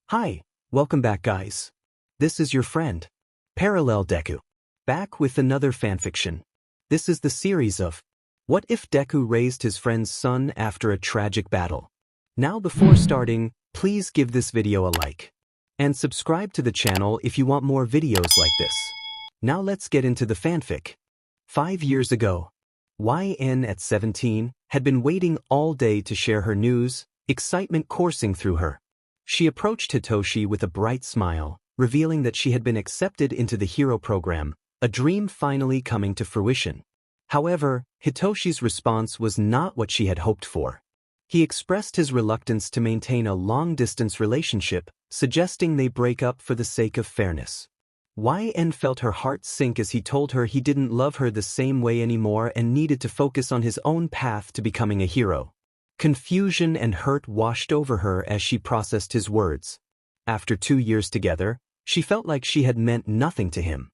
Hi, welcome back guys. This is your friend, Parallel Deku. Back with another fanfiction. This is the series of What if Deku raised his friend's son after a tragic battle? Now before starting, please give this video a like. And subscribe to the channel if you want more videos like this. Now let's get into the fanfic. 5 years ago, YN at 17 had been waiting all day to share her news, excitement coursing through her. She approached Hitoshi with a bright smile, revealing that she had been accepted into the hero program, a dream finally coming to fruition. However, Hitoshi's response was not what she had hoped for. He expressed his reluctance to maintain a long-distance relationship, suggesting they break up for the sake of fairness. YN felt her heart sink as he told her he didn't love her the same way anymore and needed to focus on his own path to becoming a hero. Confusion and hurt washed over her as she processed his words. After 2 years together, she felt like she had meant nothing to him.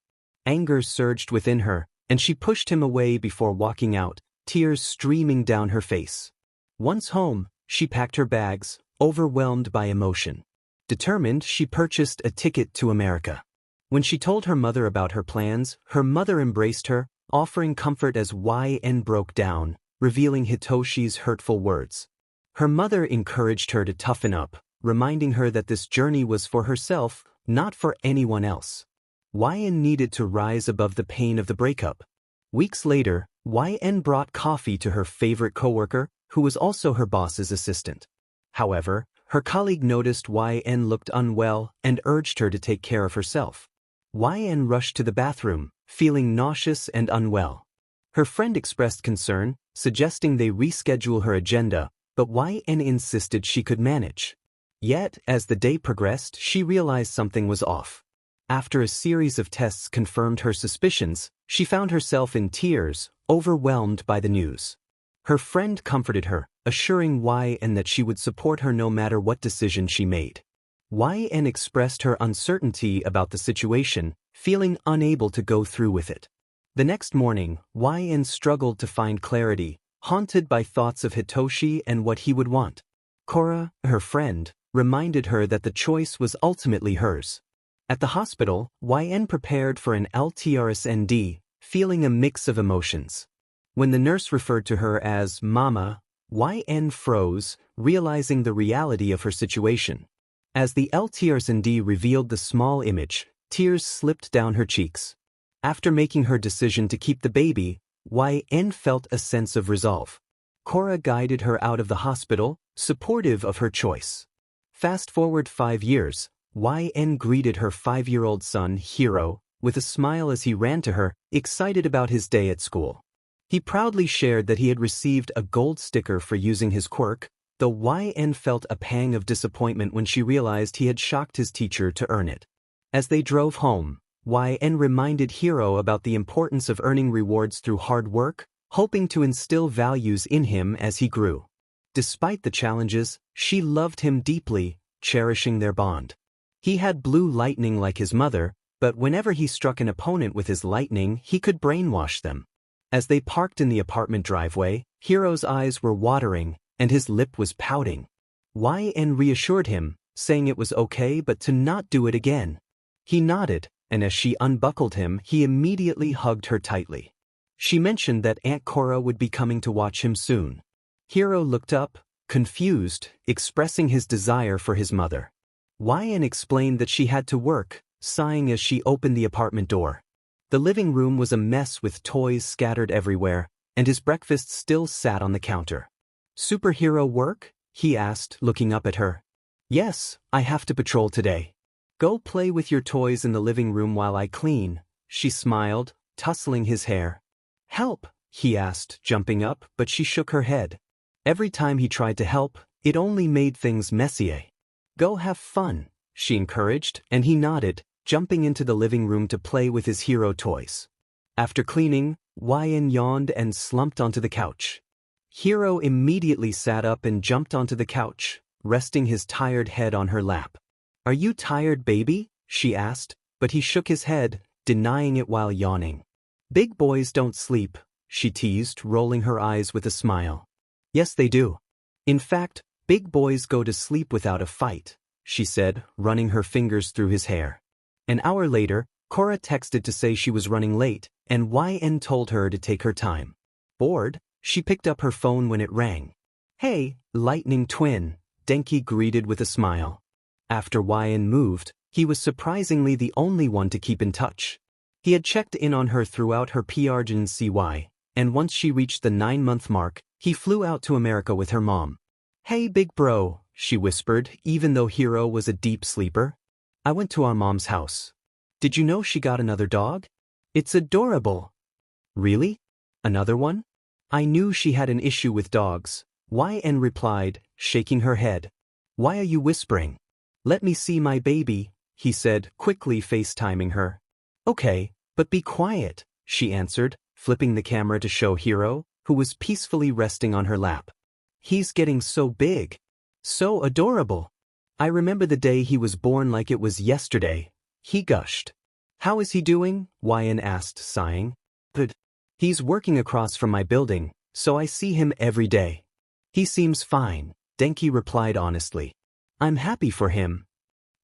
Anger surged within her, and she pushed him away before walking out, tears streaming down her face. Once home, she packed her bags, overwhelmed by emotion. Determined, she purchased a ticket to America. When she told her mother about her plans, her mother embraced her, offering comfort as YN broke down, revealing Hitoshi's hurtful words. Her mother encouraged her to toughen up, reminding her that this journey was for herself, not for anyone else. YN needed to rise above the pain of the breakup. Weeks later, YN brought coffee to her favorite coworker, who was also her boss's assistant. However, her colleague noticed YN looked unwell and urged her to take care of herself. YN rushed to the bathroom, feeling nauseous and unwell. Her friend expressed concern, suggesting they reschedule her agenda, but YN insisted she could manage. Yet, as the day progressed, she realized something was off. After a series of tests confirmed her suspicions, she found herself in tears, overwhelmed by the news. Her friend comforted her, assuring YN that she would support her no matter what decision she made. YN expressed her uncertainty about the situation, feeling unable to go through with it. The next morning, YN struggled to find clarity, haunted by thoughts of Hitoshi and what he would want. Korra, her friend, reminded her that the choice was ultimately hers. At the hospital, YN prepared for an LTRSND, feeling a mix of emotions. When the nurse referred to her as Mama, YN froze, realizing the reality of her situation. As the LTRSND revealed the small image, tears slipped down her cheeks. After making her decision to keep the baby, YN felt a sense of resolve. Korra guided her out of the hospital, supportive of her choice. Fast forward 5 years, YN greeted her 5-year-old son, Hiro, with a smile as he ran to her, excited about his day at school. He proudly shared that he had received a gold sticker for using his quirk, though YN felt a pang of disappointment when she realized he had shocked his teacher to earn it. As they drove home, YN reminded Hiro about the importance of earning rewards through hard work, hoping to instill values in him as he grew. Despite the challenges, she loved him deeply, cherishing their bond. He had blue lightning like his mother, but whenever he struck an opponent with his lightning, he could brainwash them. As they parked in the apartment driveway, Hiro's eyes were watering, and his lip was pouting. YN reassured him, saying it was okay but to not do it again. He nodded, and as she unbuckled him, he immediately hugged her tightly. She mentioned that Aunt Korra would be coming to watch him soon. Hiro looked up, confused, expressing his desire for his mother. YN explained that she had to work, sighing as she opened the apartment door. The living room was a mess with toys scattered everywhere, and his breakfast still sat on the counter. "Superhero work?" he asked, looking up at her. "Yes, I have to patrol today. Go play with your toys in the living room while I clean," she smiled, tussling his hair. "Help?" he asked, jumping up, but she shook her head. Every time he tried to help, it only made things messier. "Go have fun," she encouraged, and he nodded, jumping into the living room to play with his hero toys. After cleaning, YN yawned and slumped onto the couch. Hiro immediately sat up and jumped onto the couch, resting his tired head on her lap. "Are you tired, baby?" she asked, but he shook his head, denying it while yawning. "Big boys don't sleep," she teased, rolling her eyes with a smile. "Yes, they do. In fact, big boys go to sleep without a fight," she said, running her fingers through his hair. An hour later, Korra texted to say she was running late, and YN told her to take her time. Bored, she picked up her phone when it rang. "Hey, lightning twin," Denki greeted with a smile. After YN moved, he was surprisingly the only one to keep in touch. He had checked in on her throughout her PRGNCY, and once she reached the 9-month mark, he flew out to America with her mom. "Hey big bro," she whispered, even though Hiro was a deep sleeper. "I went to our mom's house. Did you know she got another dog? It's adorable." "Really? Another one?" "I knew she had an issue with dogs," YN replied, shaking her head. "Why are you whispering?" "Let me see my baby," he said, quickly FaceTiming her. "Okay, but be quiet," she answered, flipping the camera to show Hiro, who was peacefully resting on her lap. "He's getting so big. So adorable. I remember the day he was born like it was yesterday," he gushed. "How is he doing?" YN asked, sighing. "Good. He's working across from my building, so I see him every day. He seems fine," Denki replied honestly. "I'm happy for him."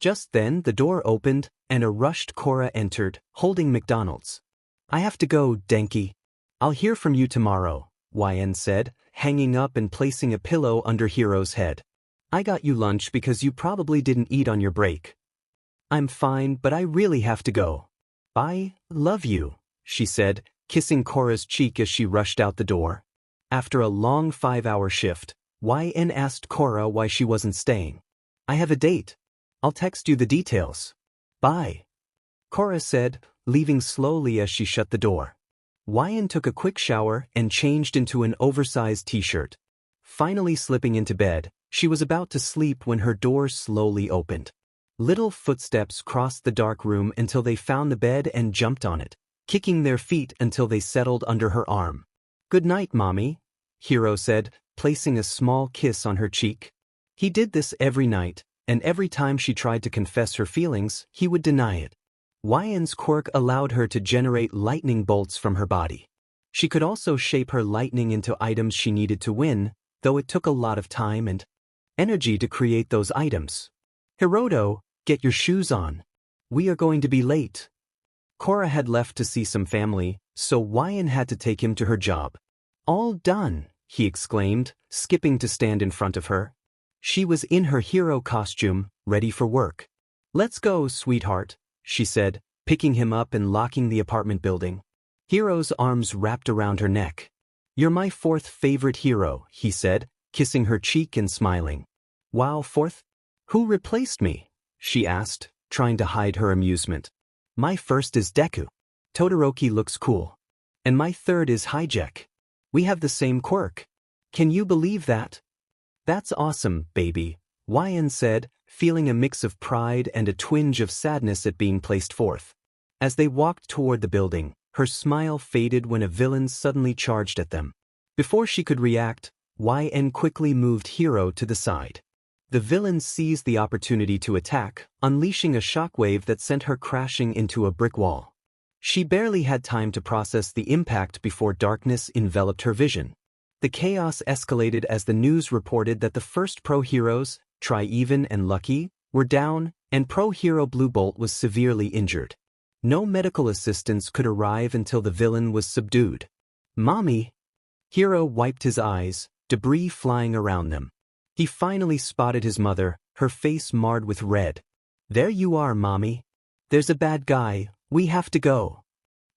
Just then the door opened, and a rushed Korra entered, holding McDonald's. "I have to go, Denki. I'll hear from you tomorrow," YN said, hanging up and placing a pillow under Hiro's head. "I got you lunch because you probably didn't eat on your break." "I'm fine, but I really have to go. Bye, love you," she said, kissing Korra's cheek as she rushed out the door. After a long 5-hour shift, YN asked Korra why she wasn't staying. "I have a date. I'll text you the details. Bye," Korra said, leaving slowly as she shut the door. YN took a quick shower and changed into an oversized t-shirt. Finally slipping into bed, she was about to sleep when her door slowly opened. Little footsteps crossed the dark room until they found the bed and jumped on it, kicking their feet until they settled under her arm. "Good night, Mommy," Hiro said, placing a small kiss on her cheek. He did this every night, and every time she tried to confess her feelings, he would deny it. YN's quirk allowed her to generate lightning bolts from her body. She could also shape her lightning into items she needed to win, though it took a lot of time and energy to create those items. "Hiroto, get your shoes on. We are going to be late." Korra had left to see some family, so YN had to take him to her job. "All done," he exclaimed, skipping to stand in front of her. She was in her hero costume, ready for work. "Let's go, sweetheart," she said, picking him up and locking the apartment building. Hiro's arms wrapped around her neck. "You're my fourth favorite hero," he said, kissing her cheek and smiling. "Wow, fourth? Who replaced me?" she asked, trying to hide her amusement. "My first is Deku. Todoroki looks cool. And my third is Hijack. We have the same quirk. Can you believe that?" "That's awesome, baby," YN said, feeling a mix of pride and a twinge of sadness at being placed fourth. As they walked toward the building, her smile faded when a villain suddenly charged at them. Before she could react, YN quickly moved Hiro to the side. The villain seized the opportunity to attack, unleashing a shockwave that sent her crashing into a brick wall. She barely had time to process the impact before darkness enveloped her vision. The chaos escalated as the news reported that the first pro heroes, Tri-Even and Lucky, were down, and pro hero Blue Bolt was severely injured. No medical assistance could arrive until the villain was subdued. "Mommy!" Hiro wiped his eyes, debris flying around them. He finally spotted his mother, her face marred with red. "There you are, Mommy. There's a bad guy, we have to go."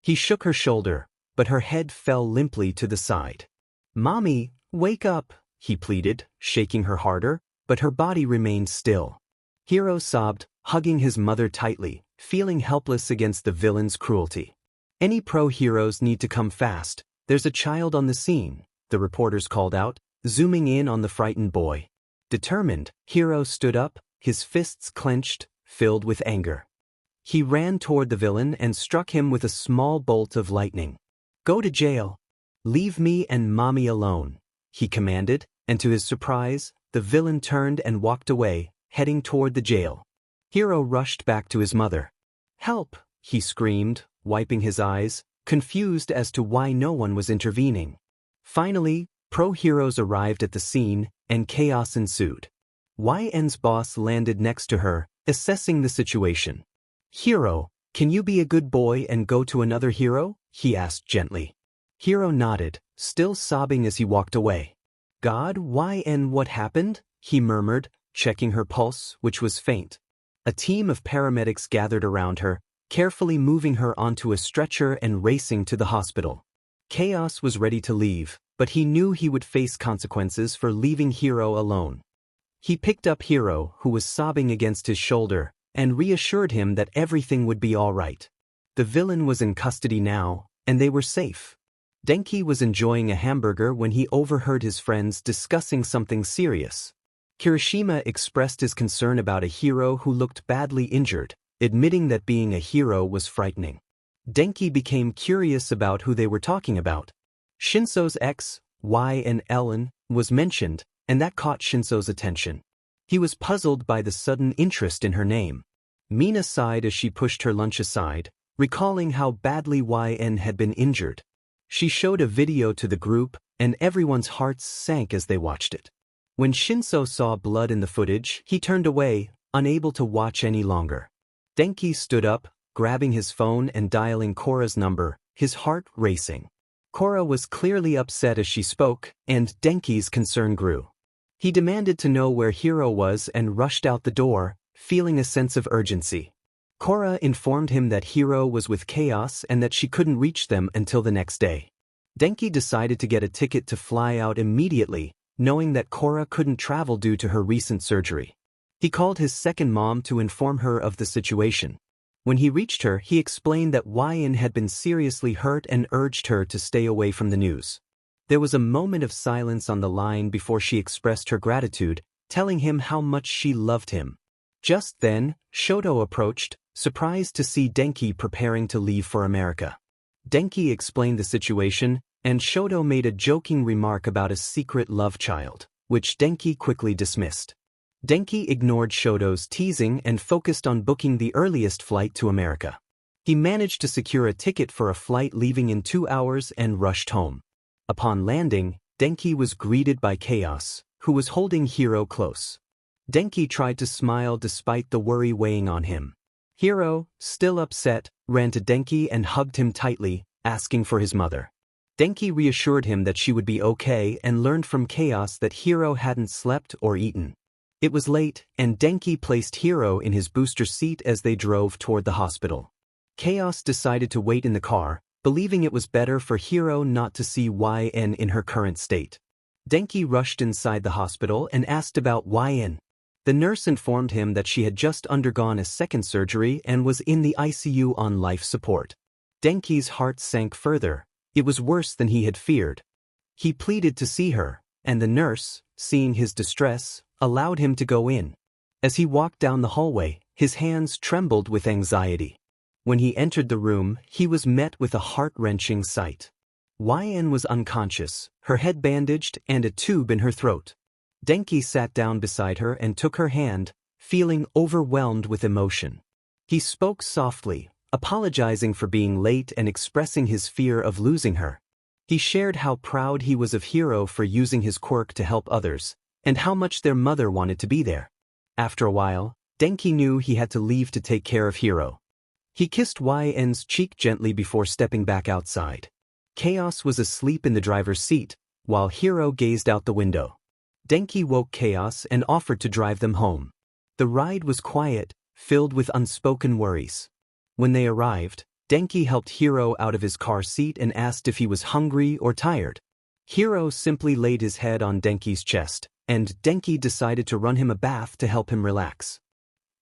He shook her shoulder, but her head fell limply to the side. "Mommy, wake up," he pleaded, shaking her harder, but her body remained still. Hiro sobbed, hugging his mother tightly, feeling helpless against the villain's cruelty. "Any pro heroes need to come fast. There's a child on the scene," the reporters called out, zooming in on the frightened boy. Determined, Hiro stood up, his fists clenched, filled with anger. He ran toward the villain and struck him with a small bolt of lightning. "Go to jail. Leave me and Mommy alone," he commanded, and to his surprise, the villain turned and walked away, heading toward the jail. Hiro rushed back to his mother. "Help!" he screamed, wiping his eyes, confused as to why no one was intervening. Finally, pro heroes arrived at the scene, and chaos ensued. YN's boss landed next to her, assessing the situation. "Hiro, can you be a good boy and go to another hero?" he asked gently. Hiro nodded, still sobbing as he walked away. "God, YN, what happened?" he murmured, checking her pulse, which was faint. A team of paramedics gathered around her, carefully moving her onto a stretcher and racing to the hospital. Chaos was ready to leave, but he knew he would face consequences for leaving Hiro alone. He picked up Hiro, who was sobbing against his shoulder, and reassured him that everything would be all right. The villain was in custody now, and they were safe. Denki was enjoying a hamburger when he overheard his friends discussing something serious. Kirishima expressed his concern about a hero who looked badly injured, admitting that being a hero was frightening. Denki became curious about who they were talking about. Shinso's ex, YN Ellen, was mentioned, and that caught Shinso's attention. He was puzzled by the sudden interest in her name. Mina sighed as she pushed her lunch aside, recalling how badly YN had been injured. She showed a video to the group, and everyone's hearts sank as they watched it. When Shinso saw blood in the footage, he turned away, unable to watch any longer. Denki stood up, grabbing his phone and dialing Kora's number, his heart racing. Kora was clearly upset as she spoke, and Denki's concern grew. He demanded to know where Hiro was and rushed out the door, feeling a sense of urgency. Kora informed him that Hiro was with Chaos and that she couldn't reach them until the next day. Denki decided to get a ticket to fly out immediately, knowing that Kora couldn't travel due to her recent surgery. He called his second mom to inform her of the situation. When he reached her, he explained that YN had been seriously hurt and urged her to stay away from the news. There was a moment of silence on the line before she expressed her gratitude, telling him how much she loved him. Just then, Shoto approached, surprised to see Denki preparing to leave for America. Denki explained the situation, and Shoto made a joking remark about a secret love child, which Denki quickly dismissed. Denki ignored Shoto's teasing and focused on booking the earliest flight to America. He managed to secure a ticket for a flight leaving in 2 hours and rushed home. Upon landing, Denki was greeted by Chaos, who was holding Hiro close. Denki tried to smile despite the worry weighing on him. Hiro, still upset, ran to Denki and hugged him tightly, asking for his mother. Denki reassured him that she would be okay and learned from Chaos that Hiro hadn't slept or eaten. It was late, and Denki placed Hiro in his booster seat as they drove toward the hospital. Chaos decided to wait in the car, believing it was better for Hiro not to see YN in her current state. Denki rushed inside the hospital and asked about YN. The nurse informed him that she had just undergone a second surgery and was in the ICU on life support. Denki's heart sank further. It was worse than he had feared. He pleaded to see her, and the nurse, seeing his distress, allowed him to go in. As he walked down the hallway, his hands trembled with anxiety. When he entered the room, he was met with a heart-wrenching sight. YN was unconscious, her head bandaged and a tube in her throat. Denki sat down beside her and took her hand, feeling overwhelmed with emotion. He spoke softly, apologizing for being late and expressing his fear of losing her. He shared how proud he was of Hiro for using his quirk to help others, and how much their mother wanted to be there. After a while, Denki knew he had to leave to take care of Hiro. He kissed YN's cheek gently before stepping back outside. Chaos was asleep in the driver's seat, while Hiro gazed out the window. Denki woke Chaos and offered to drive them home. The ride was quiet, filled with unspoken worries. When they arrived, Denki helped Hiro out of his car seat and asked if he was hungry or tired. Hiro simply laid his head on Denki's chest, and Denki decided to run him a bath to help him relax.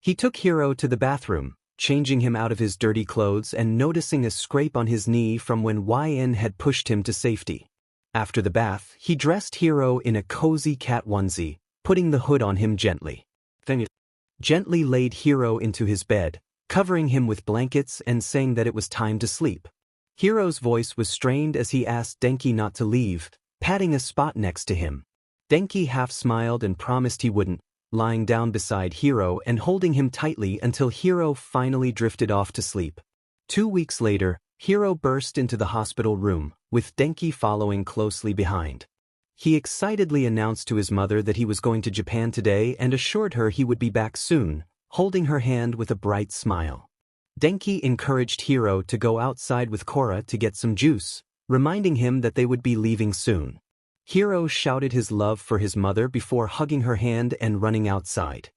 He took Hiro to the bathroom, changing him out of his dirty clothes and noticing a scrape on his knee from when YN had pushed him to safety. After the bath, he dressed Hiro in a cozy cat onesie, putting the hood on him gently. Then he gently laid Hiro into his bed, covering him with blankets and saying that it was time to sleep. Hiro's voice was strained as he asked Denki not to leave, patting a spot next to him. Denki half smiled and promised he wouldn't, lying down beside Hiro and holding him tightly until Hiro finally drifted off to sleep. 2 weeks later, Hiro burst into the hospital room, with Denki following closely behind. he excitedly announced to his mother that he was going to Japan today and assured her he would be back soon, holding her hand with a bright smile. Denki encouraged Hiro to go outside with Korra to get some juice, reminding him that they would be leaving soon. Hiro shouted his love for his mother before hugging her hand and running outside.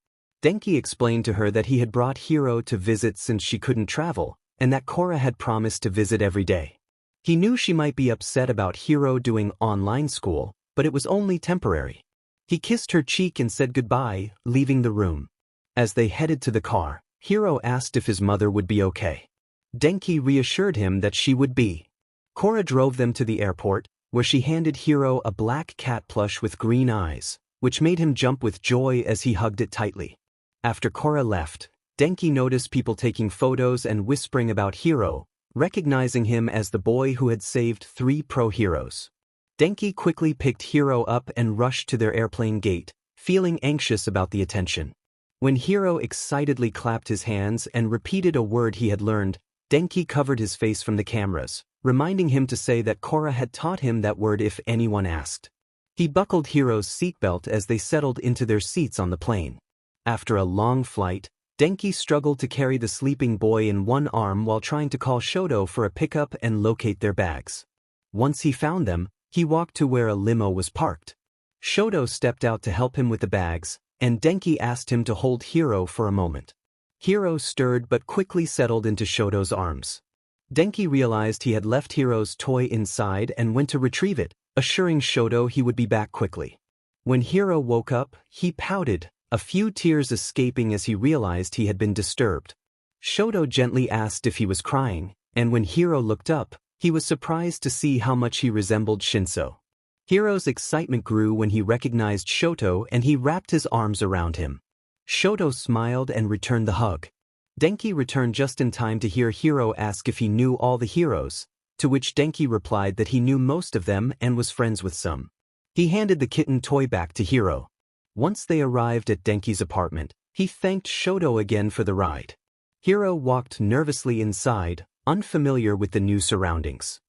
Denki explained to her that he had brought Hiro to visit since she couldn't travel, and that Korra had promised to visit every day. He knew she might be upset about Hiro doing online school, but it was only temporary. He kissed her cheek and said goodbye, leaving the room. As they headed to the car, Hiro asked if his mother would be okay. Denki reassured him that she would be. Korra drove them to the airport, where she handed Hiro a black cat plush with green eyes, which made him jump with joy as he hugged it tightly. After Korra left, Denki noticed people taking photos and whispering about Hiro, recognizing him as the boy who had saved 3 pro heroes. Denki quickly picked Hiro up and rushed to their airplane gate, feeling anxious about the attention. When Hiro excitedly clapped his hands and repeated a word he had learned, Denki covered his face from the cameras, reminding him to say that Korra had taught him that word if anyone asked. He buckled Hiro's seatbelt as they settled into their seats on the plane. After a long flight, Denki struggled to carry the sleeping boy in one arm while trying to call Shoto for a pickup and locate their bags. Once he found them, he walked to where a limo was parked. Shoto stepped out to help him with the bags, and Denki asked him to hold Hiro for a moment. Hiro stirred but quickly settled into Shoto's arms. Denki realized he had left Hiro's toy inside and went to retrieve it, assuring Shoto he would be back quickly. When Hiro woke up, he pouted, a few tears escaping as he realized he had been disturbed. Shoto gently asked if he was crying, and when Hiro looked up, he was surprised to see how much he resembled Shinso. Hiro's excitement grew when he recognized Shoto and he wrapped his arms around him. Shoto smiled and returned the hug. Denki returned just in time to hear Hiro ask if he knew all the heroes, to which Denki replied that he knew most of them and was friends with some. He handed the kitten toy back to Hiro. Once they arrived at Denki's apartment, he thanked Shoto again for the ride. Hiro walked nervously inside, unfamiliar with the new surroundings.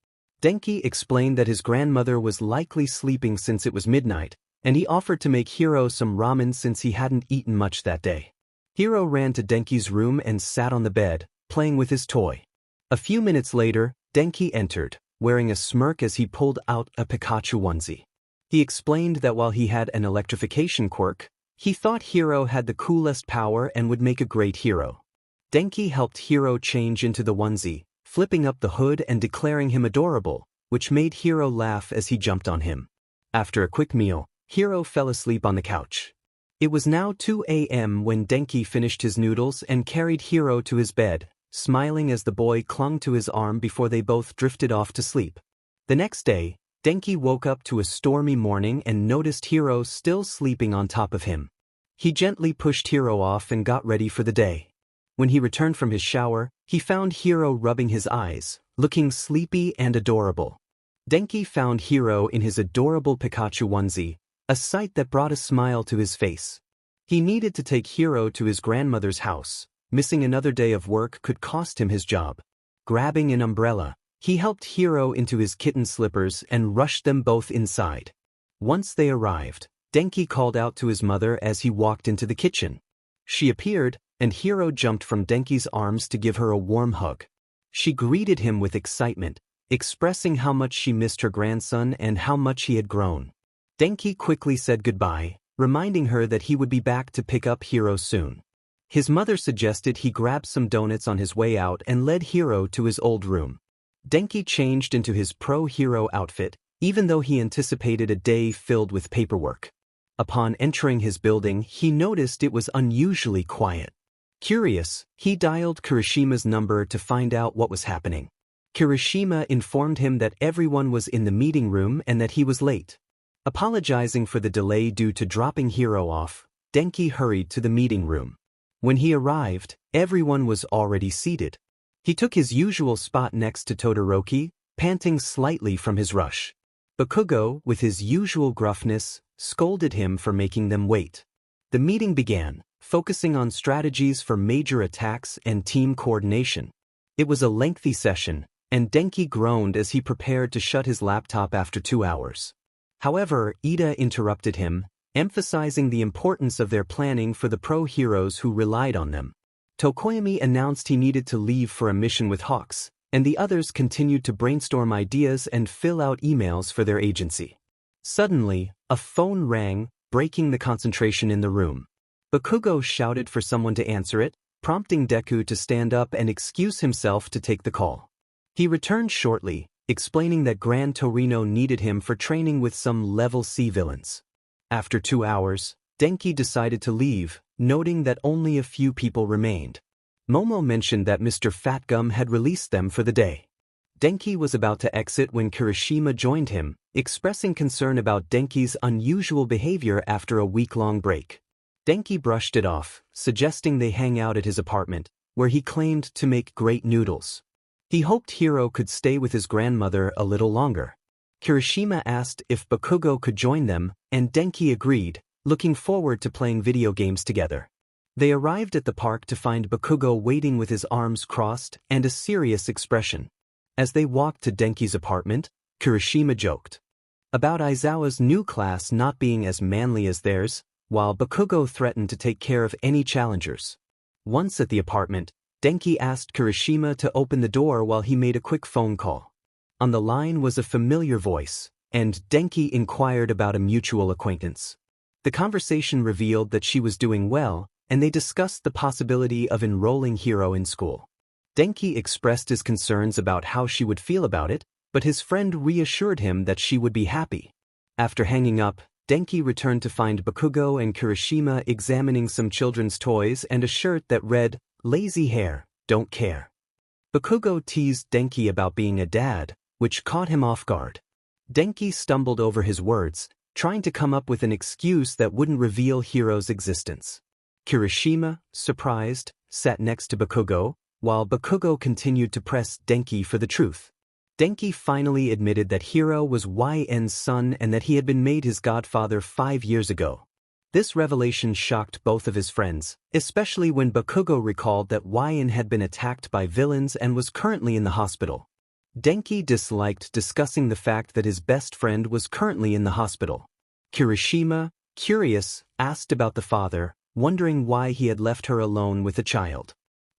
Denki explained that his grandmother was likely sleeping since it was midnight, and he offered to make Hiro some ramen since he hadn't eaten much that day. Hiro ran to Denki's room and sat on the bed, playing with his toy. A few minutes later, Denki entered, wearing a smirk as he pulled out a Pikachu onesie. He explained that while he had an electrification quirk, he thought Hiro had the coolest power and would make a great hero. Denki helped Hiro change into the onesie, flipping up the hood and declaring him adorable, which made Hiro laugh as he jumped on him. After a quick meal, Hiro fell asleep on the couch. It was now 2 a.m. when Denki finished his noodles and carried Hiro to his bed, smiling as the boy clung to his arm before they both drifted off to sleep. The next day, Denki woke up to a stormy morning and noticed Hiro still sleeping on top of him. He gently pushed Hiro off and got ready for the day. When he returned from his shower, he found Hiro rubbing his eyes, looking sleepy and adorable. Denki found Hiro in his adorable Pikachu onesie, a sight that brought a smile to his face. He needed to take Hiro to his grandmother's house. Missing another day of work could cost him his job. Grabbing an umbrella, he helped Hiro into his kitten slippers and rushed them both inside. Once they arrived, Denki called out to his mother as he walked into the kitchen. She appeared, and Hiro jumped from Denki's arms to give her a warm hug. She greeted him with excitement, expressing how much she missed her grandson and how much he had grown. Denki quickly said goodbye, reminding her that he would be back to pick up Hiro soon. His mother suggested he grab some donuts on his way out and led Hiro to his old room. Denki changed into his pro-hero outfit, even though he anticipated a day filled with paperwork. Upon entering his building, he noticed it was unusually quiet. Curious, he dialed Kirishima's number to find out what was happening. Kirishima informed him that everyone was in the meeting room and that he was late. Apologizing for the delay due to dropping Hiro off, Denki hurried to the meeting room. When he arrived, everyone was already seated. He took his usual spot next to Todoroki, panting slightly from his rush. Bakugo, with his usual gruffness, scolded him for making them wait. The meeting began, focusing on strategies for major attacks and team coordination. It was a lengthy session, and Denki groaned as he prepared to shut his laptop after 2 hours. However, Ida interrupted him, emphasizing the importance of their planning for the pro-heroes who relied on them. Tokoyami announced he needed to leave for a mission with Hawks, and the others continued to brainstorm ideas and fill out emails for their agency. Suddenly, a phone rang, breaking the concentration in the room. Bakugo shouted for someone to answer it, prompting Deku to stand up and excuse himself to take the call. He returned shortly, explaining that Gran Torino needed him for training with some level C villains. After 2 hours, Denki decided to leave, noting that only a few people remained. Momo mentioned that Mr. Fatgum had released them for the day. Denki was about to exit when Kirishima joined him, expressing concern about Denki's unusual behavior after a week-long break. Denki brushed it off, suggesting they hang out at his apartment, where he claimed to make great noodles. He hoped Hiro could stay with his grandmother a little longer. Kirishima asked if Bakugo could join them, and Denki agreed, looking forward to playing video games together. They arrived at the park to find Bakugo waiting with his arms crossed and a serious expression. As they walked to Denki's apartment, Kirishima joked about Aizawa's new class not being as manly as theirs, while Bakugo threatened to take care of any challengers. Once at the apartment, Denki asked Kirishima to open the door while he made a quick phone call. On the line was a familiar voice, and Denki inquired about a mutual acquaintance. The conversation revealed that she was doing well, and they discussed the possibility of enrolling Hiro in school. Denki expressed his concerns about how she would feel about it, but his friend reassured him that she would be happy. After hanging up, Denki returned to find Bakugo and Kirishima examining some children's toys and a shirt that read, "Lazy hair, don't care." Bakugo teased Denki about being a dad, which caught him off guard. Denki stumbled over his words, trying to come up with an excuse that wouldn't reveal Hiro's existence. Kirishima, surprised, sat next to Bakugo, while Bakugo continued to press Denki for the truth. Denki finally admitted that Hiro was YN's son and that he had been made his godfather 5 years ago. This revelation shocked both of his friends, especially when Bakugo recalled that YN had been attacked by villains and was currently in the hospital. Denki disliked discussing the fact that his best friend was currently in the hospital. Kirishima, curious, asked about the father, wondering why he had left her alone with the child.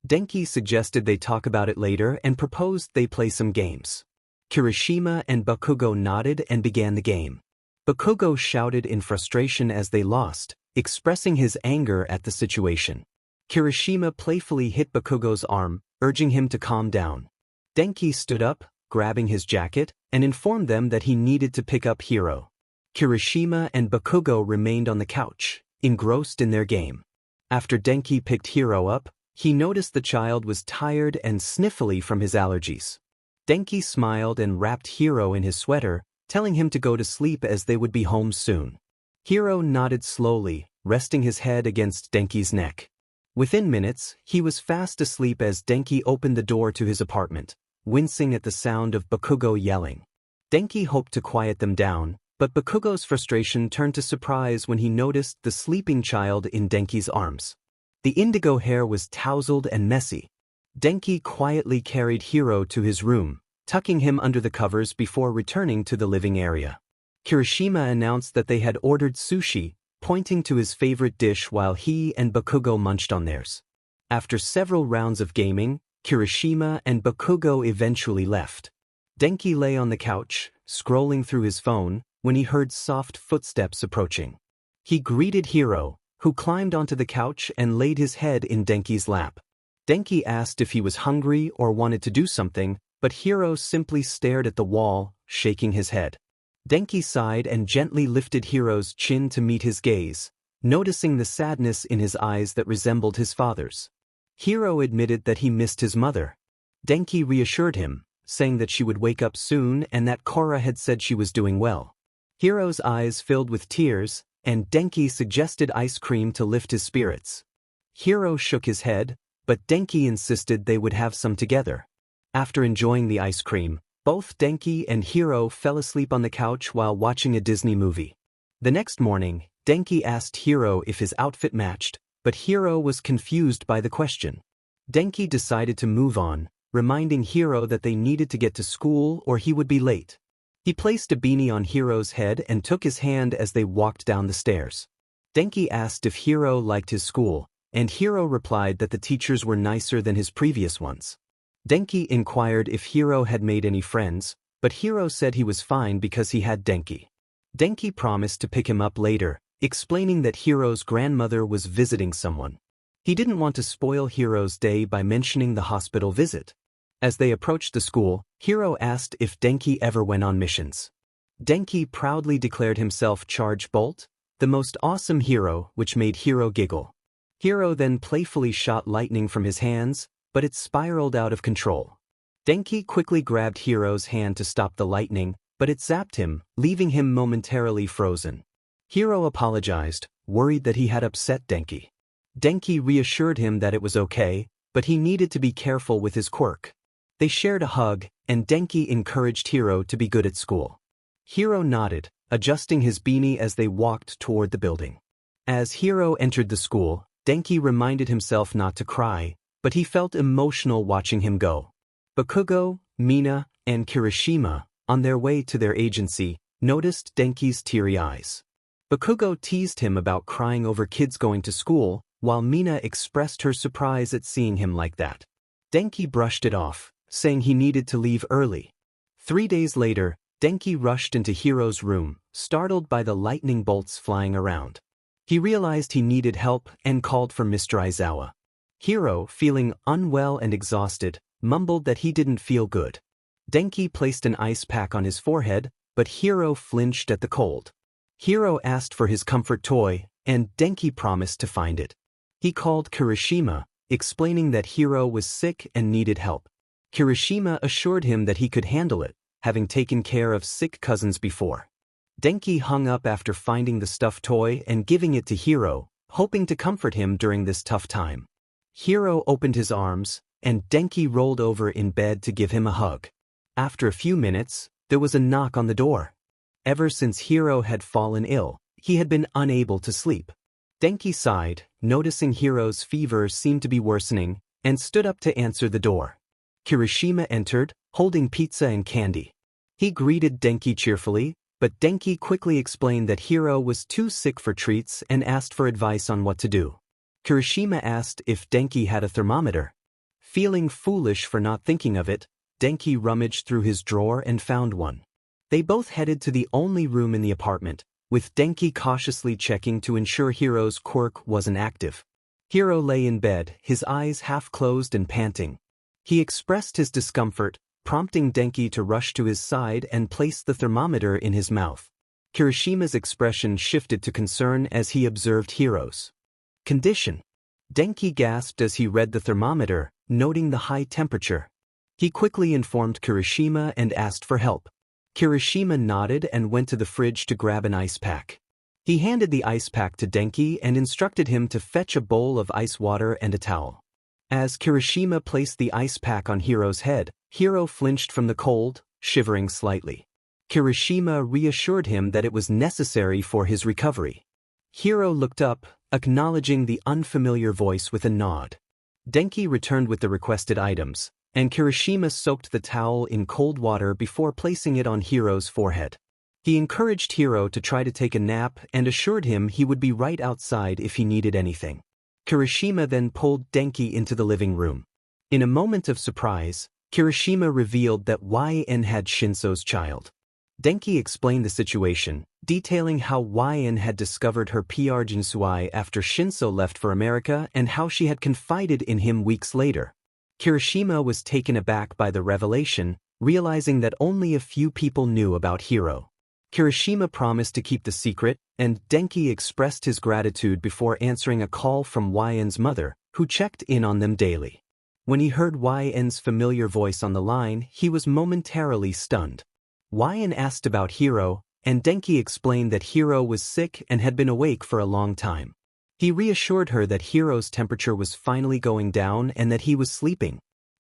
Denki suggested they talk about it later and proposed they play some games. Kirishima and Bakugo nodded and began the game. Bakugo shouted in frustration as they lost, expressing his anger at the situation. Kirishima playfully hit Bakugo's arm, urging him to calm down. Denki stood up, grabbing his jacket, and informed them that he needed to pick up Hiro. Kirishima and Bakugo remained on the couch, engrossed in their game. After Denki picked Hiro up, he noticed the child was tired and sniffly from his allergies. Denki smiled and wrapped Hiro in his sweater, telling him to go to sleep as they would be home soon. Hiro nodded slowly, resting his head against Denki's neck. Within minutes, he was fast asleep as Denki opened the door to his apartment, wincing at the sound of Bakugo yelling. Denki hoped to quiet them down, but Bakugo's frustration turned to surprise when he noticed the sleeping child in Denki's arms. The indigo hair was tousled and messy. Denki quietly carried Hiro to his room, tucking him under the covers before returning to the living area. Kirishima announced that they had ordered sushi, pointing to his favorite dish while he and Bakugo munched on theirs. After several rounds of gaming, Kirishima and Bakugo eventually left. Denki lay on the couch, scrolling through his phone, when he heard soft footsteps approaching. He greeted Hiro, who climbed onto the couch and laid his head in Denki's lap. Denki asked if he was hungry or wanted to do something, but Hiro simply stared at the wall, shaking his head. Denki sighed and gently lifted Hiro's chin to meet his gaze, noticing the sadness in his eyes that resembled his father's. Hiro admitted that he missed his mother. Denki reassured him, saying that she would wake up soon and that Korra had said she was doing well. Hiro's eyes filled with tears, and Denki suggested ice cream to lift his spirits. Hiro shook his head, but Denki insisted they would have some together. After enjoying the ice cream, both Denki and Hiro fell asleep on the couch while watching a Disney movie. The next morning, Denki asked Hiro if his outfit matched, but Hiro was confused by the question. Denki decided to move on, reminding Hiro that they needed to get to school or he would be late. He placed a beanie on Hiro's head and took his hand as they walked down the stairs. Denki asked if Hiro liked his school, and Hiro replied that the teachers were nicer than his previous ones. Denki inquired if Hiro had made any friends, but Hiro said he was fine because he had Denki. Denki promised to pick him up later, explaining that Hiro's grandmother was visiting someone. He didn't want to spoil Hiro's day by mentioning the hospital visit. As they approached the school, Hiro asked if Denki ever went on missions. Denki proudly declared himself Charge Bolt, the most awesome hero, which made Hiro giggle. Hiro then playfully shot lightning from his hands, but it spiraled out of control. Denki quickly grabbed Hiro's hand to stop the lightning, but it zapped him, leaving him momentarily frozen. Hiro apologized, worried that he had upset Denki. Denki reassured him that it was okay, but he needed to be careful with his quirk. They shared a hug, and Denki encouraged Hiro to be good at school. Hiro nodded, adjusting his beanie as they walked toward the building. As Hiro entered the school, Denki reminded himself not to cry, but he felt emotional watching him go. Bakugo, Mina, and Kirishima, on their way to their agency, noticed Denki's teary eyes. Bakugo teased him about crying over kids going to school, while Mina expressed her surprise at seeing him like that. Denki brushed it off, saying he needed to leave early. 3 days later, Denki rushed into Hiro's room, startled by the lightning bolts flying around. He realized he needed help and called for Mr. Aizawa. Hiro, feeling unwell and exhausted, mumbled that he didn't feel good. Denki placed an ice pack on his forehead, but Hiro flinched at the cold. Hiro asked for his comfort toy, and Denki promised to find it. He called Kirishima, explaining that Hiro was sick and needed help. Kirishima assured him that he could handle it, having taken care of sick cousins before. Denki hung up after finding the stuffed toy and giving it to Hiro, hoping to comfort him during this tough time. Hiro opened his arms, and Denki rolled over in bed to give him a hug. After a few minutes, there was a knock on the door. Ever since Hiro had fallen ill, he had been unable to sleep. Denki sighed, noticing Hiro's fever seemed to be worsening, and stood up to answer the door. Kirishima entered, holding pizza and candy. He greeted Denki cheerfully, but Denki quickly explained that Hiro was too sick for treats and asked for advice on what to do. Kirishima asked if Denki had a thermometer. Feeling foolish for not thinking of it, Denki rummaged through his drawer and found one. They both headed to the only room in the apartment, with Denki cautiously checking to ensure Hiro's quirk wasn't active. Hiro lay in bed, his eyes half closed and panting. He expressed his discomfort, prompting Denki to rush to his side and place the thermometer in his mouth. Kirishima's expression shifted to concern as he observed Hiro's condition. Denki gasped as he read the thermometer, noting the high temperature. He quickly informed Kirishima and asked for help. Kirishima nodded and went to the fridge to grab an ice pack. He handed the ice pack to Denki and instructed him to fetch a bowl of ice water and a towel. As Kirishima placed the ice pack on Hiro's head, Hiro flinched from the cold, shivering slightly. Kirishima reassured him that it was necessary for his recovery. Hiro looked up, acknowledging the unfamiliar voice with a nod. Denki returned with the requested items, and Kirishima soaked the towel in cold water before placing it on Hiro's forehead. He encouraged Hiro to try to take a nap and assured him he would be right outside if he needed anything. Kirishima then pulled Denki into the living room. In a moment of surprise, Kirishima revealed that YN had Shinso's child. Denki explained the situation, detailing how YN had discovered her PR Jinsui after Shinso left for America and how she had confided in him weeks later. Kirishima was taken aback by the revelation, realizing that only a few people knew about Hiro. Kirishima promised to keep the secret, and Denki expressed his gratitude before answering a call from YN's mother, who checked in on them daily. When he heard YN's familiar voice on the line, he was momentarily stunned. YN asked about Hiro, and Denki explained that Hiro was sick and had been awake for a long time. He reassured her that Hiro's temperature was finally going down and that he was sleeping.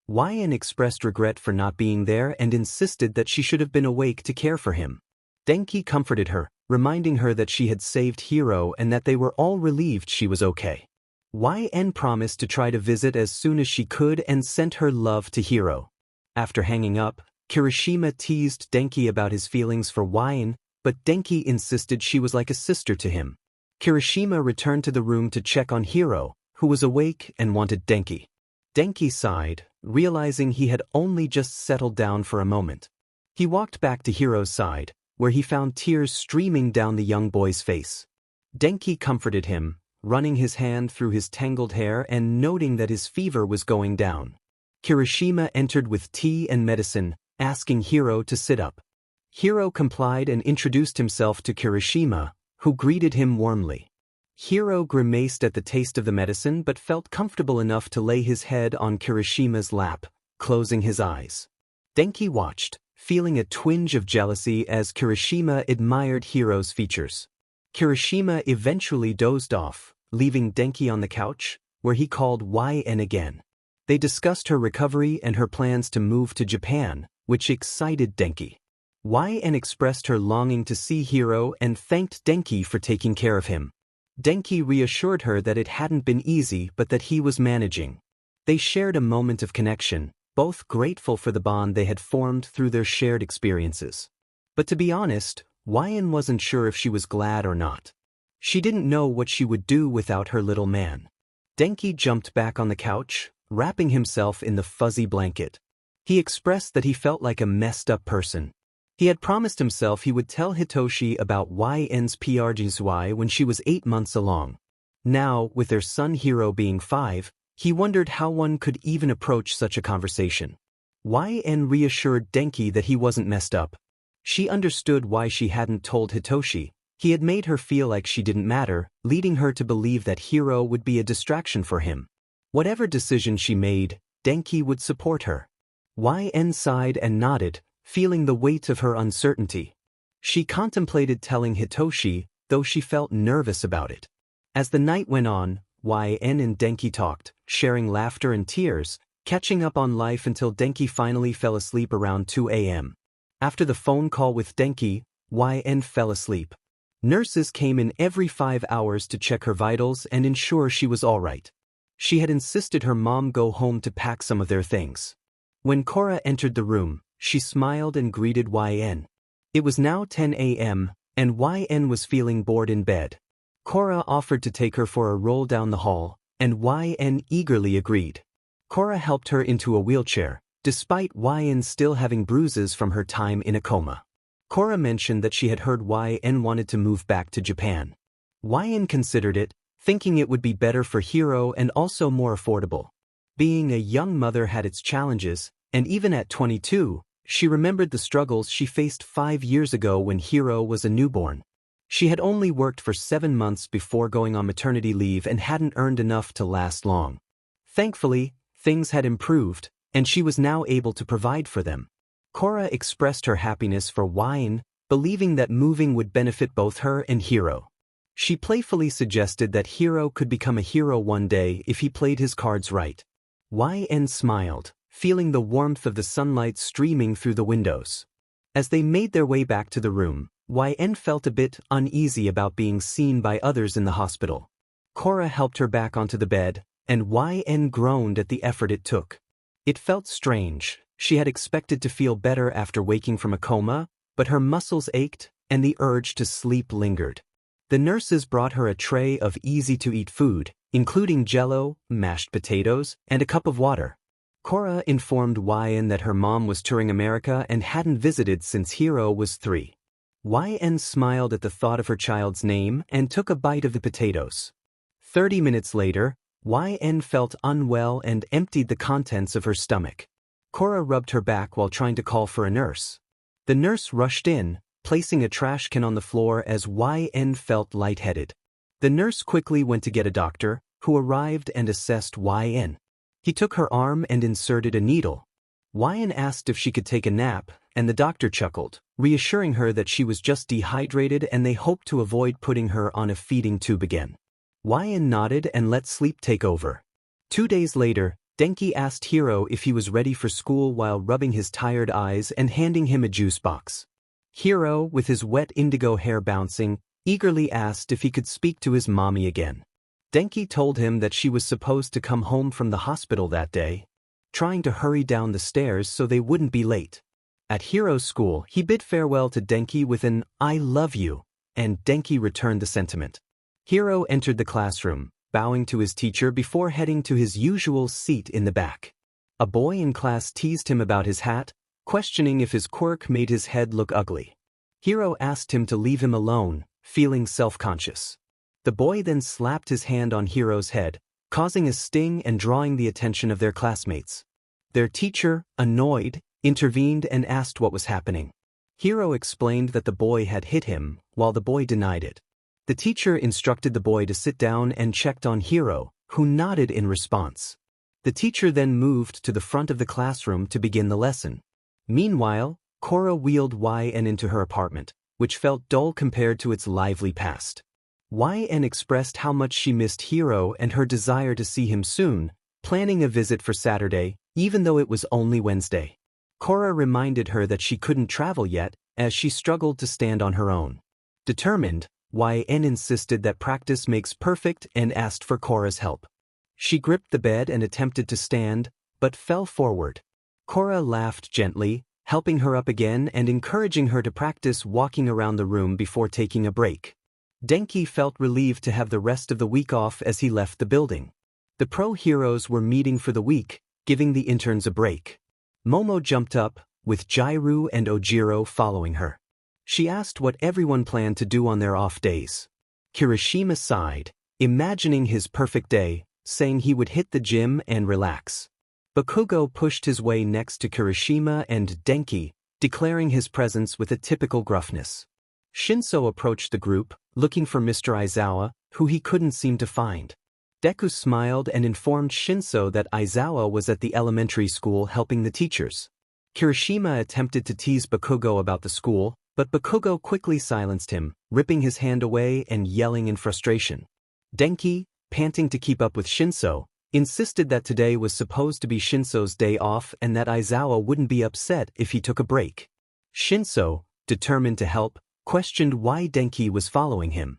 YN expressed regret for not being there and insisted that she should have been awake to care for him. Denki comforted her, reminding her that she had saved Hiro and that they were all relieved she was okay. YN promised to try to visit as soon as she could and sent her love to Hiro. After hanging up, Kirishima teased Denki about his feelings for Wine, but Denki insisted she was like a sister to him. Kirishima returned to the room to check on Hiro, who was awake and wanted Denki. Denki sighed, realizing he had only just settled down for a moment. He walked back to Hiro's side, where he found tears streaming down the young boy's face. Denki comforted him, running his hand through his tangled hair and noting that his fever was going down. Kirishima entered with tea and medicine, asking Hiro to sit up. Hiro complied and introduced himself to Kirishima, who greeted him warmly. Hiro grimaced at the taste of the medicine but felt comfortable enough to lay his head on Kirishima's lap, closing his eyes. Denki watched, feeling a twinge of jealousy as Kirishima admired Hiro's features. Kirishima eventually dozed off, leaving Denki on the couch, where he called YN again. They discussed her recovery and her plans to move to Japan, which excited Denki. YN expressed her longing to see Hiro and thanked Denki for taking care of him. Denki reassured her that it hadn't been easy but that he was managing. They shared a moment of connection, both grateful for the bond they had formed through their shared experiences. But to be honest, YN wasn't sure if she was glad or not. She didn't know what she would do without her little man. Denki jumped back on the couch, wrapping himself in the fuzzy blanket. He expressed that he felt like a messed-up person. He had promised himself he would tell Hitoshi about YN's PRGSY when she was 8 months along. Now, with their son Hiro being 5, he wondered how one could even approach such a conversation. YN reassured Denki that he wasn't messed up. She understood why she hadn't told Hitoshi. He had made her feel like she didn't matter, leading her to believe that Hiro would be a distraction for him. Whatever decision she made, Denki would support her. YN sighed and nodded, feeling the weight of her uncertainty. She contemplated telling Hitoshi, though she felt nervous about it. As the night went on, YN and Denki talked, sharing laughter and tears, catching up on life until Denki finally fell asleep around 2 a.m. After the phone call with Denki, YN fell asleep. Nurses came in every 5 hours to check her vitals and ensure she was all right. She had insisted her mom go home to pack some of their things. When Cora entered the room, she smiled and greeted YN. It was now 10 a.m., and YN was feeling bored in bed. Cora offered to take her for a roll down the hall, and YN eagerly agreed. Cora helped her into a wheelchair, despite YN still having bruises from her time in a coma. Cora mentioned that she had heard YN wanted to move back to Japan. YN considered it, thinking it would be better for Hiro and also more affordable. Being a young mother had its challenges, and even at 22, she remembered the struggles she faced 5 years ago when Hiro was a newborn. She had only worked for 7 months before going on maternity leave and hadn't earned enough to last long. Thankfully, things had improved, and she was now able to provide for them. Cora expressed her happiness for YN, believing that moving would benefit both her and Hiro. She playfully suggested that Hiro could become a hero one day if he played his cards right. YN smiled, feeling the warmth of the sunlight streaming through the windows. As they made their way back to the room, YN felt a bit uneasy about being seen by others in the hospital. Cora helped her back onto the bed, and YN groaned at the effort it took. It felt strange. She had expected to feel better after waking from a coma, but her muscles ached, and the urge to sleep lingered. The nurses brought her a tray of easy-to-eat food, including jello, mashed potatoes, and a cup of water. Cora informed YN that her mom was touring America and hadn't visited since Hiro was 3. YN smiled at the thought of her child's name and took a bite of the potatoes. 30 minutes later, YN felt unwell and emptied the contents of her stomach. Cora rubbed her back while trying to call for a nurse. The nurse rushed in, placing a trash can on the floor as YN felt lightheaded. The nurse quickly went to get a doctor, who arrived and assessed YN. He took her arm and inserted a needle. YN asked if she could take a nap, and the doctor chuckled, reassuring her that she was just dehydrated and they hoped to avoid putting her on a feeding tube again. YN nodded and let sleep take over. 2 days later, Denki asked Hiro if he was ready for school while rubbing his tired eyes and handing him a juice box. Hiro, with his wet indigo hair bouncing, eagerly asked if he could speak to his mommy again. Denki told him that she was supposed to come home from the hospital that day, trying to hurry down the stairs so they wouldn't be late. At Hiro's school, he bid farewell to Denki with an "I love you," and Denki returned the sentiment. Hiro entered the classroom, bowing to his teacher before heading to his usual seat in the back. A boy in class teased him about his hat, questioning if his quirk made his head look ugly. Hiro asked him to leave him alone, feeling self-conscious. The boy then slapped his hand on Hiro's head, causing a sting and drawing the attention of their classmates. Their teacher, annoyed, intervened and asked what was happening. Hiro explained that the boy had hit him, while the boy denied it. The teacher instructed the boy to sit down and checked on Hiro, who nodded in response. The teacher then moved to the front of the classroom to begin the lesson. Meanwhile, Korra wheeled YN into her apartment, which felt dull compared to its lively past. YN expressed how much she missed Hiro and her desire to see him soon, planning a visit for Saturday, even though it was only Wednesday. Korra reminded her that she couldn't travel yet, as she struggled to stand on her own. Determined, YN insisted that practice makes perfect and asked for Korra's help. She gripped the bed and attempted to stand, but fell forward. Korra laughed gently, helping her up again and encouraging her to practice walking around the room before taking a break. Denki felt relieved to have the rest of the week off as he left the building. The pro heroes were meeting for the week, giving the interns a break. Momo jumped up, with Jairu and Ojiro following her. She asked what everyone planned to do on their off days. Kirishima sighed, imagining his perfect day, saying he would hit the gym and relax. Bakugo pushed his way next to Kirishima and Denki, declaring his presence with a typical gruffness. Shinso approached the group, looking for Mr. Aizawa, who he couldn't seem to find. Deku smiled and informed Shinso that Aizawa was at the elementary school helping the teachers. Kirishima attempted to tease Bakugo about the school, but Bakugo quickly silenced him, ripping his hand away and yelling in frustration. Denki, panting to keep up with Shinso, insisted that today was supposed to be Shinso's day off and that Aizawa wouldn't be upset if he took a break. Shinso, determined to help, questioned why Denki was following him.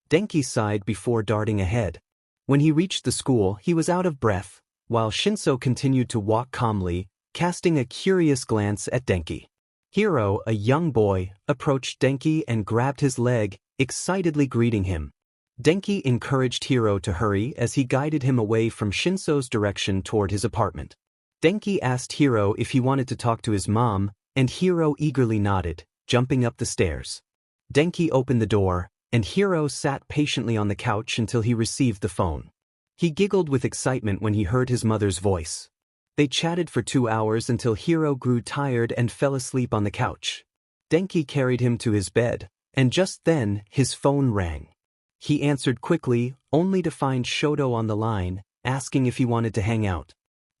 Denki sighed before darting ahead. When he reached the school, he was out of breath, while Shinso continued to walk calmly, casting a curious glance at Denki. Hiro, a young boy, approached Denki and grabbed his leg, excitedly greeting him. Denki encouraged Hiro to hurry as he guided him away from Shinso's direction toward his apartment. Denki asked Hiro if he wanted to talk to his mom, and Hiro eagerly nodded, jumping up the stairs. Denki opened the door, and Hiro sat patiently on the couch until he received the phone. He giggled with excitement when he heard his mother's voice. They chatted for 2 hours until Hiro grew tired and fell asleep on the couch. Denki carried him to his bed, and just then, his phone rang. He answered quickly, only to find Shoto on the line, asking if he wanted to hang out.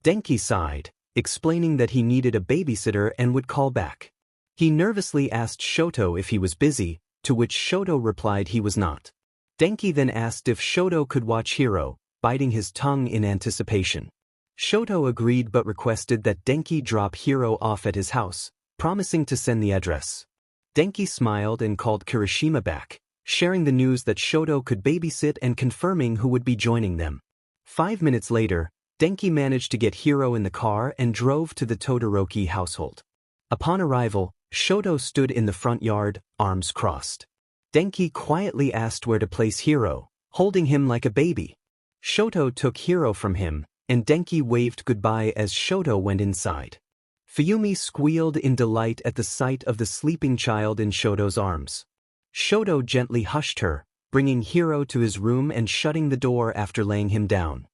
Denki sighed, explaining that he needed a babysitter and would call back. He nervously asked Shoto if he was busy, to which Shoto replied he was not. Denki then asked if Shoto could watch Hiro, biting his tongue in anticipation. Shoto agreed but requested that Denki drop Hiro off at his house, promising to send the address. Denki smiled and called Kirishima back, sharing the news that Shoto could babysit and confirming who would be joining them. 5 minutes later, Denki managed to get Hiro in the car and drove to the Todoroki household. Upon arrival, Shoto stood in the front yard, arms crossed. Denki quietly asked where to place Hiro, holding him like a baby. Shoto took Hiro from him, and Denki waved goodbye as Shoto went inside. Fuyumi squealed in delight at the sight of the sleeping child in Shoto's arms. Shoto gently hushed her, bringing Hiro to his room and shutting the door after laying him down.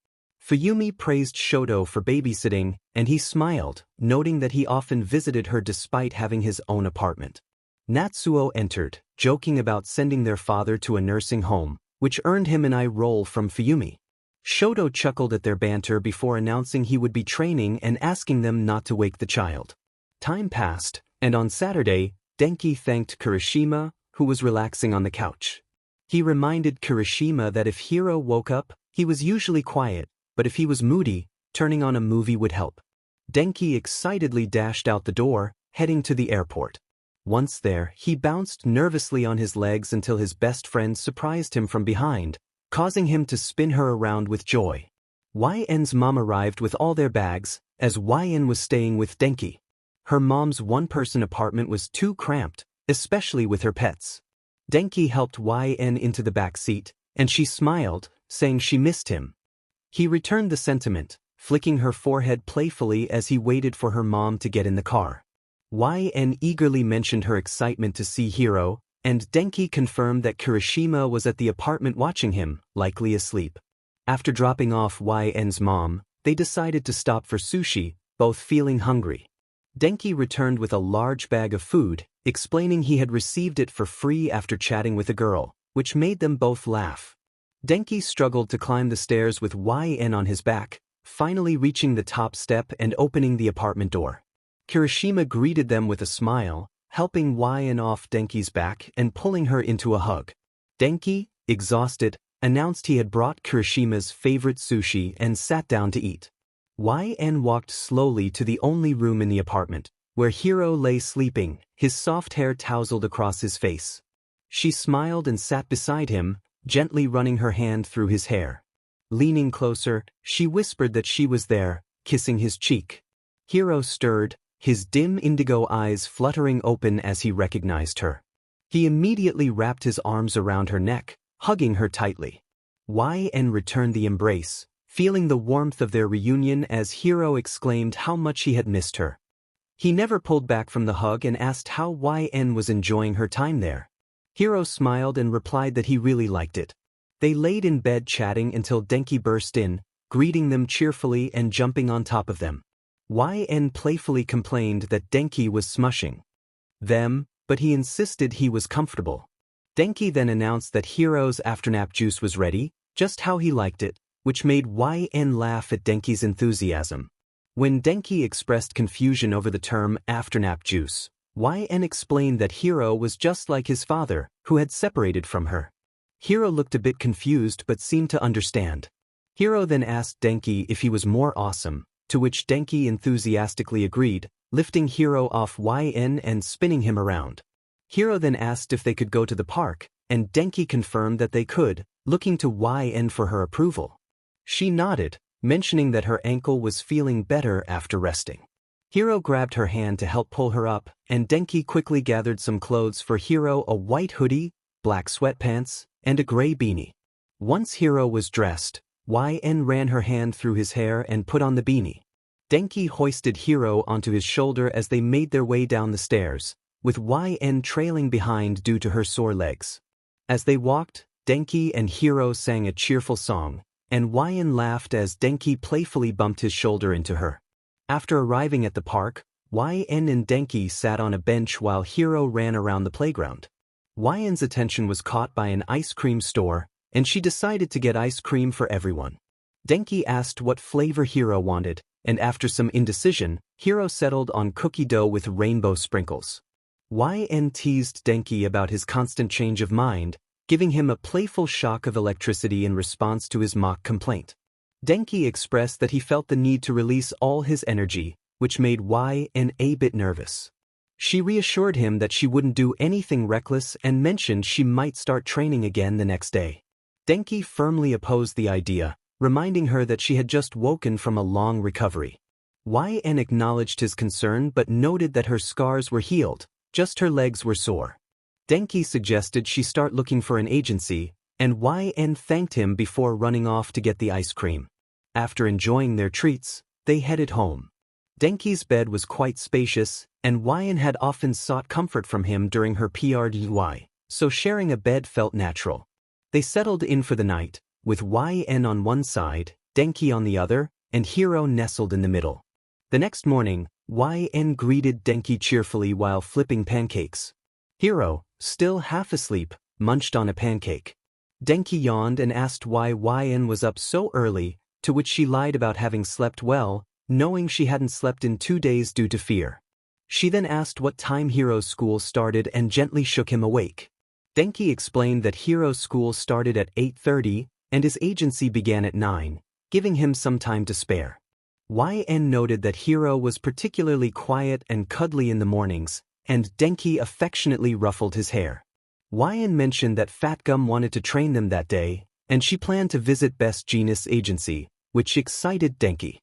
Fuyumi praised Shoto for babysitting, and he smiled, noting that he often visited her despite having his own apartment. Natsuo entered, joking about sending their father to a nursing home, which earned him an eye roll from Fuyumi. Shoto chuckled at their banter before announcing he would be training and asking them not to wake the child. Time passed, and on Saturday, Denki thanked Kirishima, who was relaxing on the couch. He reminded Kirishima that if Hiro woke up, he was usually quiet, but if he was moody, turning on a movie would help. Denki excitedly dashed out the door, heading to the airport. Once there, he bounced nervously on his legs until his best friend surprised him from behind, causing him to spin her around with joy. YN's mom arrived with all their bags, as YN was staying with Denki. her mom's one-person apartment was too cramped, especially with her pets. Denki helped YN into the back seat, and she smiled, saying she missed him. He returned the sentiment, flicking her forehead playfully as he waited for her mom to get in the car. YN eagerly mentioned her excitement to see Hiro, and Denki confirmed that Kirishima was at the apartment watching him, likely asleep. After dropping off YN's mom, they decided to stop for sushi, both feeling hungry. Denki returned with a large bag of food, explaining he had received it for free after chatting with a girl, which made them both laugh. Denki struggled to climb the stairs with YN on his back, finally reaching the top step and opening the apartment door. Kirishima greeted them with a smile, helping YN off Denki's back and pulling her into a hug. Denki, exhausted, announced he had brought Kirishima's favorite sushi and sat down to eat. YN walked slowly to the only room in the apartment, where Hiro lay sleeping, his soft hair tousled across his face. She smiled and sat beside him, gently running her hand through his hair. Leaning closer, she whispered that she was there, kissing his cheek. Hiro stirred, his dim indigo eyes fluttering open as he recognized her. He immediately wrapped his arms around her neck, hugging her tightly. YN returned the embrace, feeling the warmth of their reunion as Hiro exclaimed how much he had missed her. He never pulled back from the hug and asked how YN was enjoying her time there. Hiro smiled and replied that he really liked it. They laid in bed chatting until Denki burst in, greeting them cheerfully and jumping on top of them. YN playfully complained that Denki was smushing them, but he insisted he was comfortable. Denki then announced that Hiro's afternap juice was ready, just how he liked it, which made YN laugh at Denki's enthusiasm. When Denki expressed confusion over the term afternap juice, YN explained that Hiro was just like his father, who had separated from her. Hiro looked a bit confused but seemed to understand. Hiro then asked Denki if he was more awesome, to which Denki enthusiastically agreed, lifting Hiro off YN and spinning him around. Hiro then asked if they could go to the park, and Denki confirmed that they could, looking to YN for her approval. She nodded, mentioning that her ankle was feeling better after resting. Hiro grabbed her hand to help pull her up, and Denki quickly gathered some clothes for Hiro: a white hoodie, black sweatpants, and a gray beanie. Once Hiro was dressed, YN ran her hand through his hair and put on the beanie. Denki hoisted Hiro onto his shoulder as they made their way down the stairs, with YN trailing behind due to her sore legs. As they walked, Denki and Hiro sang a cheerful song, and YN laughed as Denki playfully bumped his shoulder into her. After arriving at the park, YN and Denki sat on a bench while Hiro ran around the playground. YN's attention was caught by an ice cream store, and she decided to get ice cream for everyone. Denki asked what flavor Hiro wanted, and after some indecision, Hiro settled on cookie dough with rainbow sprinkles. YN teased Denki about his constant change of mind, giving him a playful shock of electricity in response to his mock complaint. Denki expressed that he felt the need to release all his energy, which made YN a bit nervous. She reassured him that she wouldn't do anything reckless and mentioned she might start training again the next day. Denki firmly opposed the idea, reminding her that she had just woken from a long recovery. YN acknowledged his concern but noted that her scars were healed, just her legs were sore. Denki suggested she start looking for an agency, and YN thanked him before running off to get the ice cream. After enjoying their treats, they headed home. Denki's bed was quite spacious, and YN had often sought comfort from him during her PRDY, so sharing a bed felt natural. They settled in for the night, with YN on one side, Denki on the other, and Hiro nestled in the middle. The next morning, YN greeted Denki cheerfully while flipping pancakes. Hiro, still half asleep, munched on a pancake. Denki yawned and asked why YN was up so early, to which she lied about having slept well, knowing she hadn't slept in 2 days due to fear. She then asked what time Hiro's school started and gently shook him awake. Denki explained that Hiro's school started at 8:30 and his agency began at 9, giving him some time to spare. YN noted that Hiro was particularly quiet and cuddly in the mornings, and Denki affectionately ruffled his hair. YN mentioned that Fat Gum wanted to train them that day, and she planned to visit Best Jeanist's agency, which excited Denki.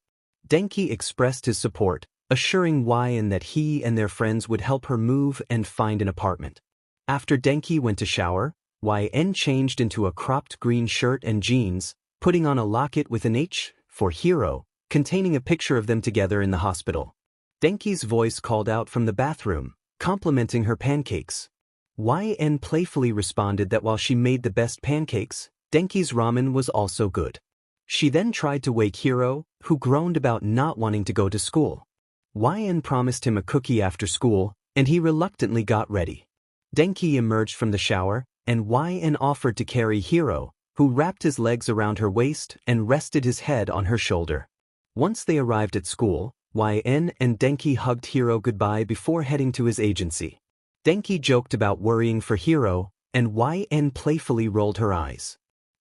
Denki expressed his support, assuring YN that he and their friends would help her move and find an apartment. After Denki went to shower, YN changed into a cropped green shirt and jeans, putting on a locket with an H for Hiro, containing a picture of them together in the hospital. Denki's voice called out from the bathroom, complimenting her pancakes. YN playfully responded that while she made the best pancakes, Denki's ramen was also good. She then tried to wake Hiro, who groaned about not wanting to go to school. YN promised him a cookie after school, and he reluctantly got ready. Denki emerged from the shower, and YN offered to carry Hiro, who wrapped his legs around her waist and rested his head on her shoulder. Once they arrived at school, YN and Denki hugged Hiro goodbye before heading to his agency. Denki joked about worrying for Hiro, and YN playfully rolled her eyes.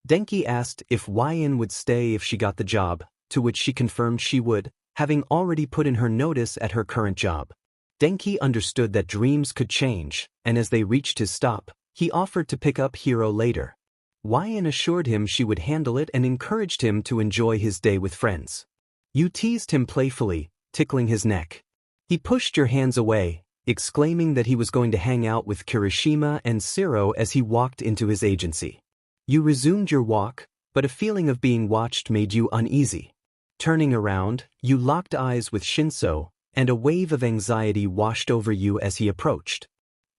Denki asked if YN would stay if she got the job, to which she confirmed she would, having already put in her notice at her current job. Denki understood that dreams could change, and as they reached his stop, he offered to pick up Hiro later. YN assured him she would handle it and encouraged him to enjoy his day with friends. You teased him playfully, tickling his neck. He pushed your hands away, exclaiming that he was going to hang out with Kirishima and Siro as he walked into his agency. You resumed your walk, but a feeling of being watched made you uneasy. Turning around, you locked eyes with Shinso, and a wave of anxiety washed over you as he approached.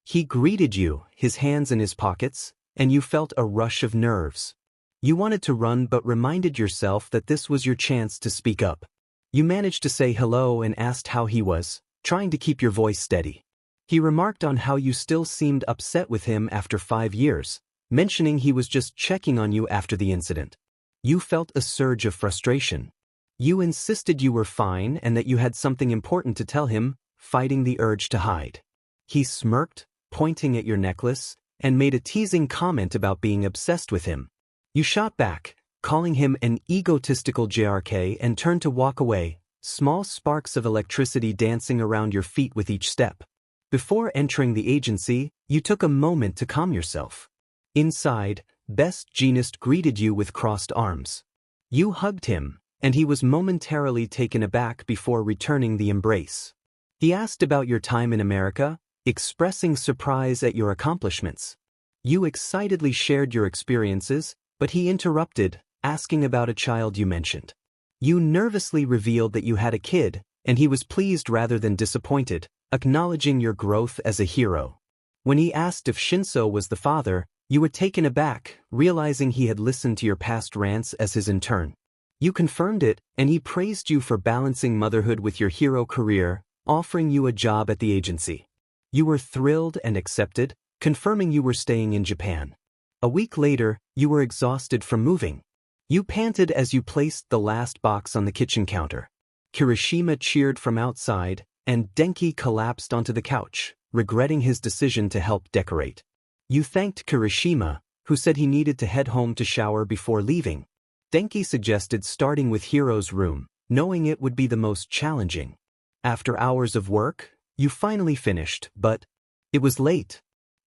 He greeted you, his hands in his pockets, and you felt a rush of nerves. You wanted to run but reminded yourself that this was your chance to speak up. You managed to say hello and asked how he was, trying to keep your voice steady. He remarked on how you still seemed upset with him after 5 years, mentioning he was just checking on you after the incident. You felt a surge of frustration. You insisted you were fine and that you had something important to tell him, fighting the urge to hide. He smirked, pointing at your necklace, and made a teasing comment about being obsessed with him. You shot back, calling him an egotistical JRK, and turned to walk away, small sparks of electricity dancing around your feet with each step. Before entering the agency, you took a moment to calm yourself. Inside, Best Jeanist greeted you with crossed arms. You hugged him, and he was momentarily taken aback before returning the embrace. He asked about your time in America, expressing surprise at your accomplishments. You excitedly shared your experiences, but he interrupted, asking about a child you mentioned. You nervously revealed that you had a kid, and he was pleased rather than disappointed, acknowledging your growth as a hero. When he asked if Shinso was the father, you were taken aback, realizing he had listened to your past rants as his intern. You confirmed it, and he praised you for balancing motherhood with your hero career, offering you a job at the agency. You were thrilled and accepted, confirming you were staying in Japan. A week later, you were exhausted from moving. You panted as you placed the last box on the kitchen counter. Kirishima cheered from outside, and Denki collapsed onto the couch, regretting his decision to help decorate. You thanked Kirishima, who said he needed to head home to shower before leaving. Denki suggested starting with Hiro's room, knowing it would be the most challenging. After hours of work, you finally finished, but it was late.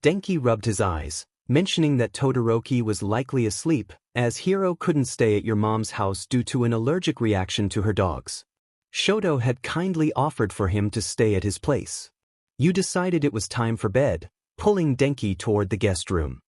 Denki rubbed his eyes, mentioning that Todoroki was likely asleep, as Hiro couldn't stay at your mom's house due to an allergic reaction to her dogs. Shoto had kindly offered for him to stay at his place. You decided it was time for bed, pulling Denki toward the guest room.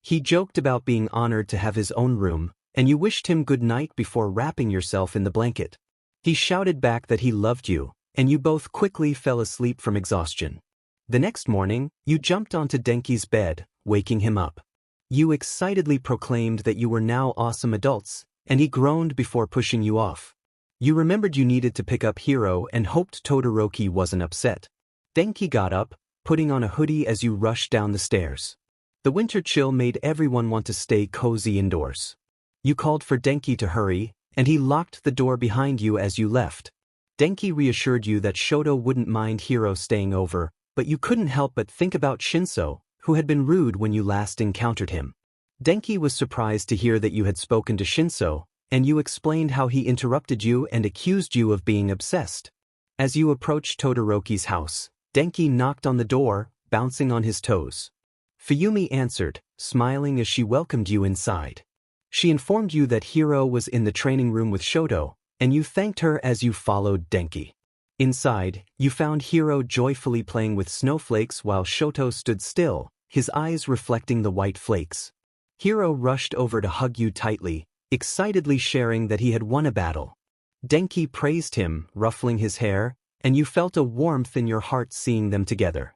He joked about being honored to have his own room, and you wished him good night before wrapping yourself in the blanket. He shouted back that he loved you, and you both quickly fell asleep from exhaustion. The next morning, you jumped onto Denki's bed, waking him up. You excitedly proclaimed that you were now awesome adults, and he groaned before pushing you off. You remembered you needed to pick up Hiro and hoped Todoroki wasn't upset. Denki got up, putting on a hoodie as you rushed down the stairs. The winter chill made everyone want to stay cozy indoors. You called for Denki to hurry, and he locked the door behind you as you left. Denki reassured you that Shoto wouldn't mind Hiro staying over, but you couldn't help but think about Shinso, who had been rude when you last encountered him. Denki was surprised to hear that you had spoken to Shinso, and you explained how he interrupted you and accused you of being obsessed. As you approached Todoroki's house, Denki knocked on the door, bouncing on his toes. Fuyumi answered, smiling as she welcomed you inside. She informed you that Hiro was in the training room with Shoto, and you thanked her as you followed Denki. Inside, you found Hiro joyfully playing with snowflakes while Shoto stood still, his eyes reflecting the white flakes. Hiro rushed over to hug you tightly, excitedly sharing that he had won a battle. Denki praised him, ruffling his hair, and you felt a warmth in your heart seeing them together.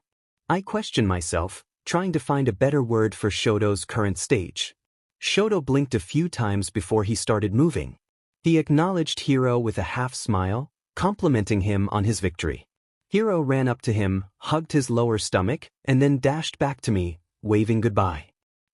I questioned myself, trying to find a better word for Shoto's current stage. Shoto blinked a few times before he started moving. He acknowledged Hiro with a half-smile, complimenting him on his victory. Hiro ran up to him, hugged his lower stomach, and then dashed back to me, waving goodbye.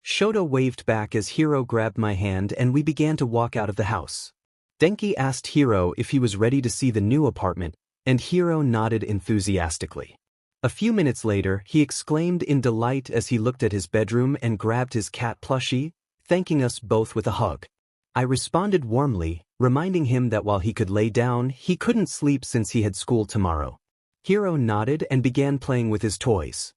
Shoto waved back as Hiro grabbed my hand and we began to walk out of the house. Denki asked Hiro if he was ready to see the new apartment, and Hiro nodded enthusiastically. A few minutes later, he exclaimed in delight as he looked at his bedroom and grabbed his cat plushie, thanking us both with a hug. I responded warmly, reminding him that while he could lay down, he couldn't sleep since he had school tomorrow. Hiro nodded and began playing with his toys.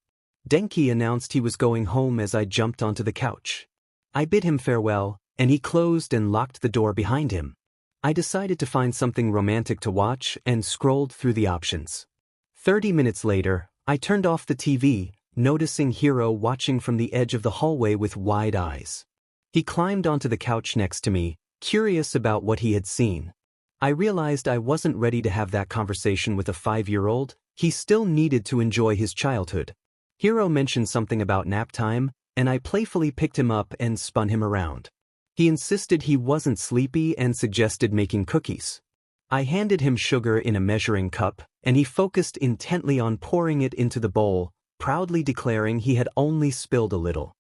Denki announced he was going home as I jumped onto the couch. I bid him farewell, and he closed and locked the door behind him. I decided to find something romantic to watch and scrolled through the options. 30 minutes later, I turned off the TV, noticing Hiro watching from the edge of the hallway with wide eyes. He climbed onto the couch next to me, curious about what he had seen. I realized I wasn't ready to have that conversation with a 5-year-old. He still needed to enjoy his childhood. Hiro mentioned something about nap time, and I playfully picked him up and spun him around. He insisted he wasn't sleepy and suggested making cookies. I handed him sugar in a measuring cup, and he focused intently on pouring it into the bowl, proudly declaring he had only spilled a little.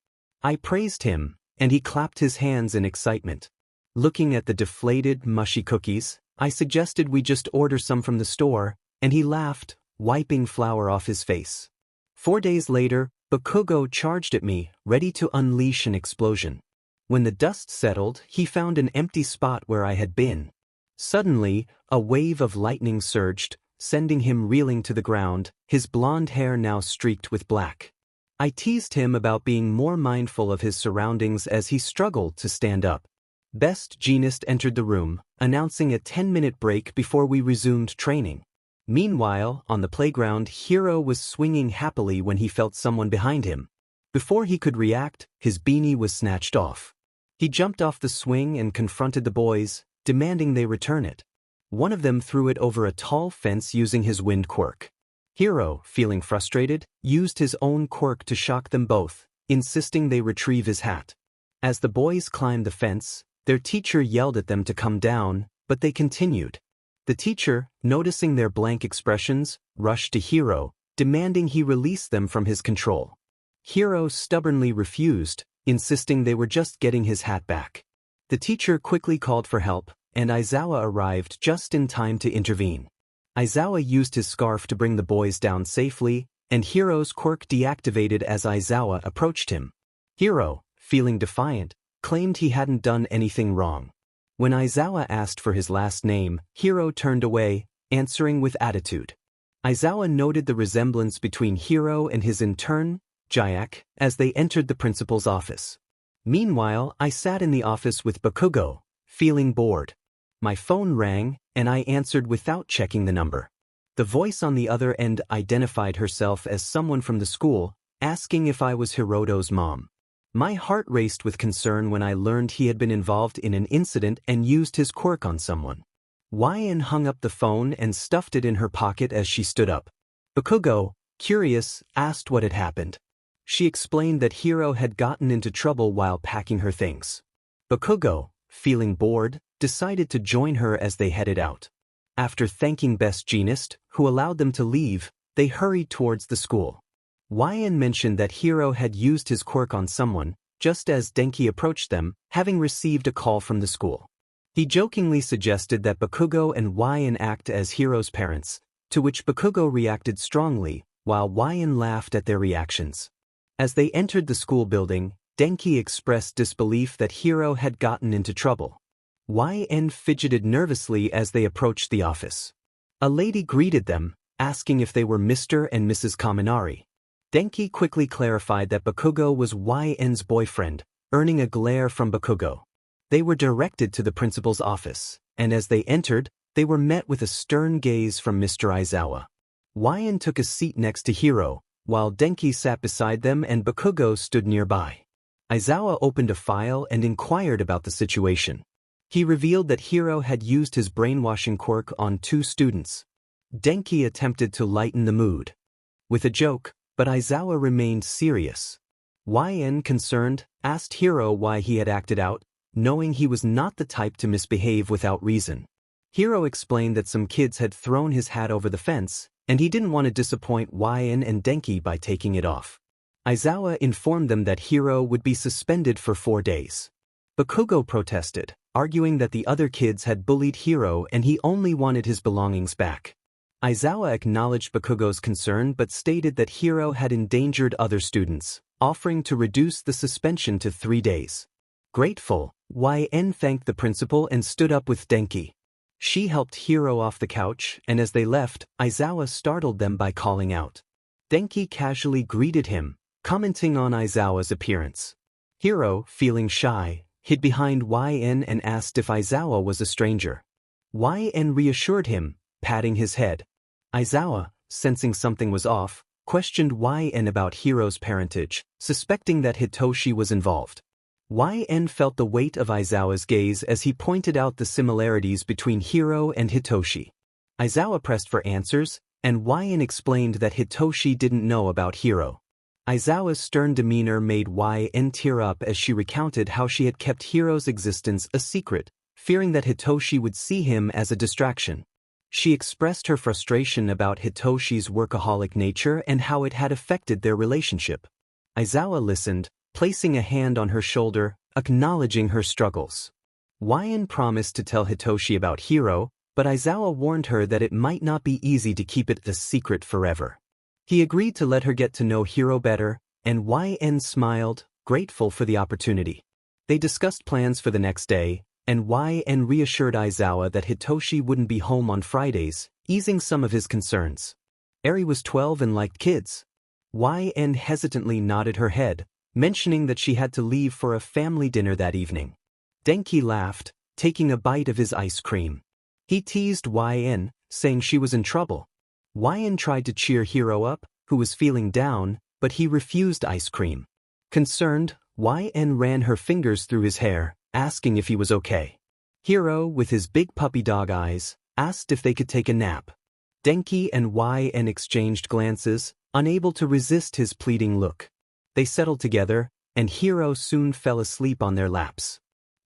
I praised him, and he clapped his hands in excitement. Looking at the deflated, mushy cookies, I suggested we just order some from the store, and he laughed, wiping flour off his face. 4 days later, Bakugo charged at me, ready to unleash an explosion. When the dust settled, he found an empty spot where I had been. Suddenly, a wave of lightning surged, sending him reeling to the ground, his blonde hair now streaked with black. I teased him about being more mindful of his surroundings as he struggled to stand up. Best Jeanist entered the room, announcing a 10-minute break before we resumed training. Meanwhile, on the playground, Hiro was swinging happily when he felt someone behind him. Before he could react, his beanie was snatched off. He jumped off the swing and confronted the boys, demanding they return it. One of them threw it over a tall fence using his wind quirk. Hiro, feeling frustrated, used his own quirk to shock them both, insisting they retrieve his hat. As the boys climbed the fence, their teacher yelled at them to come down, but they continued. The teacher, noticing their blank expressions, rushed to Hiro, demanding he release them from his control. Hiro stubbornly refused, insisting they were just getting his hat back. The teacher quickly called for help, and Aizawa arrived just in time to intervene. Aizawa used his scarf to bring the boys down safely, and Hiro's quirk deactivated as Aizawa approached him. Hiro, feeling defiant, claimed he hadn't done anything wrong. When Aizawa asked for his last name, Hiro turned away, answering with attitude. Aizawa noted the resemblance between Hiro and his intern, Jayak, as they entered the principal's office. Meanwhile, I sat in the office with Bakugo, feeling bored. My phone rang, and I answered without checking the number. The voice on the other end identified herself as someone from the school, asking if I was Hiroto's mom. My heart raced with concern when I learned he had been involved in an incident and used his quirk on someone. Wyan hung up the phone and stuffed it in her pocket as she stood up. Bakugo, curious, asked what had happened. She explained that Hiro had gotten into trouble while packing her things. Bakugo, feeling bored, decided to join her as they headed out. After thanking Best Jeanist, who allowed them to leave, they hurried towards the school. Wyan mentioned that Hiro had used his quirk on someone, just as Denki approached them, having received a call from the school. He jokingly suggested that Bakugo and Wyan act as Hiro's parents, to which Bakugo reacted strongly, while Wyan laughed at their reactions. As they entered the school building, Denki expressed disbelief that Hiro had gotten into trouble. Wyan fidgeted nervously as they approached the office. A lady greeted them, asking if they were Mr. and Mrs. Kaminari. Denki quickly clarified that Bakugo was Wyan's boyfriend, earning a glare from Bakugo. They were directed to the principal's office, and as they entered, They were met with a stern gaze from Mr. Aizawa. YN took a seat next to Hiro, while Denki sat beside them and Bakugo stood nearby. Aizawa opened a file and inquired about the situation. He revealed that Hiro had used his brainwashing quirk on 2 students. Denki attempted to lighten the mood with a joke, but Aizawa remained serious. YN, concerned, asked Hiro why he had acted out, knowing he was not the type to misbehave without reason. Hiro explained that some kids had thrown his hat over the fence, and he didn't want to disappoint YN and Denki by taking it off. Aizawa informed them that Hiro would be suspended for 4 days. Bakugo protested, arguing that the other kids had bullied Hiro and he only wanted his belongings back. Aizawa acknowledged Bakugo's concern but stated that Hiro had endangered other students, offering to reduce the suspension to 3 days. Grateful, YN thanked the principal and stood up with Denki. She helped Hiro off the couch, and as they left, Aizawa startled them by calling out. Denki casually greeted him, commenting on Aizawa's appearance. Hiro, feeling shy, hid behind YN and asked if Aizawa was a stranger. YN reassured him, patting his head. Aizawa, sensing something was off, questioned YN about Hiro's parentage, suspecting that Hitoshi was involved. YN felt the weight of Aizawa's gaze as he pointed out the similarities between Hiro and Hitoshi. Aizawa pressed for answers, and YN explained that Hitoshi didn't know about Hiro. Aizawa's stern demeanor made YN tear up as she recounted how she had kept Hiro's existence a secret, fearing that Hitoshi would see him as a distraction. She expressed her frustration about Hitoshi's workaholic nature and how it had affected their relationship. Aizawa listened, placing a hand on her shoulder, acknowledging her struggles. YN promised to tell Hitoshi about Hiro, but Aizawa warned her that it might not be easy to keep it a secret forever. He agreed to let her get to know Hiro better, and YN smiled, grateful for the opportunity. They discussed plans for the next day, and YN reassured Aizawa that Hitoshi wouldn't be home on Fridays, easing some of his concerns. Eri was 12 and liked kids. YN hesitantly nodded her head, mentioning that she had to leave for a family dinner that evening. Denki laughed, taking a bite of his ice cream. He teased YN, saying she was in trouble. YN tried to cheer Hiro up, who was feeling down, but he refused ice cream. Concerned, YN ran her fingers through his hair, asking if he was okay. Hiro, with his big puppy dog eyes, asked if they could take a nap. Denki and YN exchanged glances, unable to resist his pleading look. They settled together, and Hiro soon fell asleep on their laps.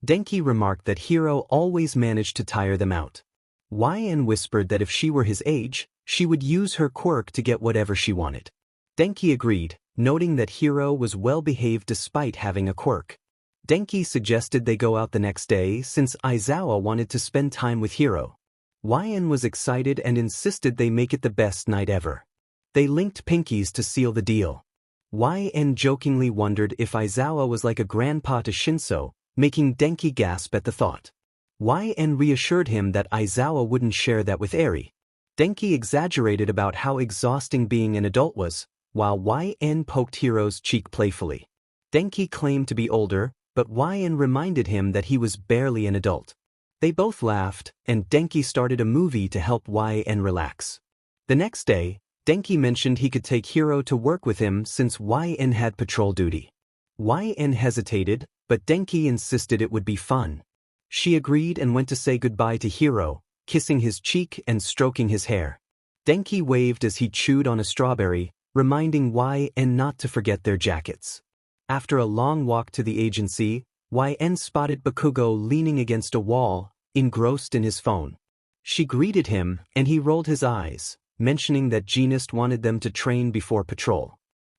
Denki remarked that Hiro always managed to tire them out. YN whispered that if she were his age, she would use her quirk to get whatever she wanted. Denki agreed, noting that Hiro was well-behaved despite having a quirk. Denki suggested they go out the next day since Aizawa wanted to spend time with Hiro. YN was excited and insisted they make it the best night ever. They linked pinkies to seal the deal. YN jokingly wondered if Aizawa was like a grandpa to Shinso, making Denki gasp at the thought. YN reassured him that Aizawa wouldn't share that with Eri. Denki exaggerated about how exhausting being an adult was, while YN poked Hiro's cheek playfully. Denki claimed to be older, but YN reminded him that he was barely an adult. They both laughed, and Denki started a movie to help YN relax. The next day, Denki mentioned he could take Hiro to work with him since YN had patrol duty. YN hesitated, but Denki insisted it would be fun. She agreed and went to say goodbye to Hiro, kissing his cheek and stroking his hair. Denki waved as he chewed on a strawberry, reminding YN not to forget their jackets. After a long walk to the agency, YN spotted Bakugo leaning against a wall, engrossed in his phone. She greeted him, and he rolled his eyes, mentioning that Genist wanted them to train before patrol.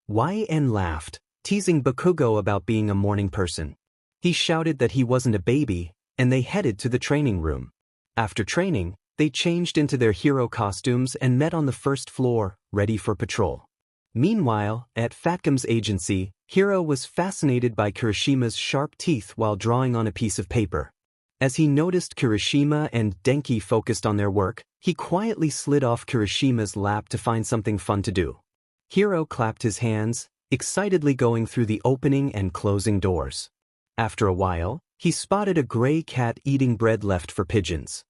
YN laughed, teasing Bakugo about being a morning person. He shouted that he wasn't a baby, and they headed to the training room. After training, they changed into their hero costumes and met on the first floor, ready for patrol. Meanwhile, at Fatcom's agency, Hiro was fascinated by Kirishima's sharp teeth while drawing on a piece of paper. As he noticed Kirishima and Denki focused on their work, he quietly slid off Kirishima's lap to find something fun to do. Hiro clapped his hands, excitedly going through the opening and closing doors. After a while, he spotted a gray cat eating bread left for pigeons.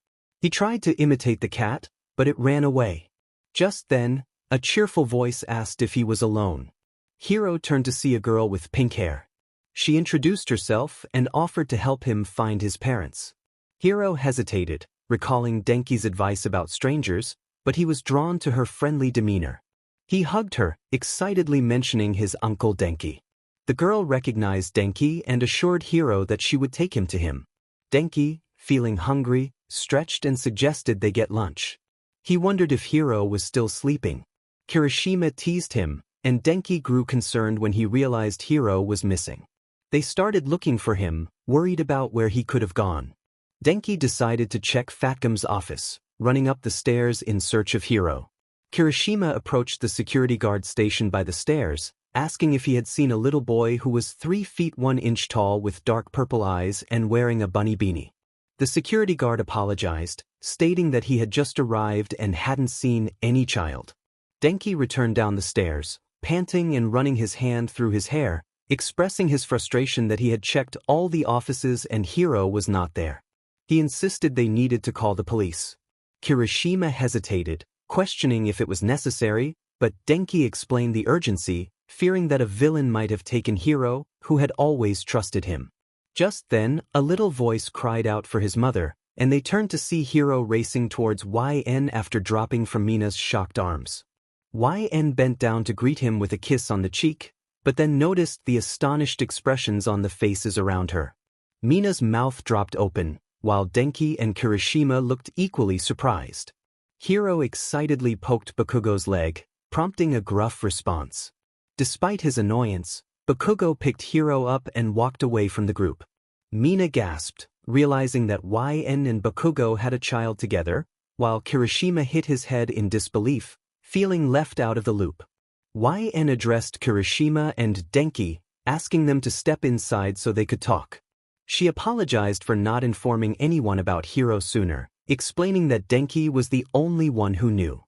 He tried to imitate the cat, but it ran away. Just then, a cheerful voice asked if he was alone. Hiro turned to see a girl with pink hair. She introduced herself and offered to help him find his parents. Hiro hesitated, recalling Denki's advice about strangers, but he was drawn to her friendly demeanor. He hugged her, excitedly mentioning his uncle Denki. The girl recognized Denki and assured Hiro that she would take him to him. Denki, feeling hungry, stretched and suggested they get lunch. He wondered if Hiro was still sleeping. Kirishima teased him, and Denki grew concerned when he realized Hiro was missing. They started looking for him, worried about where he could have gone. Denki decided to check Fatgum's office, running up the stairs in search of Hiro. Kirishima approached the security guard stationed by the stairs, asking if he had seen a little boy who was 3 feet 1 inch tall with dark purple eyes and wearing a bunny beanie. The security guard apologized, stating that he had just arrived and hadn't seen any child. Denki returned down the stairs, panting and running his hand through his hair, expressing his frustration that he had checked all the offices and Hiro was not there. He insisted they needed to call the police. Kirishima hesitated, questioning if it was necessary, but Denki explained the urgency, fearing that a villain might have taken Hiro, who had always trusted him. Just then, a little voice cried out for his mother, and they turned to see Hiro racing towards YN after dropping from Mina's shocked arms. YN bent down to greet him with a kiss on the cheek, but then noticed the astonished expressions on the faces around her. Mina's mouth dropped open, while Denki and Kirishima looked equally surprised. Hiro excitedly poked Bakugo's leg, prompting a gruff response. Despite his annoyance, Bakugo picked Hiro up and walked away from the group. Mina gasped, realizing that YN and Bakugo had a child together, while Kirishima hit his head in disbelief, feeling left out of the loop. YN addressed Kirishima and Denki, asking them to step inside so they could talk. She apologized for not informing anyone about Hiro sooner, explaining that Denki was the only one who knew,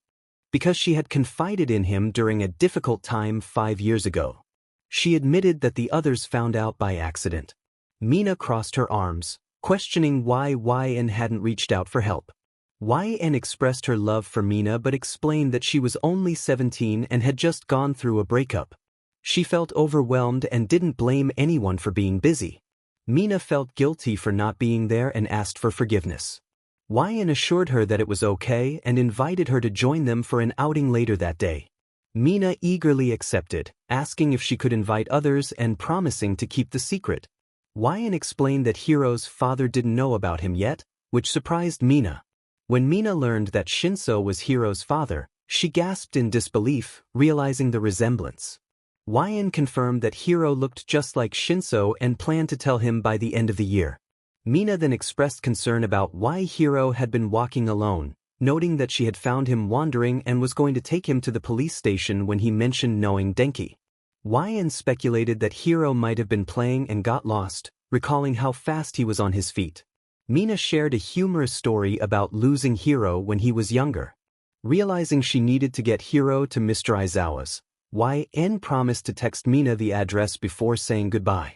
because she had confided in him during a difficult time 5 years ago. She admitted that the others found out by accident. Mina crossed her arms, questioning why YN hadn't reached out for help. YN expressed her love for Mina but explained that she was only 17 and had just gone through a breakup. She felt overwhelmed and didn't blame anyone for being busy. Mina felt guilty for not being there and asked for forgiveness. YN assured her that it was okay and invited her to join them for an outing later that day. Mina eagerly accepted, asking if she could invite others and promising to keep the secret. YN explained that Hiro's father didn't know about him yet, which surprised Mina. When Mina learned that Shinso was Hiro's father, she gasped in disbelief, realizing the resemblance. YN confirmed that Hiro looked just like Shinso and planned to tell him by the end of the year. Mina then expressed concern about why Hiro had been walking alone, noting that she had found him wandering and was going to take him to the police station when he mentioned knowing Denki. YN speculated that Hiro might have been playing and got lost, recalling how fast he was on his feet. Mina shared a humorous story about losing Hiro when he was younger. Realizing she needed to get Hiro to Mr. Aizawa's, YN promised to text Mina the address before saying goodbye.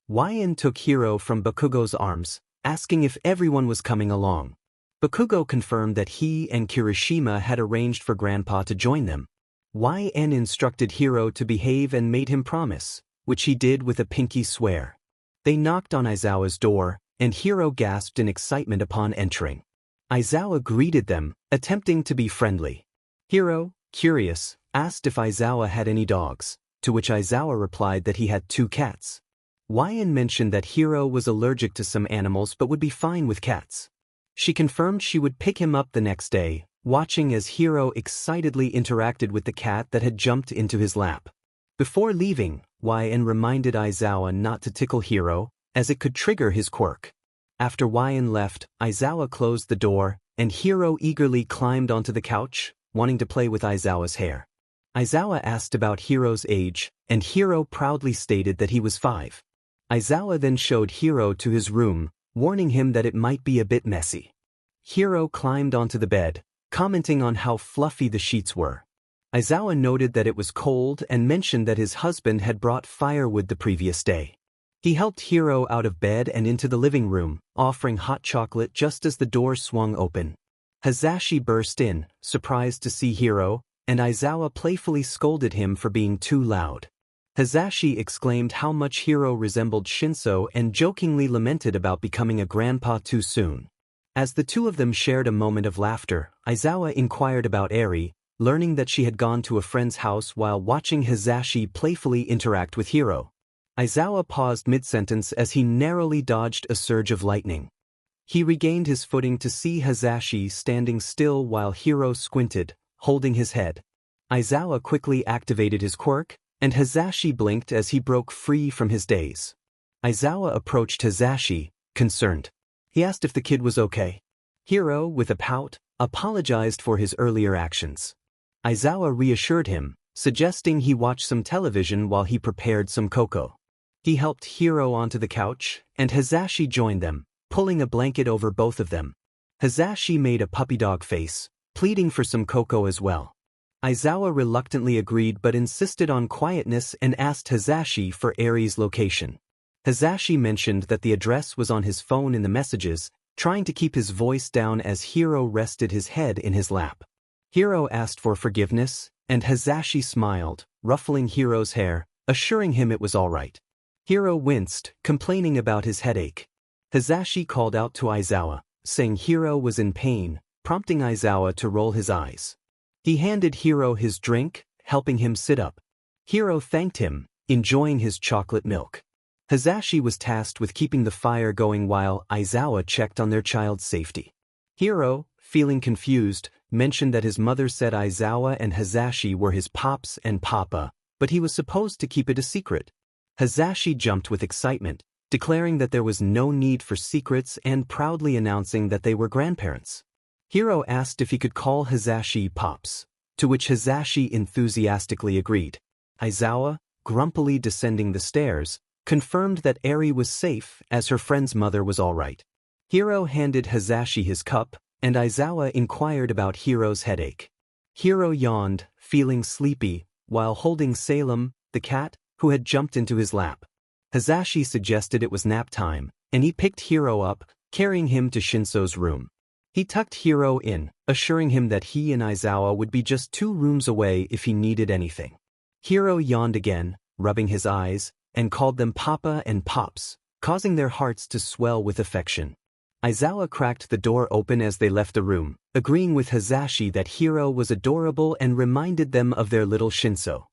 YN took Hiro from Bakugo's arms, asking if everyone was coming along. Bakugo confirmed that he and Kirishima had arranged for Grandpa to join them. YN instructed Hiro to behave and made him promise, which he did with a pinky swear. They knocked on Aizawa's door, and Hiro gasped in excitement upon entering. Aizawa greeted them, attempting to be friendly. Hiro, curious, asked if Aizawa had any dogs, to which Aizawa replied that he had 2 cats. YN mentioned that Hiro was allergic to some animals but would be fine with cats. She confirmed she would pick him up the next day, watching as Hiro excitedly interacted with the cat that had jumped into his lap. Before leaving, YN reminded Aizawa not to tickle Hiro, as it could trigger his quirk. After YN left, Aizawa closed the door, and Hiro eagerly climbed onto the couch, wanting to play with Aizawa's hair. Aizawa asked about Hiro's age, and Hiro proudly stated that he was 5. Aizawa then showed Hiro to his room, warning him that it might be a bit messy. Hiro climbed onto the bed, commenting on how fluffy the sheets were. Aizawa noted that it was cold and mentioned that his husband had brought firewood the previous day. He helped Hiro out of bed and into the living room, offering hot chocolate just as the door swung open. Hazashi burst in, surprised to see Hiro, and Aizawa playfully scolded him for being too loud. Hazashi exclaimed how much Hiro resembled Shinso and jokingly lamented about becoming a grandpa too soon. As the two of them shared a moment of laughter, Aizawa inquired about Eri, learning that she had gone to a friend's house while watching Hazashi playfully interact with Hiro. Aizawa paused mid-sentence as he narrowly dodged a surge of lightning. He regained his footing to see Hazashi standing still while Hiro squinted, holding his head. Aizawa quickly activated his quirk, and Hazashi blinked as he broke free from his daze. Aizawa approached Hazashi, concerned. He asked if the kid was okay. Hiro, with a pout, apologized for his earlier actions. Aizawa reassured him, suggesting he watch some television while he prepared some cocoa. He helped Hiro onto the couch, and Hazashi joined them, pulling a blanket over both of them. Hazashi made a puppy dog face, pleading for some cocoa as well. Aizawa reluctantly agreed but insisted on quietness and asked Hazashi for Eri's location. Hazashi mentioned that the address was on his phone in the messages, trying to keep his voice down as Hiro rested his head in his lap. Hiro asked for forgiveness, and Hazashi smiled, ruffling Hiro's hair, assuring him it was all right. Hiro winced, complaining about his headache. Hazashi called out to Aizawa, saying Hiro was in pain, prompting Aizawa to roll his eyes. He handed Hiro his drink, helping him sit up. Hiro thanked him, enjoying his chocolate milk. Hazashi was tasked with keeping the fire going while Aizawa checked on their child's safety. Hiro, feeling confused, mentioned that his mother said Aizawa and Hazashi were his pops and papa, but he was supposed to keep it a secret. Hazashi jumped with excitement, declaring that there was no need for secrets and proudly announcing that they were grandparents. Hiro asked if he could call Hazashi Pops, to which Hazashi enthusiastically agreed. Aizawa, grumpily descending the stairs, confirmed that Eri was safe as her friend's mother was all right. Hiro handed Hazashi his cup, and Aizawa inquired about Hiro's headache. Hiro yawned, feeling sleepy, while holding Salem, the cat, who had jumped into his lap. Hazashi suggested it was nap time, and he picked Hiro up, carrying him to Shinso's room. He tucked Hiro in, assuring him that he and Aizawa would be just 2 rooms away if he needed anything. Hiro yawned again, rubbing his eyes, and called them Papa and Pops, causing their hearts to swell with affection. Aizawa cracked the door open as they left the room, agreeing with Hazashi that Hiro was adorable and reminded them of their little Shinso.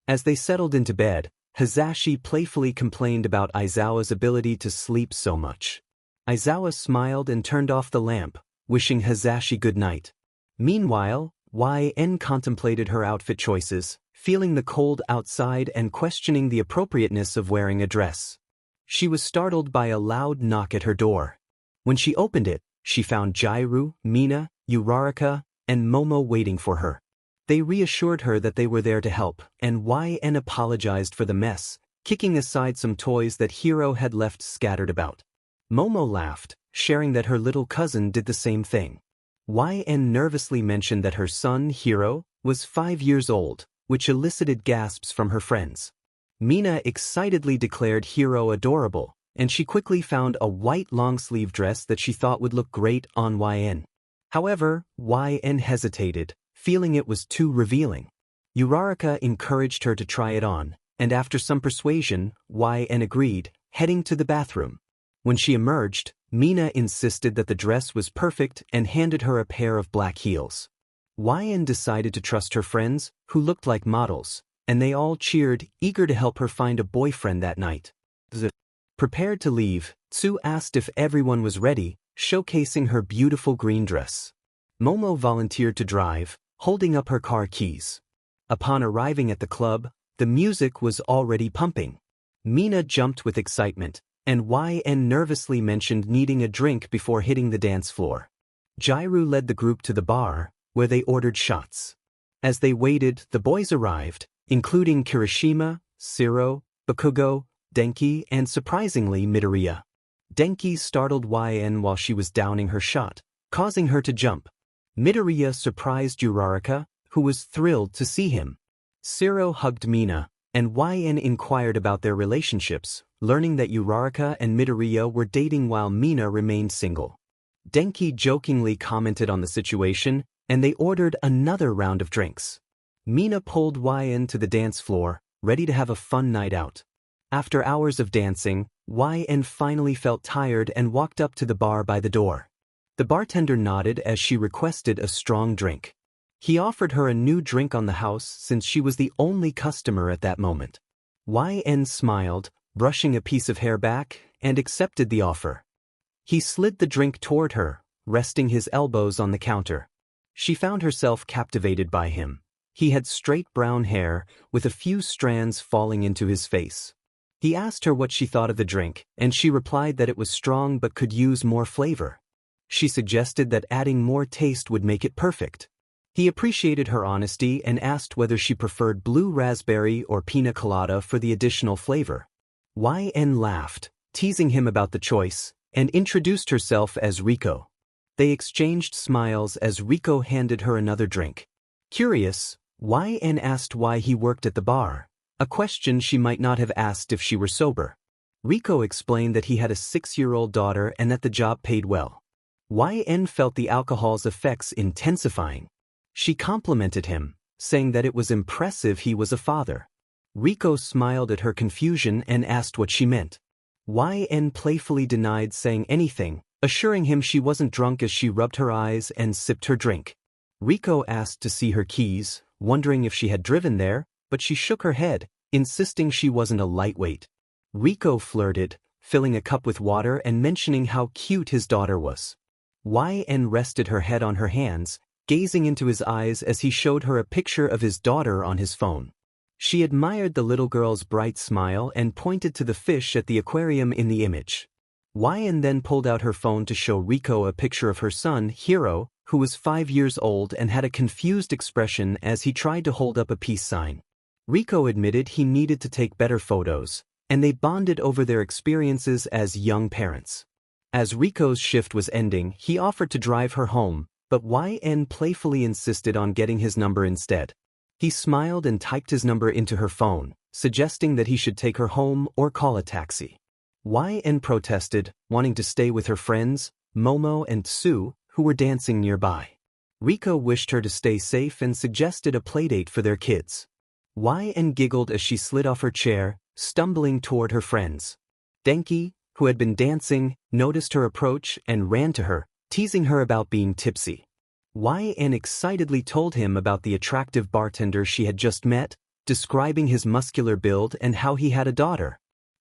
As they settled into bed, Hazashi playfully complained about Aizawa's ability to sleep so much. Aizawa smiled and turned off the lamp, wishing Hazashi good night. Meanwhile, YN contemplated her outfit choices, feeling the cold outside and questioning the appropriateness of wearing a dress. She was startled by a loud knock at her door. When she opened it, she found Jairu, Mina, Uraraka, and Momo waiting for her. They reassured her that they were there to help, and YN apologized for the mess, kicking aside some toys that Hiro had left scattered about. Momo laughed, sharing that her little cousin did the same thing. YN nervously mentioned that her son, Hiro, was 5 years old, which elicited gasps from her friends. Mina excitedly declared Hiro adorable, and she quickly found a white long-sleeve dress that she thought would look great on YN. However, YN hesitated, feeling it was too revealing. Uraraka encouraged her to try it on, and after some persuasion, YN agreed, heading to the bathroom. When she emerged, Mina insisted that the dress was perfect and handed her a pair of black heels. YN decided to trust her friends, who looked like models, and they all cheered, eager to help her find a boyfriend that night. Prepared to leave, Tsu asked if everyone was ready, showcasing her beautiful green dress. Momo volunteered to drive, holding up her car keys. Upon arriving at the club, the music was already pumping. Mina jumped with excitement, and YN nervously mentioned needing a drink before hitting the dance floor. Jairu led the group to the bar, where they ordered shots. As they waited, the boys arrived, including Kirishima, Shiro, Bakugo, Denki, and surprisingly Midoriya. Denki startled YN while she was downing her shot, causing her to jump. Midoriya surprised Uraraka, who was thrilled to see him. Shiro hugged Mina, and YN inquired about their relationships, learning that Uraraka and Midoriya were dating while Mina remained single. Denki jokingly commented on the situation, and they ordered another round of drinks. Mina pulled YN to the dance floor, ready to have a fun night out. After hours of dancing, YN finally felt tired and walked up to the bar by the door. The bartender nodded as she requested a strong drink. He offered her a new drink on the house since she was the only customer at that moment. YN smiled, brushing a piece of hair back, and accepted the offer. He slid the drink toward her, resting his elbows on the counter. She found herself captivated by him. He had straight brown hair, with a few strands falling into his face. He asked her what she thought of the drink, and she replied that it was strong but could use more flavor. She suggested that adding more taste would make it perfect. He appreciated her honesty and asked whether she preferred blue raspberry or pina colada for the additional flavor. YN laughed, teasing him about the choice, and introduced herself as Riko. They exchanged smiles as Riko handed her another drink. Curious, YN asked why he worked at the bar, a question she might not have asked if she were sober. Riko explained that he had a 6-year-old daughter and that the job paid well. YN felt the alcohol's effects intensifying. She complimented him, saying that it was impressive he was a father. Riko smiled at her confusion and asked what she meant. YN playfully denied saying anything, assuring him she wasn't drunk as she rubbed her eyes and sipped her drink. Riko asked to see her keys, wondering if she had driven there, but she shook her head, insisting she wasn't a lightweight. Riko flirted, filling a cup with water and mentioning how cute his daughter was. YN rested her head on her hands, gazing into his eyes as he showed her a picture of his daughter on his phone. She admired the little girl's bright smile and pointed to the fish at the aquarium in the image. YN then pulled out her phone to show Riko a picture of her son, Hiro, who was 5 years old and had a confused expression as he tried to hold up a peace sign. Riko admitted he needed to take better photos, and they bonded over their experiences as young parents. As Riko's shift was ending, he offered to drive her home, but YN playfully insisted on getting his number instead. He smiled and typed his number into her phone, suggesting that he should take her home or call a taxi. YN protested, wanting to stay with her friends, Momo and Tsu, who were dancing nearby. Riko wished her to stay safe and suggested a playdate for their kids. YN giggled as she slid off her chair, stumbling toward her friends. Denki, who had been dancing, noticed her approach and ran to her, teasing her about being tipsy. YN excitedly told him about the attractive bartender she had just met, describing his muscular build and how he had a daughter.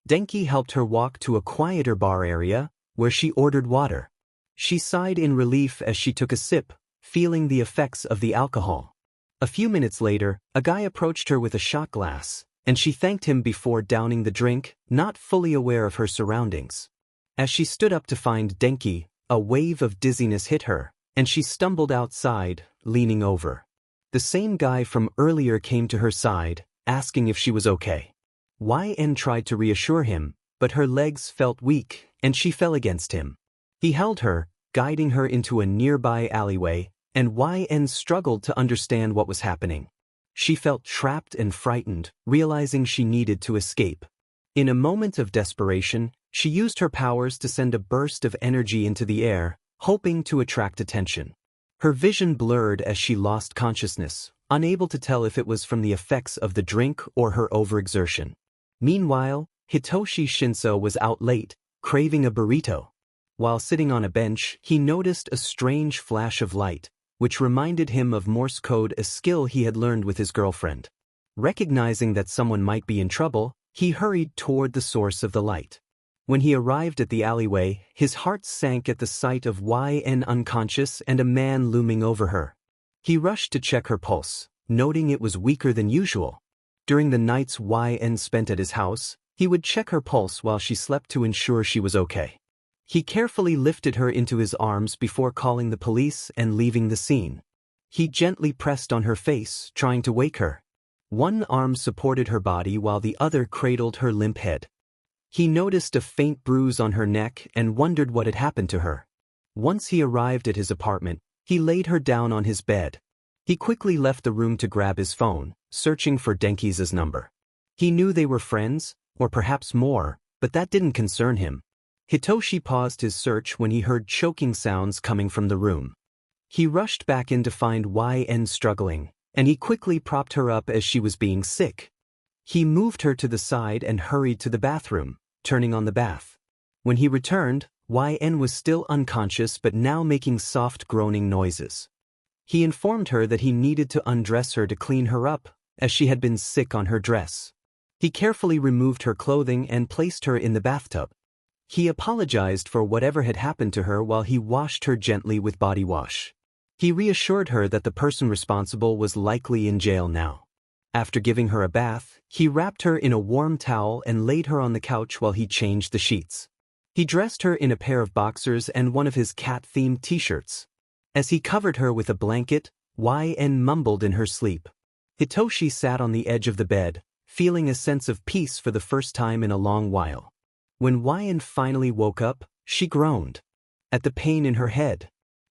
Denki helped her walk to a quieter bar area, where she ordered water. She sighed in relief as she took a sip, feeling the effects of the alcohol. A few minutes later, a guy approached her with a shot glass, and she thanked him before downing the drink, not fully aware of her surroundings. As she stood up to find Denki, a wave of dizziness hit her, and she stumbled outside, leaning over. The same guy from earlier came to her side, asking if she was okay. YN tried to reassure him, but her legs felt weak, and she fell against him. He held her, guiding her into a nearby alleyway, and YN struggled to understand what was happening. She felt trapped and frightened, realizing she needed to escape. In a moment of desperation, she used her powers to send a burst of energy into the air, hoping to attract attention. Her vision blurred as she lost consciousness, unable to tell if it was from the effects of the drink or her overexertion. Meanwhile, Hitoshi Shinso was out late, craving a burrito. While sitting on a bench, he noticed a strange flash of light, which reminded him of Morse code, a skill he had learned with his girlfriend. Recognizing that someone might be in trouble, he hurried toward the source of the light. When he arrived at the alleyway, his heart sank at the sight of YN unconscious and a man looming over her. He rushed to check her pulse, noting it was weaker than usual. During the nights YN spent at his house, he would check her pulse while she slept to ensure she was okay. He carefully lifted her into his arms before calling the police and leaving the scene. He gently pressed on her face, trying to wake her. One arm supported her body while the other cradled her limp head. He noticed a faint bruise on her neck and wondered what had happened to her. Once he arrived at his apartment, he laid her down on his bed. He quickly left the room to grab his phone, searching for Denki's number. He knew they were friends, or perhaps more, but that didn't concern him. Hitoshi paused his search when he heard choking sounds coming from the room. He rushed back in to find YN struggling, and he quickly propped her up as she was being sick. He moved her to the side and hurried to the bathroom, turning on the bath. When he returned, YN was still unconscious but now making soft groaning noises. He informed her that he needed to undress her to clean her up, as she had been sick on her dress. He carefully removed her clothing and placed her in the bathtub. He apologized for whatever had happened to her while he washed her gently with body wash. He reassured her that the person responsible was likely in jail now. After giving her a bath, he wrapped her in a warm towel and laid her on the couch while he changed the sheets. He dressed her in a pair of boxers and one of his cat-themed t-shirts. As he covered her with a blanket, YN mumbled in her sleep. Hitoshi sat on the edge of the bed, feeling a sense of peace for the first time in a long while. When YN finally woke up, she groaned at the pain in her head.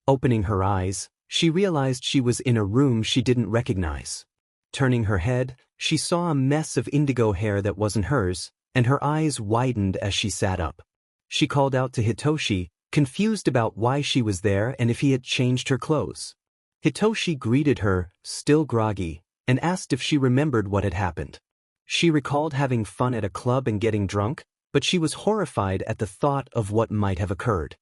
Opening her eyes, she realized she was in a room she didn't recognize. Turning her head, she saw a mess of indigo hair that wasn't hers, and her eyes widened as she sat up. She called out to Hitoshi, confused about why she was there and if he had changed her clothes. Hitoshi greeted her, still groggy, and asked if she remembered what had happened. She recalled having fun at a club and getting drunk, but she was horrified at the thought of what might have occurred.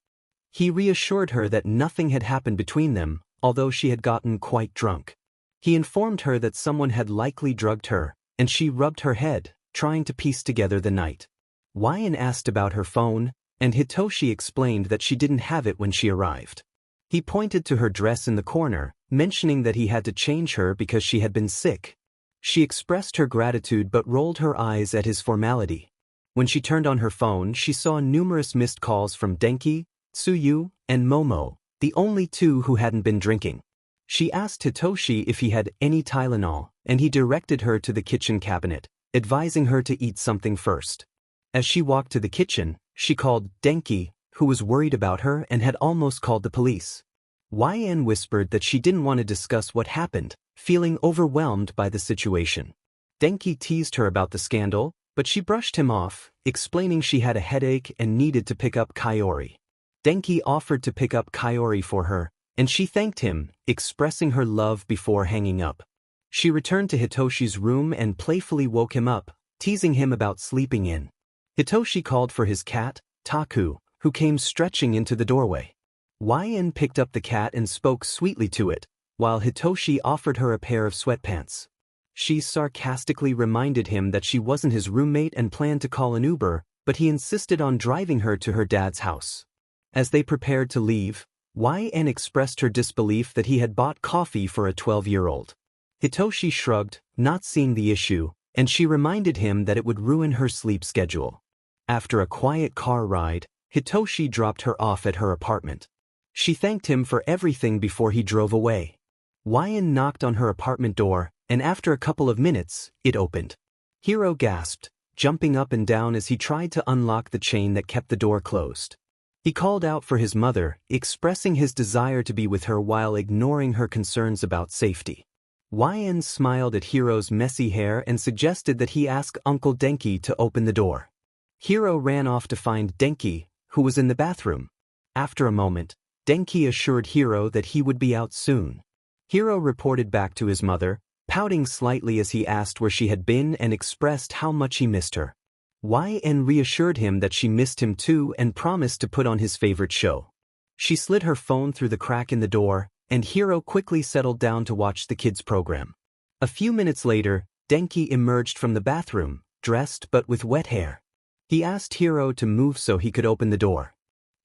He reassured her that nothing had happened between them, although she had gotten quite drunk. He informed her that someone had likely drugged her, and she rubbed her head, trying to piece together the night. YN asked about her phone, and Hitoshi explained that she didn't have it when she arrived. He pointed to her dress in the corner, mentioning that he had to change her because she had been sick. She expressed her gratitude but rolled her eyes at his formality. When she turned on her phone, she saw numerous missed calls from Denki, Tsuyu, and Momo, the only two who hadn't been drinking. She asked Hitoshi if he had any Tylenol, and he directed her to the kitchen cabinet, advising her to eat something first. As she walked to the kitchen, she called Denki, who was worried about her and had almost called the police. YN whispered that she didn't want to discuss what happened, feeling overwhelmed by the situation. Denki teased her about the scandal, but she brushed him off, explaining she had a headache and needed to pick up Kaori. Denki offered to pick up Kaori for her, and she thanked him, expressing her love before hanging up. She returned to Hitoshi's room and playfully woke him up, teasing him about sleeping in. Hitoshi called for his cat, Taku, who came stretching into the doorway. YN picked up the cat and spoke sweetly to it, while Hitoshi offered her a pair of sweatpants. She sarcastically reminded him that she wasn't his roommate and planned to call an Uber, but he insisted on driving her to her dad's house. As they prepared to leave, YN expressed her disbelief that he had bought coffee for a 12-year-old. Hitoshi shrugged, not seeing the issue, and she reminded him that it would ruin her sleep schedule. After a quiet car ride, Hitoshi dropped her off at her apartment. She thanked him for everything before he drove away. YN knocked on her apartment door, and after a couple of minutes, it opened. Hiro gasped, jumping up and down as he tried to unlock the chain that kept the door closed. He called out for his mother, expressing his desire to be with her while ignoring her concerns about safety. YN smiled at Hiro's messy hair and suggested that he ask Uncle Denki to open the door. Hiro ran off to find Denki, who was in the bathroom. After a moment, Denki assured Hiro that he would be out soon. Hiro reported back to his mother, pouting slightly as he asked where she had been and expressed how much he missed her. YN reassured him that she missed him too and promised to put on his favorite show. She slid her phone through the crack in the door, and Hiro quickly settled down to watch the kids' program. A few minutes later, Denki emerged from the bathroom, dressed but with wet hair. He asked Hiro to move so he could open the door.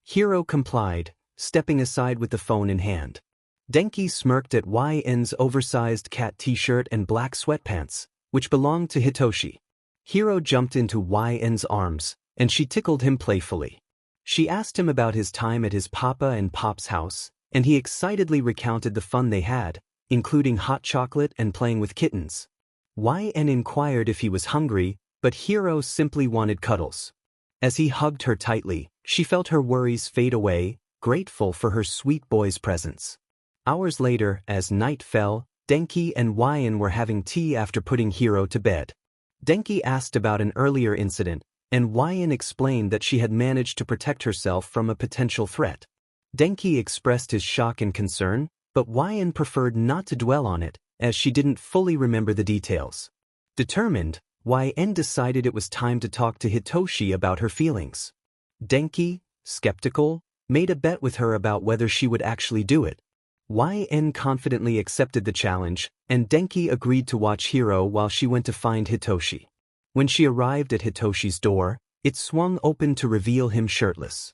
Hiro complied, stepping aside with the phone in hand. Denki smirked at YN's oversized cat t-shirt and black sweatpants, which belonged to Hitoshi. Hiro jumped into YN's arms, and she tickled him playfully. She asked him about his time at his Papa and Pop's house, and he excitedly recounted the fun they had, including hot chocolate and playing with kittens. YN inquired if he was hungry, but Hiro simply wanted cuddles. As he hugged her tightly, she felt her worries fade away, grateful for her sweet boy's presence. Hours later, as night fell, Denki and YN were having tea after putting Hiro to bed. Denki asked about an earlier incident, and YN explained that she had managed to protect herself from a potential threat. Denki expressed his shock and concern, but YN preferred not to dwell on it, as she didn't fully remember the details. Determined, YN decided it was time to talk to Hitoshi about her feelings. Denki, skeptical, made a bet with her about whether she would actually do it. YN confidently accepted the challenge, and Denki agreed to watch Hiro while she went to find Hitoshi. When she arrived at Hitoshi's door, it swung open to reveal him shirtless.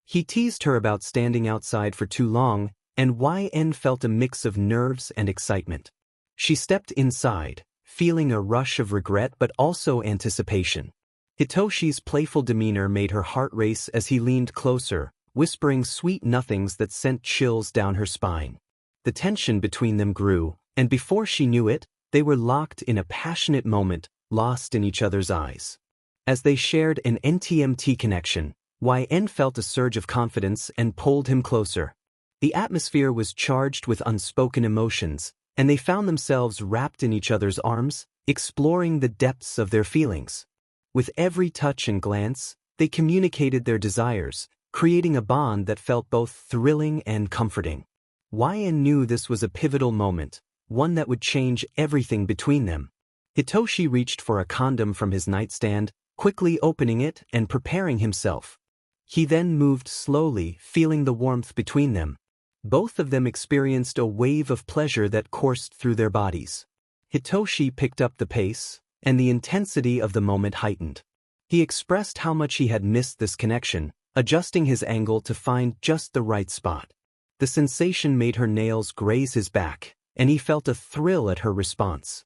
He teased her about standing outside for too long, and YN felt a mix of nerves and excitement. She stepped inside, feeling a rush of regret but also anticipation. Hitoshi's playful demeanor made her heart race as he leaned closer, whispering sweet nothings that sent chills down her spine. The tension between them grew, and before she knew it, they were locked in a passionate moment, lost in each other's eyes. As they shared an NTMT connection, YN felt a surge of confidence and pulled him closer. The atmosphere was charged with unspoken emotions, and they found themselves wrapped in each other's arms, exploring the depths of their feelings. With every touch and glance, they communicated their desires, creating a bond that felt both thrilling and comforting. YN knew this was a pivotal moment, one that would change everything between them. Hitoshi reached for a condom from his nightstand, quickly opening it and preparing himself. He then moved slowly, feeling the warmth between them. Both of them experienced a wave of pleasure that coursed through their bodies. Hitoshi picked up the pace, and the intensity of the moment heightened. He expressed how much he had missed this connection, adjusting his angle to find just the right spot. The sensation made her nails graze his back, and he felt a thrill at her response.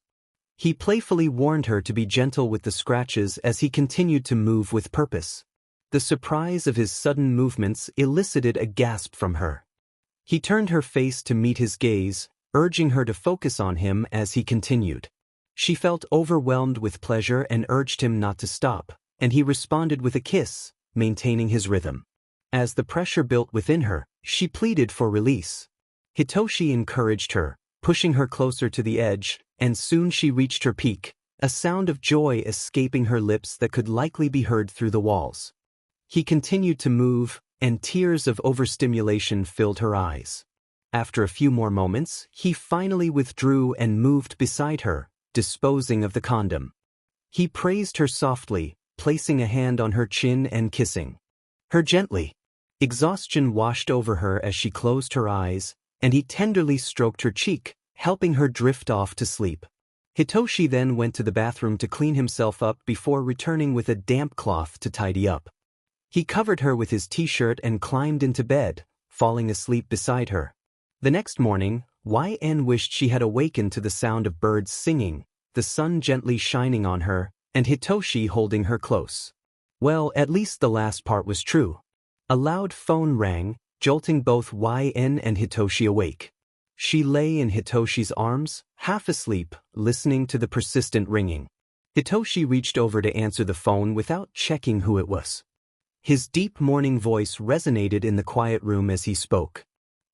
He playfully warned her to be gentle with the scratches as he continued to move with purpose. The surprise of his sudden movements elicited a gasp from her. He turned her face to meet his gaze, urging her to focus on him as he continued. She felt overwhelmed with pleasure and urged him not to stop, and he responded with a kiss, maintaining his rhythm. As the pressure built within her, she pleaded for release. Hitoshi encouraged her, pushing her closer to the edge, and soon she reached her peak, a sound of joy escaping her lips that could likely be heard through the walls. He continued to move, and tears of overstimulation filled her eyes. After a few more moments, he finally withdrew and moved beside her, disposing of the condom. He praised her softly, placing a hand on her chin and kissing her gently. Exhaustion washed over her as she closed her eyes, and he tenderly stroked her cheek, helping her drift off to sleep. Hitoshi then went to the bathroom to clean himself up before returning with a damp cloth to tidy up. He covered her with his t-shirt and climbed into bed, falling asleep beside her. The next morning, YN wished she had awakened to the sound of birds singing, the sun gently shining on her, and Hitoshi holding her close. Well, at least the last part was true. A loud phone rang, jolting both YN and Hitoshi awake. She lay in Hitoshi's arms, half asleep, listening to the persistent ringing. Hitoshi reached over to answer the phone without checking who it was. His deep morning voice resonated in the quiet room as he spoke.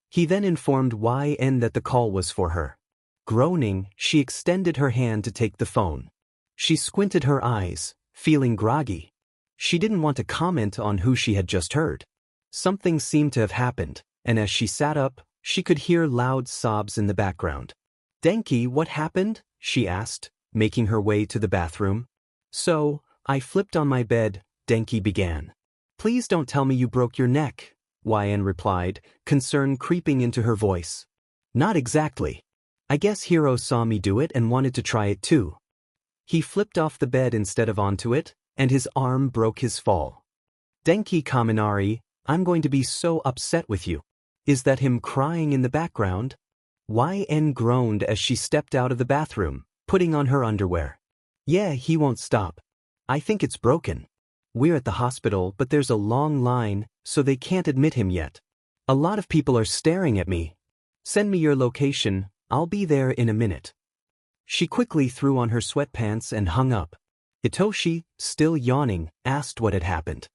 He then informed YN that the call was for her. Groaning, she extended her hand to take the phone. She squinted her eyes, feeling groggy. She didn't want to comment on who she had just heard. Something seemed to have happened, and as she sat up, she could hear loud sobs in the background. "Denki, what happened?" she asked, making her way to the bathroom. "So, I flipped on my bed," Denki began. "Please don't tell me you broke your neck," YN replied, concern creeping into her voice. "Not exactly. I guess Hiro saw me do it and wanted to try it too. He flipped off the bed instead of onto it, and his arm broke his fall. Denki Kaminari, I'm going to be so upset with you. Is that him crying in the background?" YN groaned as she stepped out of the bathroom, putting on her underwear. "Yeah, he won't stop. I think it's broken. We're at the hospital, but there's a long line, so they can't admit him yet. A lot of people are staring at me. Send me your location, I'll be there in a minute." She quickly threw on her sweatpants and hung up. Hitoshi, still yawning, asked what had happened.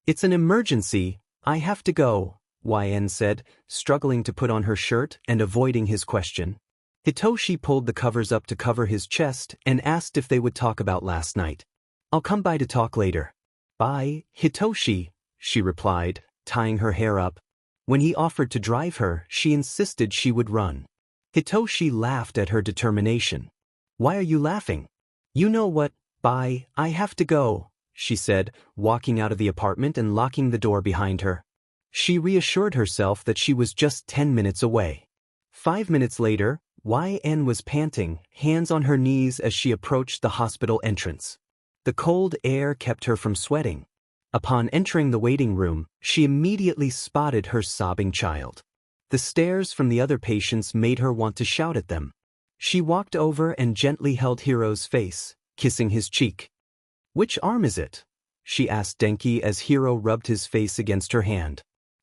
"It's an emergency, I have to go," YN said, struggling to put on her shirt and avoiding his question. Hitoshi pulled the covers up to cover his chest and asked if they would talk about last night. "I'll come by to talk later." By Hitoshi, she replied, tying her hair up. When he offered to drive her, she insisted she would run. Hitoshi laughed at her determination. Why are you laughing? You know what, Bye, I have to go, she said, walking out of the apartment and locking the door behind her. She reassured herself that she was just 10 minutes away. 5 minutes later, YN was panting, hands on her knees as she approached the hospital entrance. The cold air kept her from sweating. Upon entering the waiting room, she immediately spotted her sobbing child. The stares from the other patients made her want to shout at them. She walked over and gently held Hiro's face, kissing his cheek. Which arm is it? She asked Denki as Hiro rubbed his face against her hand.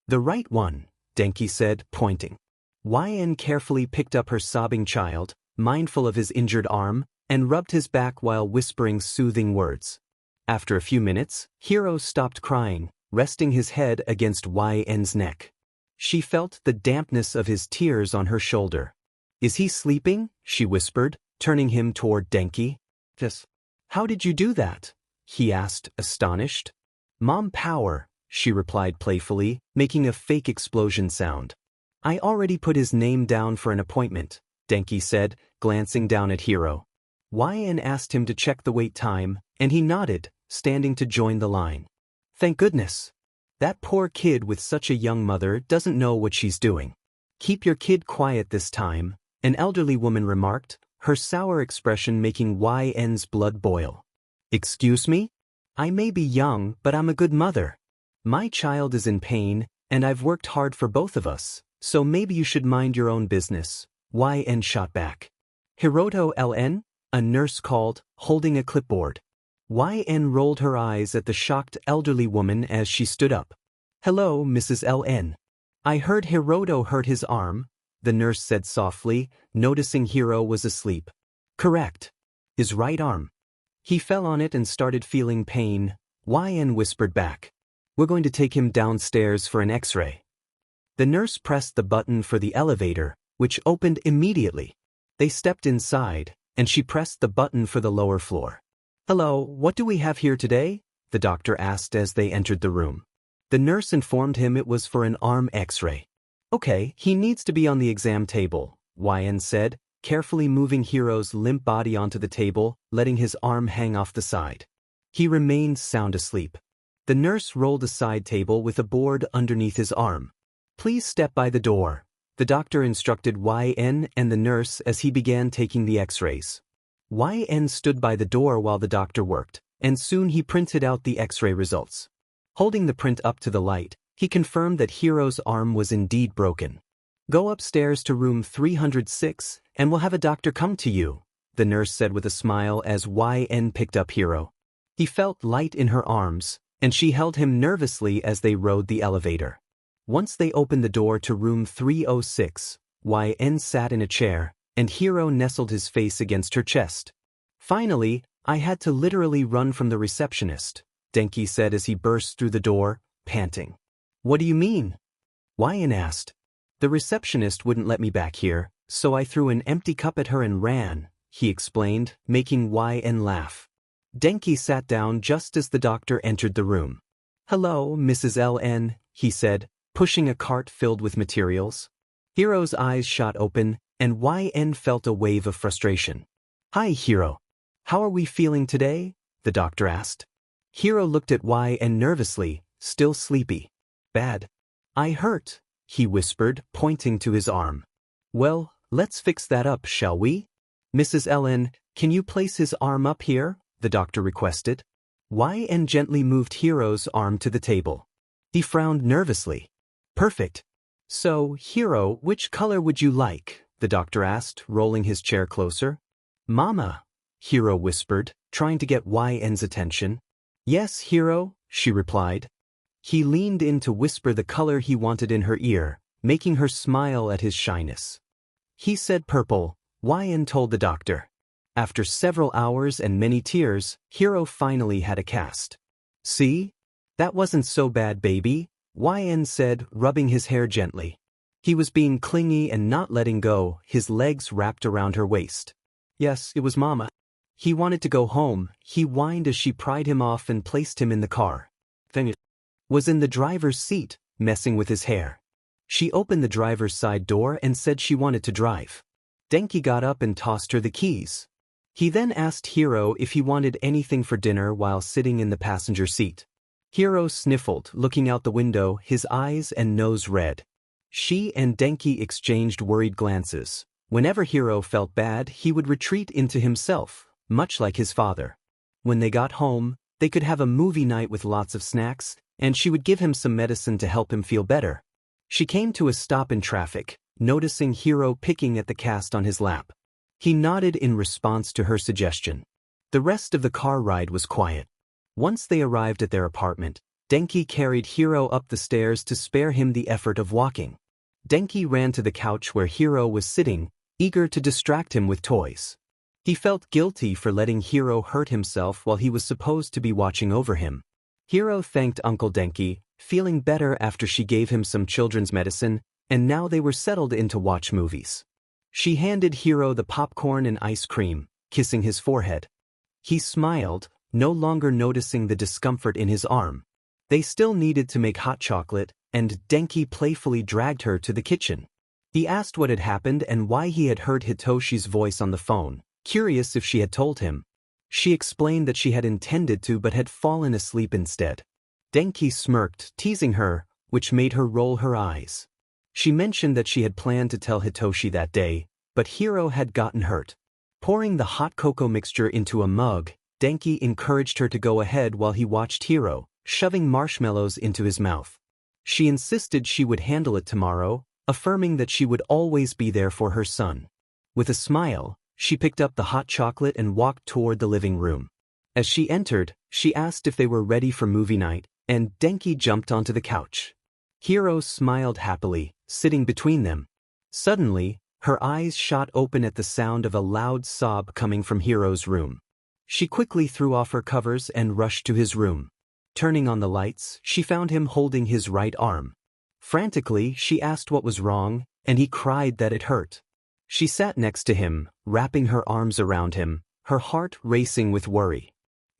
The right one, Denki said, pointing. YN carefully picked up her sobbing child, mindful of his injured arm, and rubbed his back while whispering soothing words. After a few minutes, Hiro stopped crying, resting his head against YN's neck. She felt the dampness of his tears on her shoulder. Is he sleeping? She whispered, turning him toward Denki. Yes. How did you do that? He asked, astonished. Mom power, she replied playfully, making a fake explosion sound. I already put his name down for an appointment, Denki said, glancing down at Hiro. YN asked him to check the wait time, and he nodded, standing to join the line. Thank goodness. That poor kid with such a young mother doesn't know what she's doing. Keep your kid quiet this time, an elderly woman remarked, her sour expression making YN's blood boil. Excuse me? I may be young, but I'm a good mother. My child is in pain, and I've worked hard for both of us, so maybe you should mind your own business, YN shot back. Hiroto LN? A nurse called, holding a clipboard. YN rolled her eyes at the shocked elderly woman as she stood up. Hello, Mrs. LN. I heard Hiroto hurt his arm, the nurse said softly, noticing Hiro was asleep. Correct. His right arm. He fell on it and started feeling pain, YN whispered back. We're going to take him downstairs for an X-ray. The nurse pressed the button for the elevator, which opened immediately. They stepped inside, and she pressed the button for the lower floor. Hello, what do we have here today? The doctor asked as they entered the room. The nurse informed him it was for an arm X-ray. Okay, he needs to be on the exam table, YN said, carefully moving Hiro's limp body onto the table, letting his arm hang off the side. He remained sound asleep. The nurse rolled a side table with a board underneath his arm. Please step by the door, the doctor instructed YN and the nurse as he began taking the X-rays. YN stood by the door while the doctor worked, and soon he printed out the X-ray results. Holding the print up to the light, he confirmed that Hiro's arm was indeed broken. Go upstairs to room 306, and we'll have a doctor come to you, the nurse said with a smile as YN picked up Hiro. He felt light in her arms, and she held him nervously as they rode the elevator. Once they opened the door to room 306, YN sat in a chair, and Hiro nestled his face against her chest. Finally, I had to literally run from the receptionist, Denki said as he burst through the door, panting. What do you mean? YN asked. The receptionist wouldn't let me back here, so I threw an empty cup at her and ran, he explained, making YN laugh. Denki sat down just as the doctor entered the room. Hello, Mrs. LN, he said, pushing a cart filled with materials. Hiro's eyes shot open, and YN felt a wave of frustration. Hi, Hiro. How are we feeling today? The doctor asked. Hiro looked at YN nervously, still sleepy. Bad. I hurt, he whispered, pointing to his arm. Well, let's fix that up, shall we? Mrs. LN, can you place his arm up here? The doctor requested. YN gently moved Hiro's arm to the table. He frowned nervously. Perfect. So, Hiro, which color would you like? The doctor asked, rolling his chair closer. Mama, Hiro whispered, trying to get YN's attention. Yes, Hiro, she replied. He leaned in to whisper the color he wanted in her ear, making her smile at his shyness. He said purple, YN told the doctor. After several hours and many tears, Hiro finally had a cast. See? That wasn't so bad, baby, YN said, rubbing his hair gently. He was being clingy and not letting go, his legs wrapped around her waist. Yes, it was Mama. He wanted to go home, he whined as she pried him off and placed him in the car. was in the driver's seat, messing with his hair. She opened the driver's side door and said she wanted to drive. Denki got up and tossed her the keys. He then asked Hiro if he wanted anything for dinner while sitting in the passenger seat. Hiro sniffled, looking out the window, his eyes and nose red. She and Denki exchanged worried glances. Whenever Hiro felt bad, he would retreat into himself, much like his father. When they got home, they could have a movie night with lots of snacks, and she would give him some medicine to help him feel better. She came to a stop in traffic, noticing Hiro picking at the cast on his lap. He nodded in response to her suggestion. The rest of the car ride was quiet. Once they arrived at their apartment, Denki carried Hiro up the stairs to spare him the effort of walking. Denki ran to the couch where Hiro was sitting, eager to distract him with toys. He felt guilty for letting Hiro hurt himself while he was supposed to be watching over him. Hiro thanked Uncle Denki, feeling better after she gave him some children's medicine, and now they were settled in to watch movies. She handed Hiro the popcorn and ice cream, kissing his forehead. He smiled, no longer noticing the discomfort in his arm. They still needed to make hot chocolate, and Denki playfully dragged her to the kitchen. He asked what had happened and why he had heard Hitoshi's voice on the phone, curious if she had told him. She explained that she had intended to but had fallen asleep instead. Denki smirked, teasing her, which made her roll her eyes. She mentioned that she had planned to tell Hitoshi that day, but Hiro had gotten hurt. Pouring the hot cocoa mixture into a mug, Denki encouraged her to go ahead while he watched Hiro, shoving marshmallows into his mouth. She insisted she would handle it tomorrow, affirming that she would always be there for her son. With a smile, she picked up the hot chocolate and walked toward the living room. As she entered, she asked if they were ready for movie night, and Denki jumped onto the couch. Hiro smiled happily, sitting between them. Suddenly, her eyes shot open at the sound of a loud sob coming from Hiro's room. She quickly threw off her covers and rushed to his room. Turning on the lights, she found him holding his right arm. Frantically, she asked what was wrong, and he cried that it hurt. She sat next to him, wrapping her arms around him, her heart racing with worry.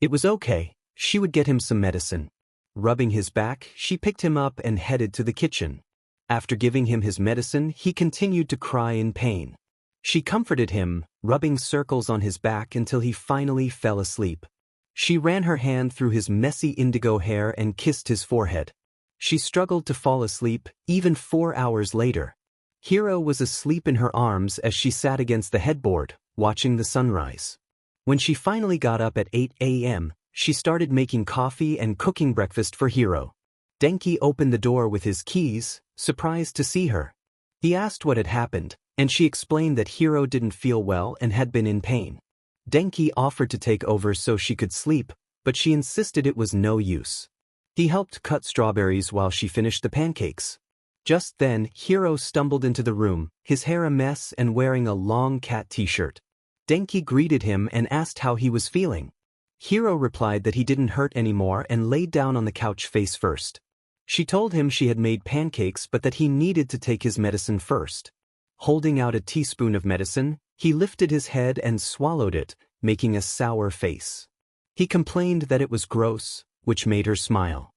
It was okay, she would get him some medicine. Rubbing his back, she picked him up and headed to the kitchen. After giving him his medicine, he continued to cry in pain. She comforted him, rubbing circles on his back until he finally fell asleep. She ran her hand through his messy indigo hair and kissed his forehead. She struggled to fall asleep, even 4 hours later. Hiro was asleep in her arms as she sat against the headboard, watching the sunrise. When she finally got up at 8 a.m., she started making coffee and cooking breakfast for Hiro. Denki opened the door with his keys, surprised to see her. He asked what had happened, and she explained that Hiro didn't feel well and had been in pain. Denki offered to take over so she could sleep, but she insisted it was no use. He helped cut strawberries while she finished the pancakes. Just then, Hiro stumbled into the room, his hair a mess and wearing a long cat t-shirt. Denki greeted him and asked how he was feeling. Hiro replied that he didn't hurt anymore and laid down on the couch face first. She told him she had made pancakes but that he needed to take his medicine first. Holding out a teaspoon of medicine, he lifted his head and swallowed it, making a sour face. He complained that it was gross, which made her smile.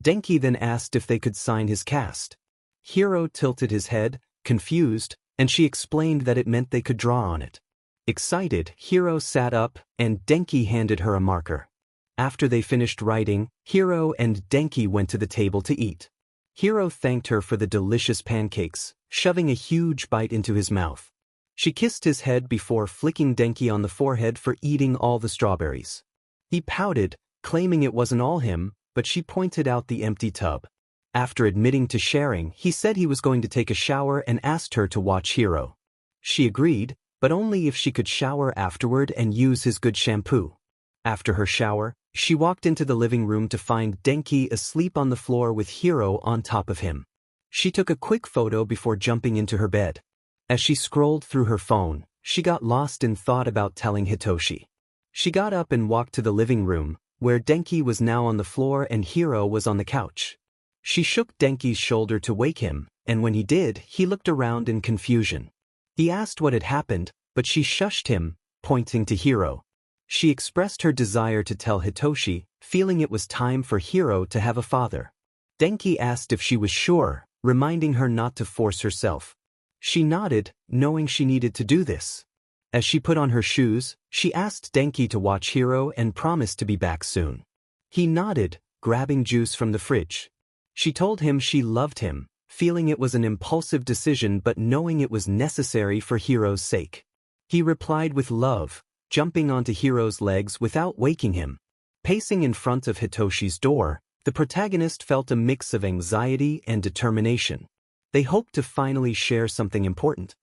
Denki then asked if they could sign his cast. Hiro tilted his head, confused, and she explained that it meant they could draw on it. Excited, Hiro sat up, and Denki handed her a marker. After they finished writing, Hiro and Denki went to the table to eat. Hiro thanked her for the delicious pancakes, shoving a huge bite into his mouth. She kissed his head before flicking Denki on the forehead for eating all the strawberries. He pouted, claiming it wasn't all him, but she pointed out the empty tub. After admitting to sharing, he said he was going to take a shower and asked her to watch Hiro. She agreed, but only if she could shower afterward and use his good shampoo. After her shower, she walked into the living room to find Denki asleep on the floor with Hiro on top of him. She took a quick photo before jumping into her bed. As she scrolled through her phone, she got lost in thought about telling Hitoshi. She got up and walked to the living room, where Denki was now on the floor and Hiro was on the couch. She shook Denki's shoulder to wake him, and when he did, he looked around in confusion. He asked what had happened, but she shushed him, pointing to Hiro. She expressed her desire to tell Hitoshi, feeling it was time for Hiro to have a father. Denki asked if she was sure, reminding her not to force herself. She nodded, knowing she needed to do this. As she put on her shoes, she asked Denki to watch Hiro and promised to be back soon. He nodded, grabbing juice from the fridge. She told him she loved him, feeling it was an impulsive decision but knowing it was necessary for Hiro's sake. He replied with love, jumping onto Hiro's legs without waking him. Pacing in front of Hitoshi's door, the protagonist felt a mix of anxiety and determination. They hoped to finally share something important.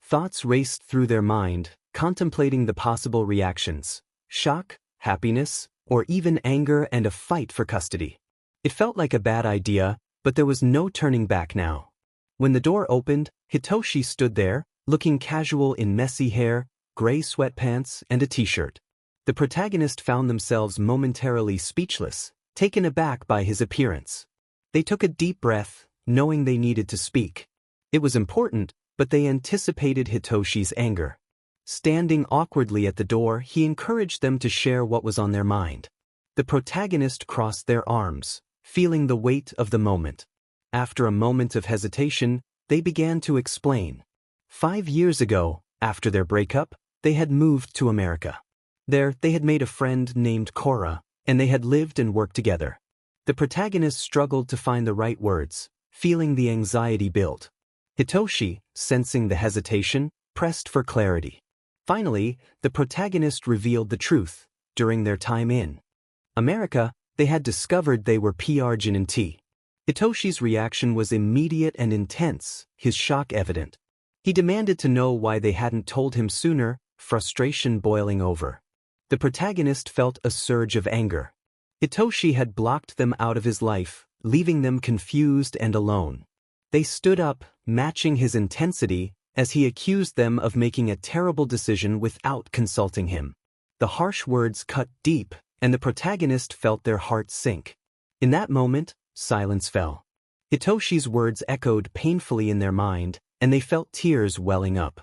Thoughts raced through their mind, contemplating the possible reactions: shock, happiness, or even anger and a fight for custody. It felt like a bad idea, but there was no turning back now. When the door opened, Hitoshi stood there, looking casual in messy hair, gray sweatpants, and a t-shirt. The protagonist found themselves momentarily speechless, taken aback by his appearance. They took a deep breath, knowing they needed to speak. It was important, but they anticipated Hitoshi's anger. Standing awkwardly at the door, he encouraged them to share what was on their mind. The protagonist crossed their arms, feeling the weight of the moment. After a moment of hesitation, they began to explain. 5 years ago, after their breakup, they had moved to America. There, they had made a friend named Cora, and they had lived and worked together. The protagonist struggled to find the right words, feeling the anxiety build. Hitoshi, sensing the hesitation, pressed for clarity. Finally, the protagonist revealed the truth. During their time in America, they had discovered they were PRGNT. Hitoshi's reaction was immediate and intense, his shock evident. He demanded to know why they hadn't told him sooner, frustration boiling over. The protagonist felt a surge of anger. Hitoshi had blocked them out of his life, leaving them confused and alone. They stood up, matching his intensity, as he accused them of making a terrible decision without consulting him. The harsh words cut deep, and the protagonist felt their hearts sink. In that moment, silence fell. Hitoshi's words echoed painfully in their mind, and they felt tears welling up.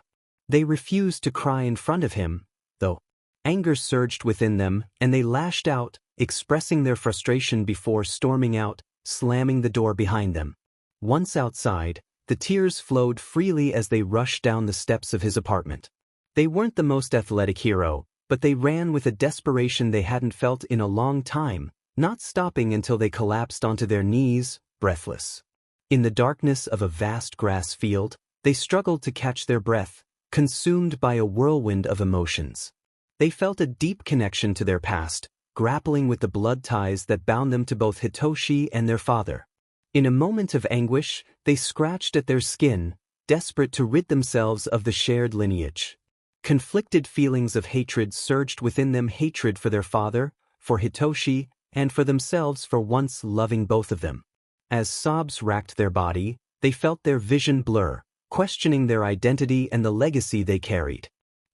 They refused to cry in front of him, though. Anger surged within them, and they lashed out, expressing their frustration before storming out, slamming the door behind them. Once outside, the tears flowed freely as they rushed down the steps of his apartment. They weren't the most athletic hero, but they ran with a desperation they hadn't felt in a long time, not stopping until they collapsed onto their knees, breathless. In the darkness of a vast grass field, they struggled to catch their breath, consumed by a whirlwind of emotions. They felt a deep connection to their past, grappling with the blood ties that bound them to both Hitoshi and their father. In a moment of anguish, they scratched at their skin, desperate to rid themselves of the shared lineage. Conflicted feelings of hatred surged within them: hatred for their father, for Hitoshi, and for themselves for once loving both of them. As sobs racked their body, they felt their vision blur, questioning their identity and the legacy they carried.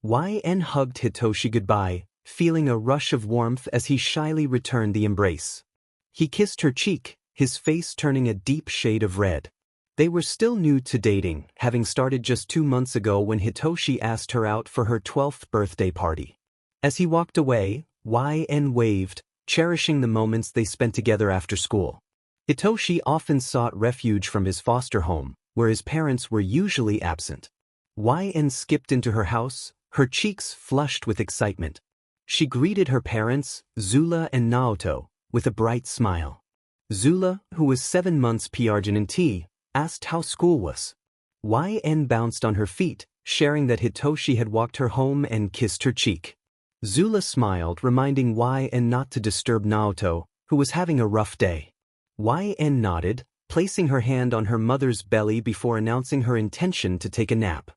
YN hugged Hitoshi goodbye, feeling a rush of warmth as he shyly returned the embrace. He kissed her cheek, his face turning a deep shade of red. They were still new to dating, having started just 2 months ago when Hitoshi asked her out for her 12th birthday party. As he walked away, YN waved, cherishing the moments they spent together after school. Hitoshi often sought refuge from his foster home, where his parents were usually absent. YN skipped into her house, her cheeks flushed with excitement. She greeted her parents, Zula and Naoto, with a bright smile. Zula, who was 7 months PRGNT, asked how school was. YN bounced on her feet, sharing that Hitoshi had walked her home and kissed her cheek. Zula smiled, reminding YN not to disturb Naoto, who was having a rough day. YN nodded, placing her hand on her mother's belly before announcing her intention to take a nap.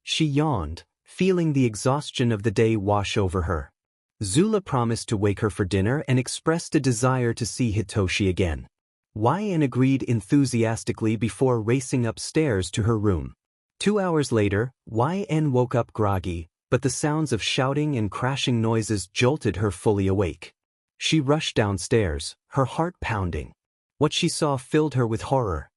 She yawned, feeling the exhaustion of the day wash over her. Zula promised to wake her for dinner and expressed a desire to see Hitoshi again. YN agreed enthusiastically before racing upstairs to her room. 2 hours later, YN woke up groggy, but the sounds of shouting and crashing noises jolted her fully awake. She rushed downstairs, her heart pounding. What she saw filled her with horror.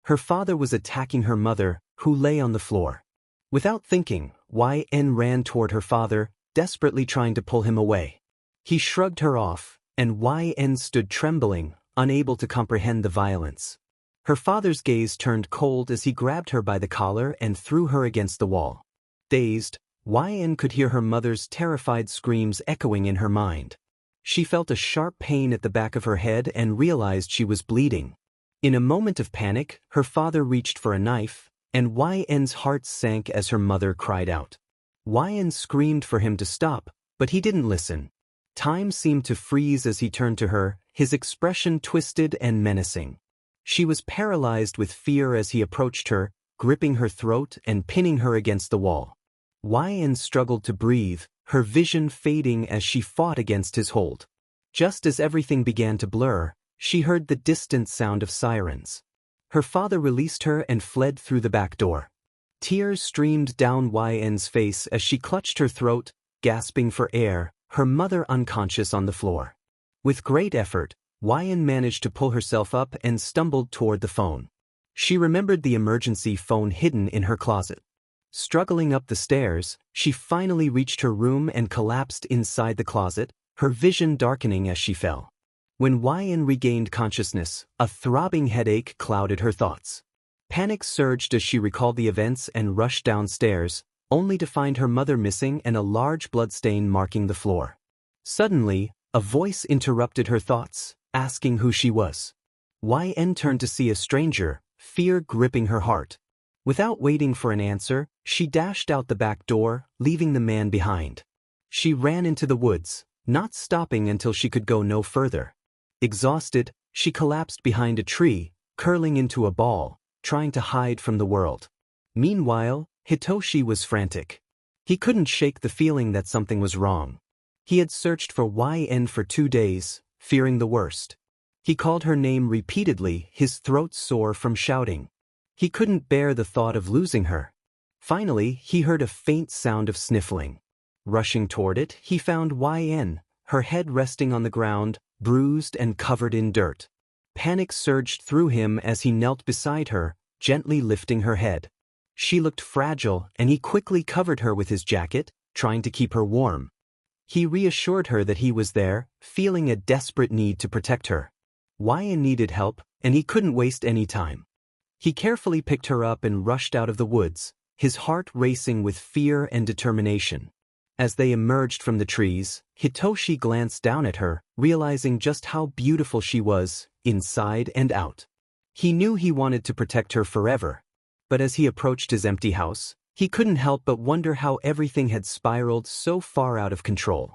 Her father was attacking her mother, who lay on the floor. Without thinking, YN ran toward her father, desperately trying to pull him away. He shrugged her off, and YN stood trembling, unable to comprehend the violence. Her father's gaze turned cold as he grabbed her by the collar and threw her against the wall. Dazed, YN could hear her mother's terrified screams echoing in her mind. She felt a sharp pain at the back of her head and realized she was bleeding. In a moment of panic, her father reached for a knife, and YN's heart sank as her mother cried out. YN screamed for him to stop, but he didn't listen. Time seemed to freeze as he turned to her, his expression twisted and menacing. She was paralyzed with fear as he approached her, gripping her throat and pinning her against the wall. YN struggled to breathe, her vision fading as she fought against his hold. Just as everything began to blur, she heard the distant sound of sirens. Her father released her and fled through the back door. Tears streamed down YN's face as she clutched her throat, gasping for air, her mother unconscious on the floor. With great effort, YN managed to pull herself up and stumbled toward the phone. She remembered the emergency phone hidden in her closet. Struggling up the stairs, she finally reached her room and collapsed inside the closet, her vision darkening as she fell. When YN regained consciousness, a throbbing headache clouded her thoughts. Panic surged as she recalled the events and rushed downstairs, only to find her mother missing and a large bloodstain marking the floor. Suddenly, a voice interrupted her thoughts, asking who she was. YN turned to see a stranger, fear gripping her heart. Without waiting for an answer, she dashed out the back door, leaving the man behind. She ran into the woods, not stopping until she could go no further. Exhausted, she collapsed behind a tree, curling into a ball, trying to hide from the world. Meanwhile, Hitoshi was frantic. He couldn't shake the feeling that something was wrong. He had searched for YN for 2 days, fearing the worst. He called her name repeatedly, his throat sore from shouting. He couldn't bear the thought of losing her. Finally, he heard a faint sound of sniffling. Rushing toward it, he found YN, her head resting on the ground, bruised and covered in dirt. Panic surged through him as he knelt beside her, gently lifting her head. She looked fragile, and he quickly covered her with his jacket, trying to keep her warm. He reassured her that he was there, feeling a desperate need to protect her. YN needed help, and he couldn't waste any time. He carefully picked her up and rushed out of the woods, his heart racing with fear and determination. As they emerged from the trees, Hitoshi glanced down at her, realizing just how beautiful she was, inside and out. He knew he wanted to protect her forever. But as he approached his empty house, he couldn't help but wonder how everything had spiraled so far out of control.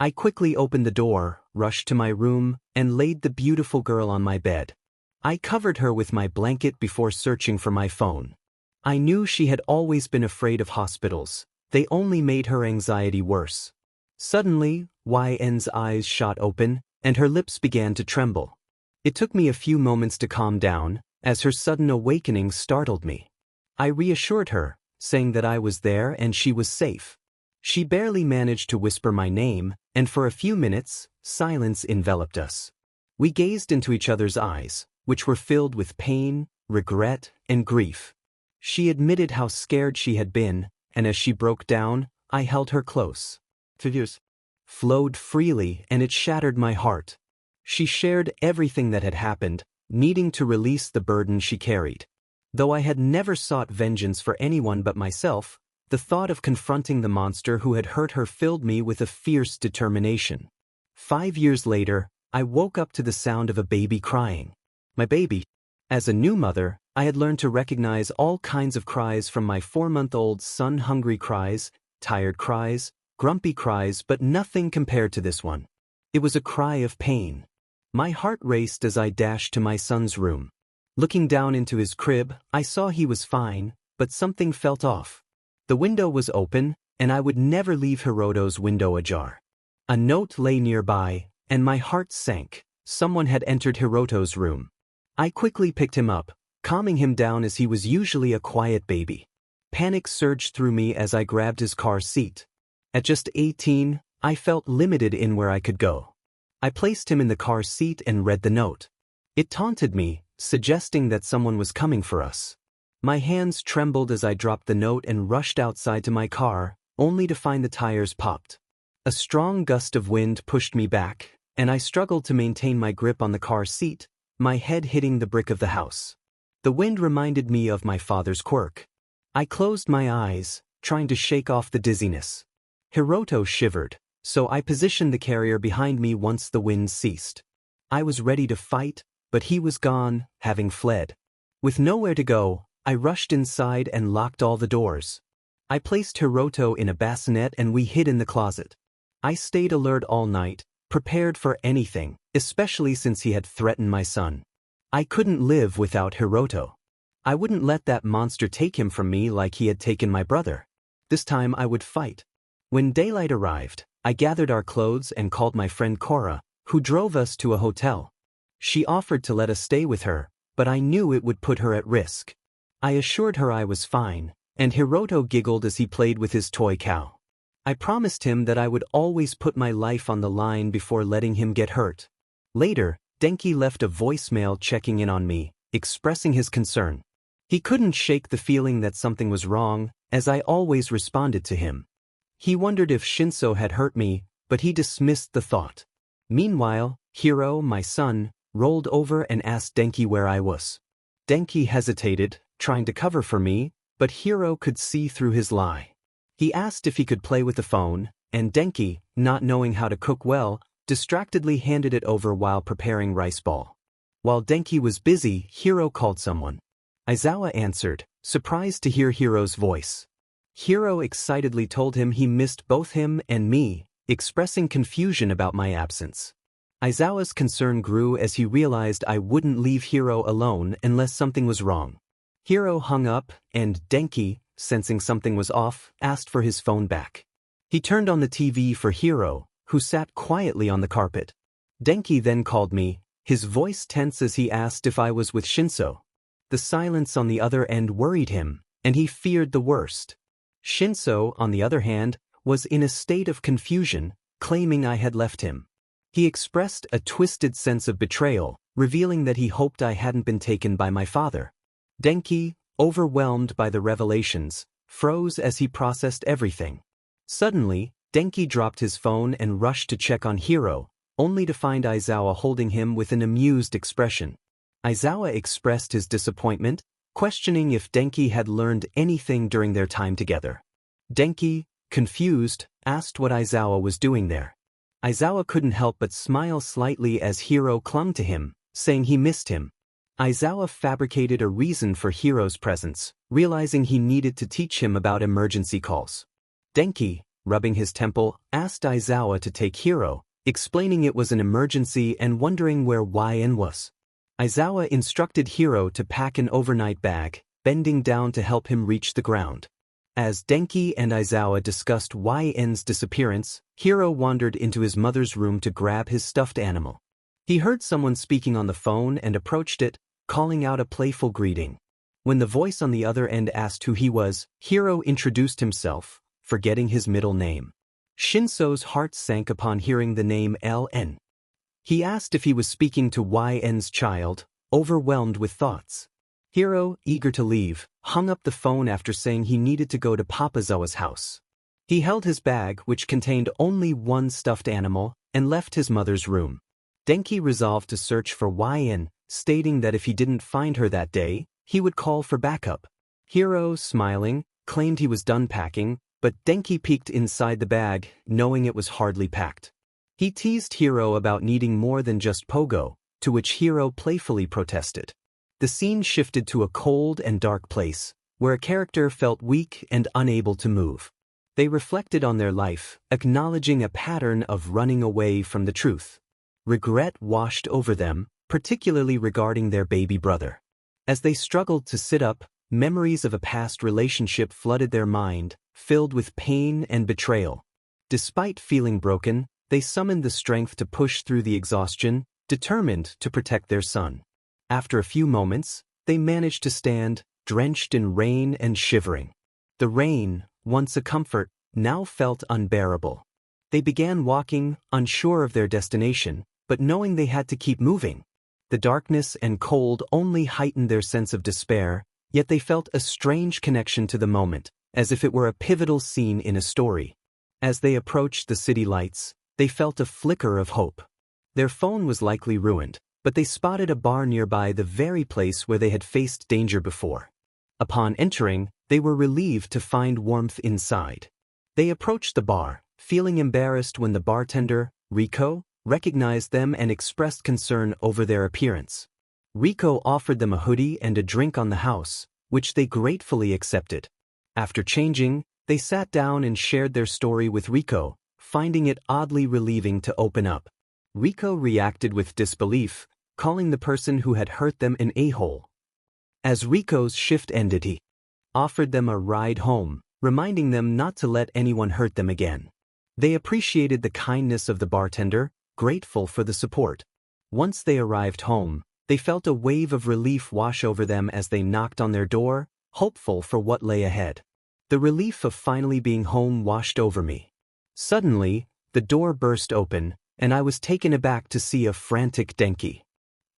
I quickly opened the door, rushed to my room, and laid the beautiful girl on my bed. I covered her with my blanket before searching for my phone. I knew she had always been afraid of hospitals. They only made her anxiety worse. Suddenly, YN's eyes shot open, and her lips began to tremble. It took me a few moments to calm down, as her sudden awakening startled me. I reassured her, saying that I was there and she was safe. She barely managed to whisper my name, and for a few minutes, silence enveloped us. We gazed into each other's eyes, which were filled with pain, regret, and grief. She admitted how scared she had been, and as she broke down, I held her close. Tears flowed freely, and it shattered my heart. She shared everything that had happened, needing to release the burden she carried. Though I had never sought vengeance for anyone but myself, the thought of confronting the monster who had hurt her filled me with a fierce determination. 5 years later, I woke up to the sound of a baby crying. My baby. As a new mother, I had learned to recognize all kinds of cries, from my 4-month-old son. Hungry cries, tired cries, grumpy cries, but nothing compared to this one. It was a cry of pain. My heart raced as I dashed to my son's room. Looking down into his crib, I saw he was fine, but something felt off. The window was open, and I would never leave Hiroto's window ajar. A note lay nearby, and my heart sank. Someone had entered Hiroto's room. I quickly picked him up, calming him down as he was usually a quiet baby. Panic surged through me as I grabbed his car seat. At just 18, I felt limited in where I could go. I placed him in the car seat and read the note. It taunted me, suggesting that someone was coming for us. My hands trembled as I dropped the note and rushed outside to my car, only to find the tires popped. A strong gust of wind pushed me back, and I struggled to maintain my grip on the car seat, my head hitting the brick of the house. The wind reminded me of my father's quirk. I closed my eyes, trying to shake off the dizziness. Hiroto shivered, so I positioned the carrier behind me once the wind ceased. I was ready to fight, but he was gone, having fled. With nowhere to go, I rushed inside and locked all the doors. I placed Hiroto in a bassinet and we hid in the closet. I stayed alert all night, prepared for anything, especially since he had threatened my son. I couldn't live without Hiroto. I wouldn't let that monster take him from me like he had taken my brother. This time I would fight. When daylight arrived, I gathered our clothes and called my friend Cora, who drove us to a hotel. She offered to let us stay with her, but I knew it would put her at risk. I assured her I was fine, and Hiroto giggled as he played with his toy cow. I promised him that I would always put my life on the line before letting him get hurt. Later, Denki left a voicemail checking in on me, expressing his concern. He couldn't shake the feeling that something was wrong, as I always responded to him. He wondered if Shinso had hurt me, but he dismissed the thought. Meanwhile, Hiro, my son, rolled over and asked Denki where I was. Denki hesitated, trying to cover for me, but Hiro could see through his lie. He asked if he could play with the phone, and Denki, not knowing how to cook well, distractedly handed it over while preparing rice ball. While Denki was busy, Hiro called someone. Aizawa answered, surprised to hear Hiro's voice. Hiro excitedly told him he missed both him and me, expressing confusion about my absence. Aizawa's concern grew as he realized I wouldn't leave Hiro alone unless something was wrong. Hiro hung up, and Denki, sensing something was off, asked for his phone back. He turned on the TV for Hiro, who sat quietly on the carpet. Denki then called me, his voice tense as he asked if I was with Shinso. The silence on the other end worried him, and he feared the worst. Shinso, on the other hand, was in a state of confusion, claiming I had left him. He expressed a twisted sense of betrayal, revealing that he hoped I hadn't been taken by my father. Denki, overwhelmed by the revelations, froze as he processed everything. Suddenly, Denki dropped his phone and rushed to check on Hiro, only to find Aizawa holding him with an amused expression. Aizawa expressed his disappointment, questioning if Denki had learned anything during their time together. Denki, confused, asked what Aizawa was doing there. Aizawa couldn't help but smile slightly as Hiro clung to him, saying he missed him. Aizawa fabricated a reason for Hiro's presence, realizing he needed to teach him about emergency calls. Denki, rubbing his temple, asked Aizawa to take Hiro, explaining it was an emergency and wondering where YN was. Aizawa instructed Hiro to pack an overnight bag, bending down to help him reach the ground. As Denki and Aizawa discussed YN's disappearance, Hiro wandered into his mother's room to grab his stuffed animal. He heard someone speaking on the phone and approached it, calling out a playful greeting. When the voice on the other end asked who he was, Hiro introduced himself, forgetting his middle name. Shinso's heart sank upon hearing the name LN. He asked if he was speaking to YN's child, overwhelmed with thoughts. Hiro, eager to leave, hung up the phone after saying he needed to go to Papazawa's house. He held his bag, which contained only one stuffed animal, and left his mother's room. Denki resolved to search for YN, stating that if he didn't find her that day, he would call for backup. Hiro, smiling, claimed he was done packing, but Denki peeked inside the bag, knowing it was hardly packed. He teased Hiro about needing more than just pogo, to which Hiro playfully protested. The scene shifted to a cold and dark place, where a character felt weak and unable to move. They reflected on their life, acknowledging a pattern of running away from the truth. Regret washed over them, particularly regarding their baby brother. As they struggled to sit up, memories of a past relationship flooded their mind, filled with pain and betrayal. Despite feeling broken, they summoned the strength to push through the exhaustion, determined to protect their son. After a few moments, they managed to stand, drenched in rain and shivering. The rain, once a comfort, now felt unbearable. They began walking, unsure of their destination, but knowing they had to keep moving. The darkness and cold only heightened their sense of despair, yet they felt a strange connection to the moment, as if it were a pivotal scene in a story. As they approached the city lights, they felt a flicker of hope. Their phone was likely ruined, but they spotted a bar nearby, the very place where they had faced danger before. Upon entering, they were relieved to find warmth inside. They approached the bar, feeling embarrassed when the bartender, Rico, recognized them and expressed concern over their appearance. Rico offered them a hoodie and a drink on the house, which they gratefully accepted. After changing, they sat down and shared their story with Rico, finding it oddly relieving to open up. Rico reacted with disbelief, calling the person who had hurt them an a-hole. As Rico's shift ended, he offered them a ride home, reminding them not to let anyone hurt them again. They appreciated the kindness of the bartender, grateful for the support. Once they arrived home, they felt a wave of relief wash over them as they knocked on their door, hopeful for what lay ahead. The relief of finally being home washed over me. Suddenly, the door burst open, and I was taken aback to see a frantic Denki.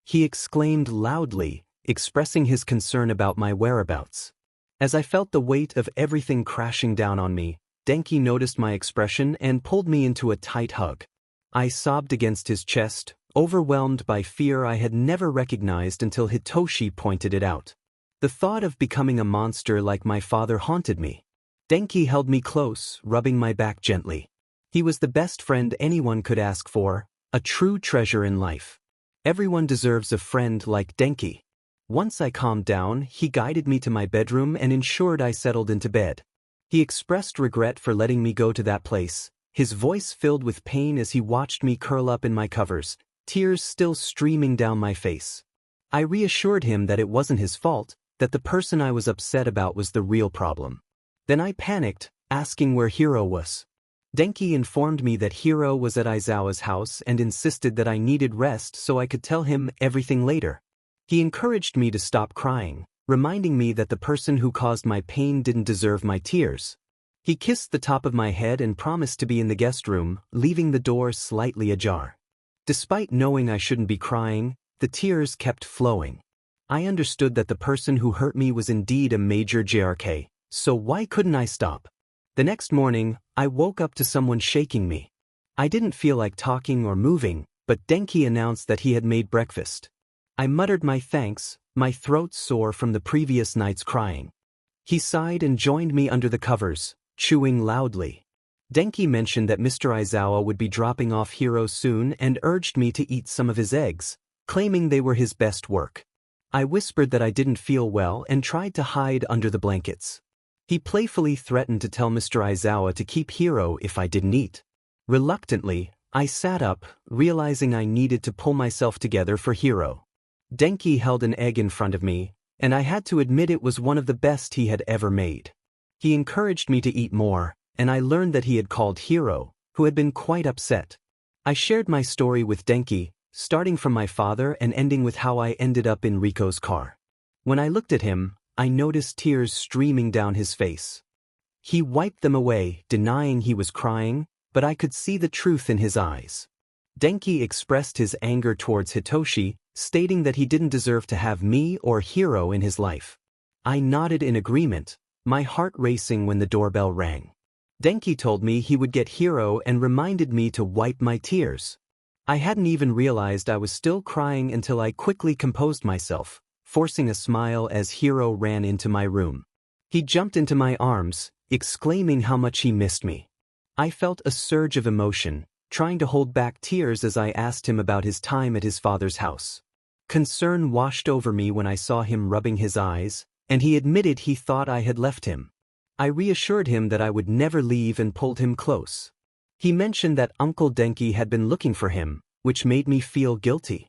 He exclaimed loudly, expressing his concern about my whereabouts. As I felt the weight of everything crashing down on me, Denki noticed my expression and pulled me into a tight hug. I sobbed against his chest, overwhelmed by fear I had never recognized until Hitoshi pointed it out. The thought of becoming a monster like my father haunted me. Denki held me close, rubbing my back gently. He was the best friend anyone could ask for, a true treasure in life. Everyone deserves a friend like Denki. Once I calmed down, he guided me to my bedroom and ensured I settled into bed. He expressed regret for letting me go to that place, his voice filled with pain as he watched me curl up in my covers, tears still streaming down my face. I reassured him that it wasn't his fault, that the person I was upset about was the real problem. Then I panicked, asking where Hiro was. Denki informed me that Hiro was at Aizawa's house and insisted that I needed rest so I could tell him everything later. He encouraged me to stop crying, reminding me that the person who caused my pain didn't deserve my tears. He kissed the top of my head and promised to be in the guest room, leaving the door slightly ajar. Despite knowing I shouldn't be crying, the tears kept flowing. I understood that the person who hurt me was indeed a major JRK, so why couldn't I stop? The next morning, I woke up to someone shaking me. I didn't feel like talking or moving, but Denki announced that he had made breakfast. I muttered my thanks, my throat sore from the previous night's crying. He sighed and joined me under the covers, chewing loudly. Denki mentioned that Mr. Aizawa would be dropping off Hiro soon and urged me to eat some of his eggs, claiming they were his best work. I whispered that I didn't feel well and tried to hide under the blankets. He playfully threatened to tell Mr. Aizawa to keep Hiro if I didn't eat. Reluctantly, I sat up, realizing I needed to pull myself together for Hiro. Denki held an egg in front of me, and I had to admit it was one of the best he had ever made. He encouraged me to eat more, and I learned that he had called Hiro, who had been quite upset. I shared my story with Denki, starting from my father and ending with how I ended up in Rico's car. When I looked at him, I noticed tears streaming down his face. He wiped them away, denying he was crying, but I could see the truth in his eyes. Denki expressed his anger towards Hitoshi, stating that he didn't deserve to have me or Hiro in his life. I nodded in agreement, my heart racing when the doorbell rang. Denki told me he would get Hiro and reminded me to wipe my tears. I hadn't even realized I was still crying until I quickly composed myself, forcing a smile as Hiro ran into my room. He jumped into my arms, exclaiming how much he missed me. I felt a surge of emotion, trying to hold back tears as I asked him about his time at his father's house. Concern washed over me when I saw him rubbing his eyes, and he admitted he thought I had left him. I reassured him that I would never leave and pulled him close. He mentioned that Uncle Denki had been looking for him, which made me feel guilty.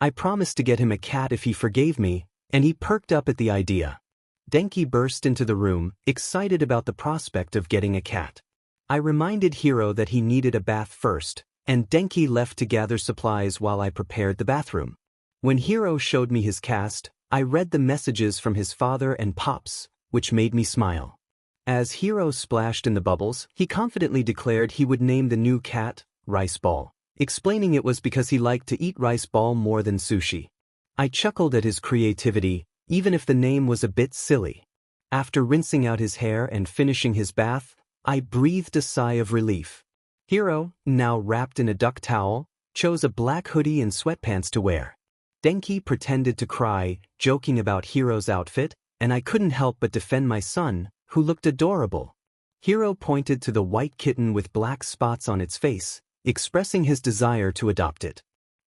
I promised to get him a cat if he forgave me, and he perked up at the idea. Denki burst into the room, excited about the prospect of getting a cat. I reminded Hiro that he needed a bath first, and Denki left to gather supplies while I prepared the bathroom. When Hiro showed me his cast, I read the messages from his father and Pops, which made me smile. As Hiro splashed in the bubbles, he confidently declared he would name the new cat Rice Ball, explaining it was because he liked to eat rice ball more than sushi. I chuckled at his creativity, even if the name was a bit silly. After rinsing out his hair and finishing his bath, I breathed a sigh of relief. Hiro, now wrapped in a duck towel, chose a black hoodie and sweatpants to wear. Denki pretended to cry, joking about Hiro's outfit, and I couldn't help but defend my son, who looked adorable. Hiro pointed to the white kitten with black spots on its face, expressing his desire to adopt it.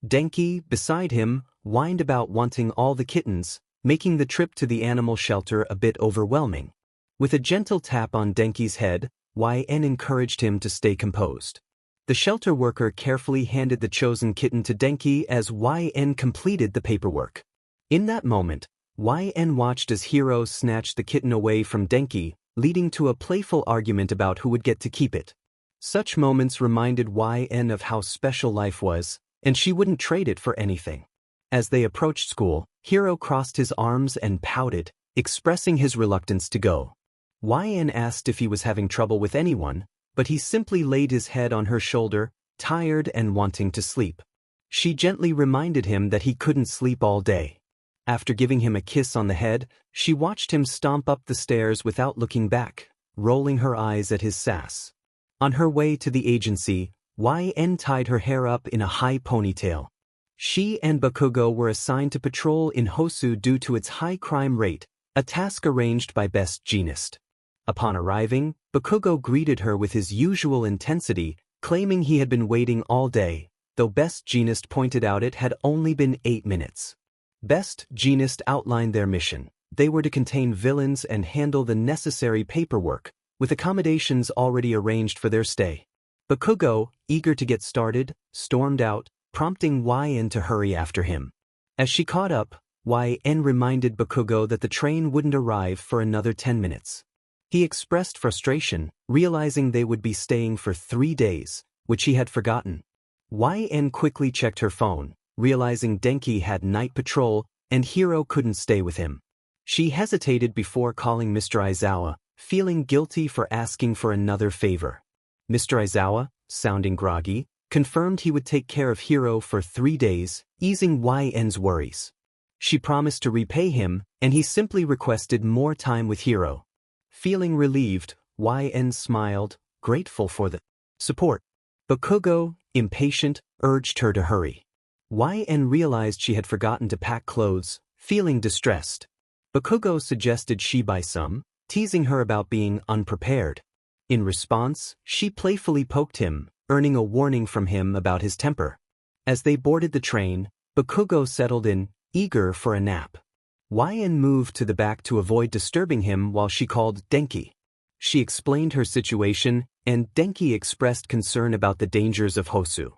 Denki, beside him, whined about wanting all the kittens, making the trip to the animal shelter a bit overwhelming. With a gentle tap on Denki's head, YN encouraged him to stay composed. The shelter worker carefully handed the chosen kitten to Denki as YN completed the paperwork. In that moment, YN watched as Hiro snatched the kitten away from Denki, leading to a playful argument about who would get to keep it. Such moments reminded YN of how special life was, and she wouldn't trade it for anything. As they approached school, Hiro crossed his arms and pouted, expressing his reluctance to go. YN asked if he was having trouble with anyone, but he simply laid his head on her shoulder, tired and wanting to sleep. She gently reminded him that he couldn't sleep all day. After giving him a kiss on the head, she watched him stomp up the stairs without looking back, rolling her eyes at his sass. On her way to the agency, YN tied her hair up in a high ponytail. She and Bakugo were assigned to patrol in Hosu due to its high crime rate, a task arranged by Best Jeanist. Upon arriving, Bakugo greeted her with his usual intensity, claiming he had been waiting all day, though Best Jeanist pointed out it had only been 8 minutes. Best Jeanist outlined their mission. They were to contain villains and handle the necessary paperwork, with accommodations already arranged for their stay. Bakugo, eager to get started, stormed out, prompting YN to hurry after him. As she caught up, YN reminded Bakugo that the train wouldn't arrive for another 10 minutes. He expressed frustration, realizing they would be staying for 3 days, which he had forgotten. YN quickly checked her phone, realizing Denki had night patrol and Hiro couldn't stay with him. She hesitated before calling Mr. Aizawa, feeling guilty for asking for another favor. Mr. Aizawa, sounding groggy, confirmed he would take care of Hiro for 3 days, easing YN's worries. She promised to repay him, and he simply requested more time with Hiro. Feeling relieved, YN smiled, grateful for the support. Bakugo, impatient, urged her to hurry. YN realized she had forgotten to pack clothes, feeling distressed. Bakugo suggested she buy some, teasing her about being unprepared. In response, she playfully poked him, earning a warning from him about his temper. As they boarded the train, Bakugo settled in, eager for a nap. YN moved to the back to avoid disturbing him while she called Denki. She explained her situation, and Denki expressed concern about the dangers of Hosu.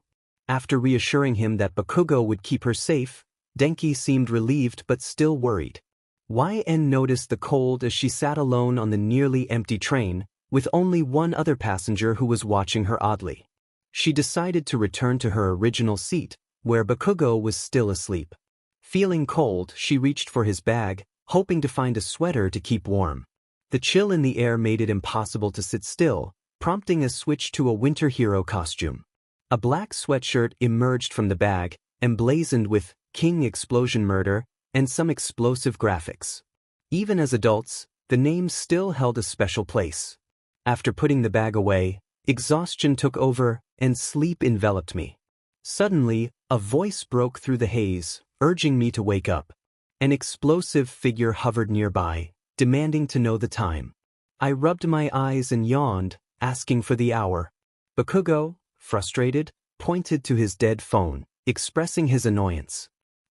After reassuring him that Bakugo would keep her safe, Denki seemed relieved but still worried. YN noticed the cold as she sat alone on the nearly empty train, with only one other passenger who was watching her oddly. She decided to return to her original seat, where Bakugo was still asleep. Feeling cold, she reached for his bag, hoping to find a sweater to keep warm. The chill in the air made it impossible to sit still, prompting a switch to a winter hero costume. A black sweatshirt emerged from the bag, emblazoned with King Explosion Murder and some explosive graphics. Even as adults, the name still held a special place. After putting the bag away, exhaustion took over and sleep enveloped me. Suddenly, a voice broke through the haze, urging me to wake up. An explosive figure hovered nearby, demanding to know the time. I rubbed my eyes and yawned, asking for the hour. Bakugo, frustrated, pointed to his dead phone, expressing his annoyance.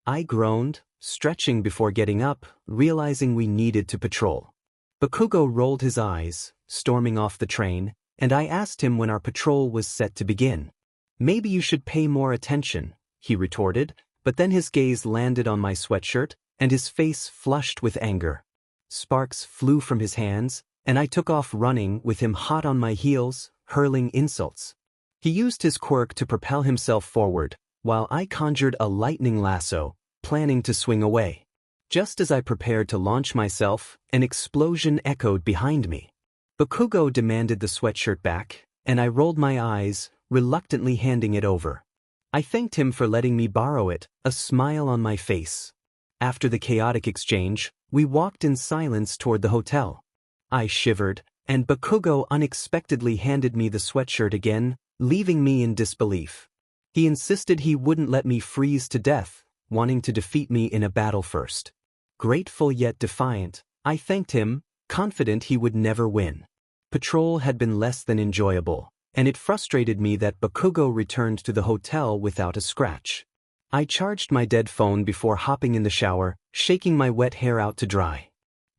I groaned, stretching before getting up, realizing we needed to patrol. Bakugo rolled his eyes, storming off the train, and I asked him when our patrol was set to begin. "Maybe you should pay more attention," he retorted, but then his gaze landed on my sweatshirt, and his face flushed with anger. Sparks flew from his hands, and I took off running with him hot on my heels, hurling insults. He used his quirk to propel himself forward, while I conjured a lightning lasso, planning to swing away. Just as I prepared to launch myself, an explosion echoed behind me. Bakugo demanded the sweatshirt back, and I rolled my eyes, reluctantly handing it over. I thanked him for letting me borrow it, a smile on my face. After the chaotic exchange, we walked in silence toward the hotel. I shivered, and Bakugo unexpectedly handed me the sweatshirt again, leaving me in disbelief. He insisted he wouldn't let me freeze to death, wanting to defeat me in a battle first. Grateful yet defiant, I thanked him, confident he would never win. Patrol had been less than enjoyable, and it frustrated me that Bakugo returned to the hotel without a scratch. I charged my dead phone before hopping in the shower, shaking my wet hair out to dry.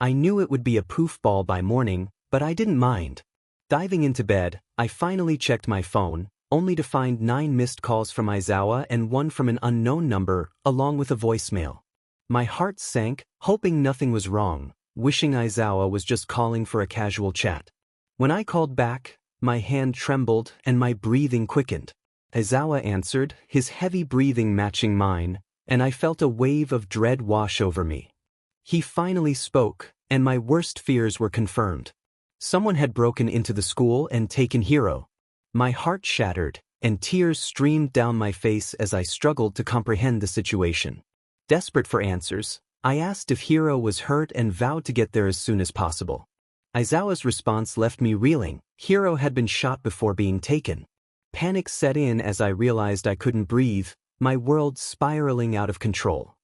I knew it would be a poof ball by morning, but I didn't mind. Diving into bed, I finally checked my phone, only to find 9 missed calls from Aizawa and 1 from an unknown number, along with a voicemail. My heart sank, hoping nothing was wrong, wishing Aizawa was just calling for a casual chat. When I called back, my hand trembled and my breathing quickened. Aizawa answered, his heavy breathing matching mine, and I felt a wave of dread wash over me. He finally spoke, and my worst fears were confirmed. Someone had broken into the school and taken Hiro. My heart shattered, and tears streamed down my face as I struggled to comprehend the situation. Desperate for answers, I asked if Hiro was hurt and vowed to get there as soon as possible. Aizawa's response left me reeling. Hiro had been shot before being taken. Panic set in as I realized I couldn't breathe, my world spiraling out of control.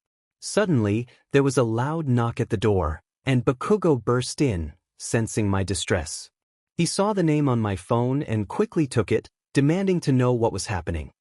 Suddenly, there was a loud knock at the door, and Bakugo burst in, sensing my distress. He saw the name on my phone and quickly took it, demanding to know what was happening.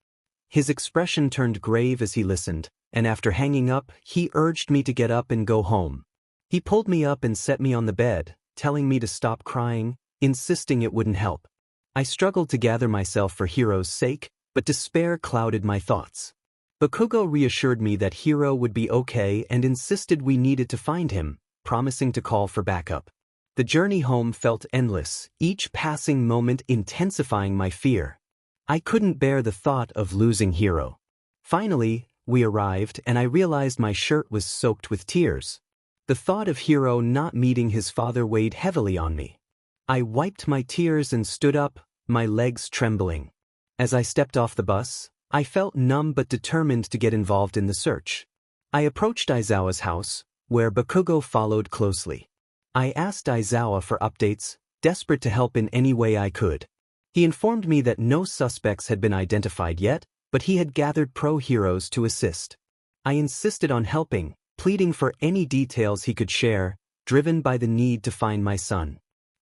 His expression turned grave as he listened, and after hanging up, he urged me to get up and go home. He pulled me up and set me on the bed, telling me to stop crying, insisting it wouldn't help. I struggled to gather myself for Hiro's sake, but despair clouded my thoughts. Bakugo reassured me that Hiro would be okay and insisted we needed to find him, promising to call for backup. The journey home felt endless, each passing moment intensifying my fear. I couldn't bear the thought of losing Hiro. Finally, we arrived and I realized my shirt was soaked with tears. The thought of Hiro not meeting his father weighed heavily on me. I wiped my tears and stood up, my legs trembling. As I stepped off the bus, I felt numb but determined to get involved in the search. I approached Aizawa's house, where Bakugo followed closely. I asked Aizawa for updates, desperate to help in any way I could. He informed me that no suspects had been identified yet, but he had gathered pro-heroes to assist. I insisted on helping, pleading for any details he could share, driven by the need to find my son.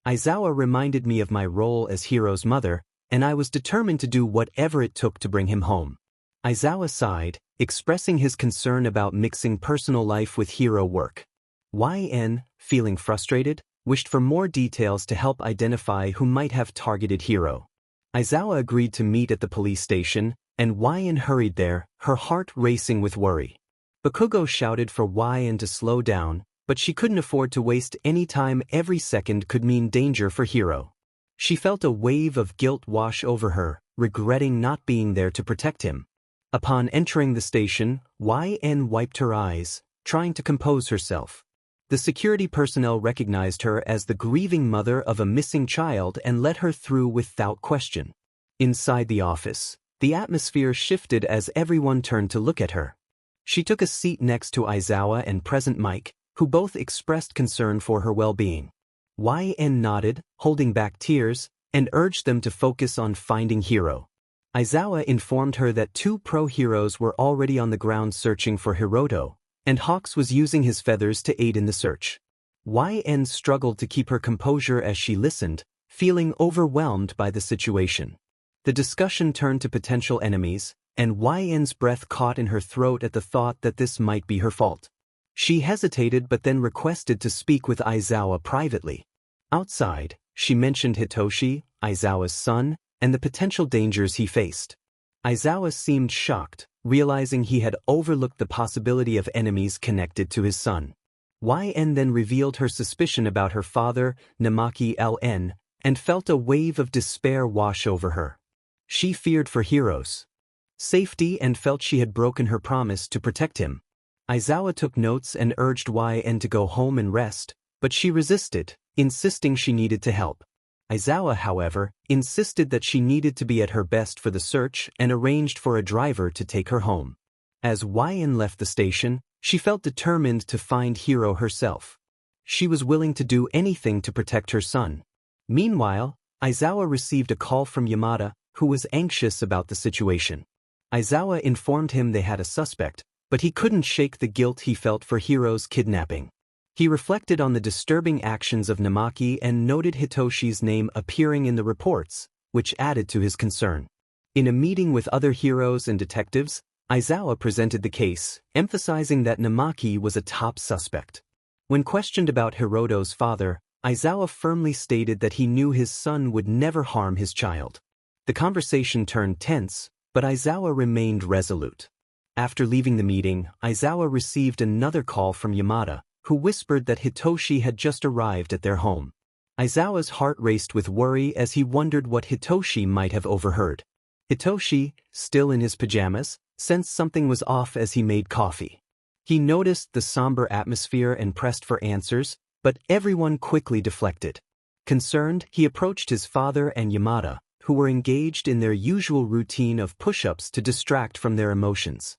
Aizawa reminded me of my role as Hiro's mother, and I was determined to do whatever it took to bring him home. Aizawa sighed, expressing his concern about mixing personal life with hero work. YN, feeling frustrated, wished for more details to help identify who might have targeted Hiro. Aizawa agreed to meet at the police station, and YN hurried there, her heart racing with worry. Bakugo shouted for YN to slow down, but she couldn't afford to waste any time. Every second could mean danger for Hiro. She felt a wave of guilt wash over her, regretting not being there to protect him. Upon entering the station, YN wiped her eyes, trying to compose herself. The security personnel recognized her as the grieving mother of a missing child and let her through without question. Inside the office, the atmosphere shifted as everyone turned to look at her. She took a seat next to Aizawa and Present Mike, who both expressed concern for her well-being. YN nodded, holding back tears, and urged them to focus on finding Hiro. Aizawa informed her that 2 pro-heroes were already on the ground searching for Hiroto, and Hawks was using his feathers to aid in the search. YN struggled to keep her composure as she listened, feeling overwhelmed by the situation. The discussion turned to potential enemies, and YN's breath caught in her throat at the thought that this might be her fault. She hesitated but then requested to speak with Aizawa privately. Outside, she mentioned Hitoshi, Aizawa's son, and the potential dangers he faced. Aizawa seemed shocked, realizing he had overlooked the possibility of enemies connected to his son. YN then revealed her suspicion about her father, Namaki LN, and felt a wave of despair wash over her. She feared for Hiro's safety and felt she had broken her promise to protect him. Aizawa took notes and urged YN to go home and rest, but she resisted, insisting she needed to help. Aizawa, however, insisted that she needed to be at her best for the search and arranged for a driver to take her home. As YN left the station, she felt determined to find Hiro herself. She was willing to do anything to protect her son. Meanwhile, Aizawa received a call from Yamada, who was anxious about the situation. Aizawa informed him they had a suspect, But he couldn't shake the guilt he felt for Hiro's kidnapping. He reflected on the disturbing actions of Namaki and noted Hitoshi's name appearing in the reports, which added to his concern. In a meeting with other heroes and detectives, Aizawa presented the case, emphasizing that Namaki was a top suspect. When questioned about Hiroto's father, Aizawa firmly stated that he knew his son would never harm his child. The conversation turned tense, but Aizawa remained resolute. After leaving the meeting, Aizawa received another call from Yamada, who whispered that Hitoshi had just arrived at their home. Aizawa's heart raced with worry as he wondered what Hitoshi might have overheard. Hitoshi, still in his pajamas, sensed something was off as he made coffee. He noticed the somber atmosphere and pressed for answers, but everyone quickly deflected. Concerned, he approached his father and Yamada, who were engaged in their usual routine of push-ups to distract from their emotions.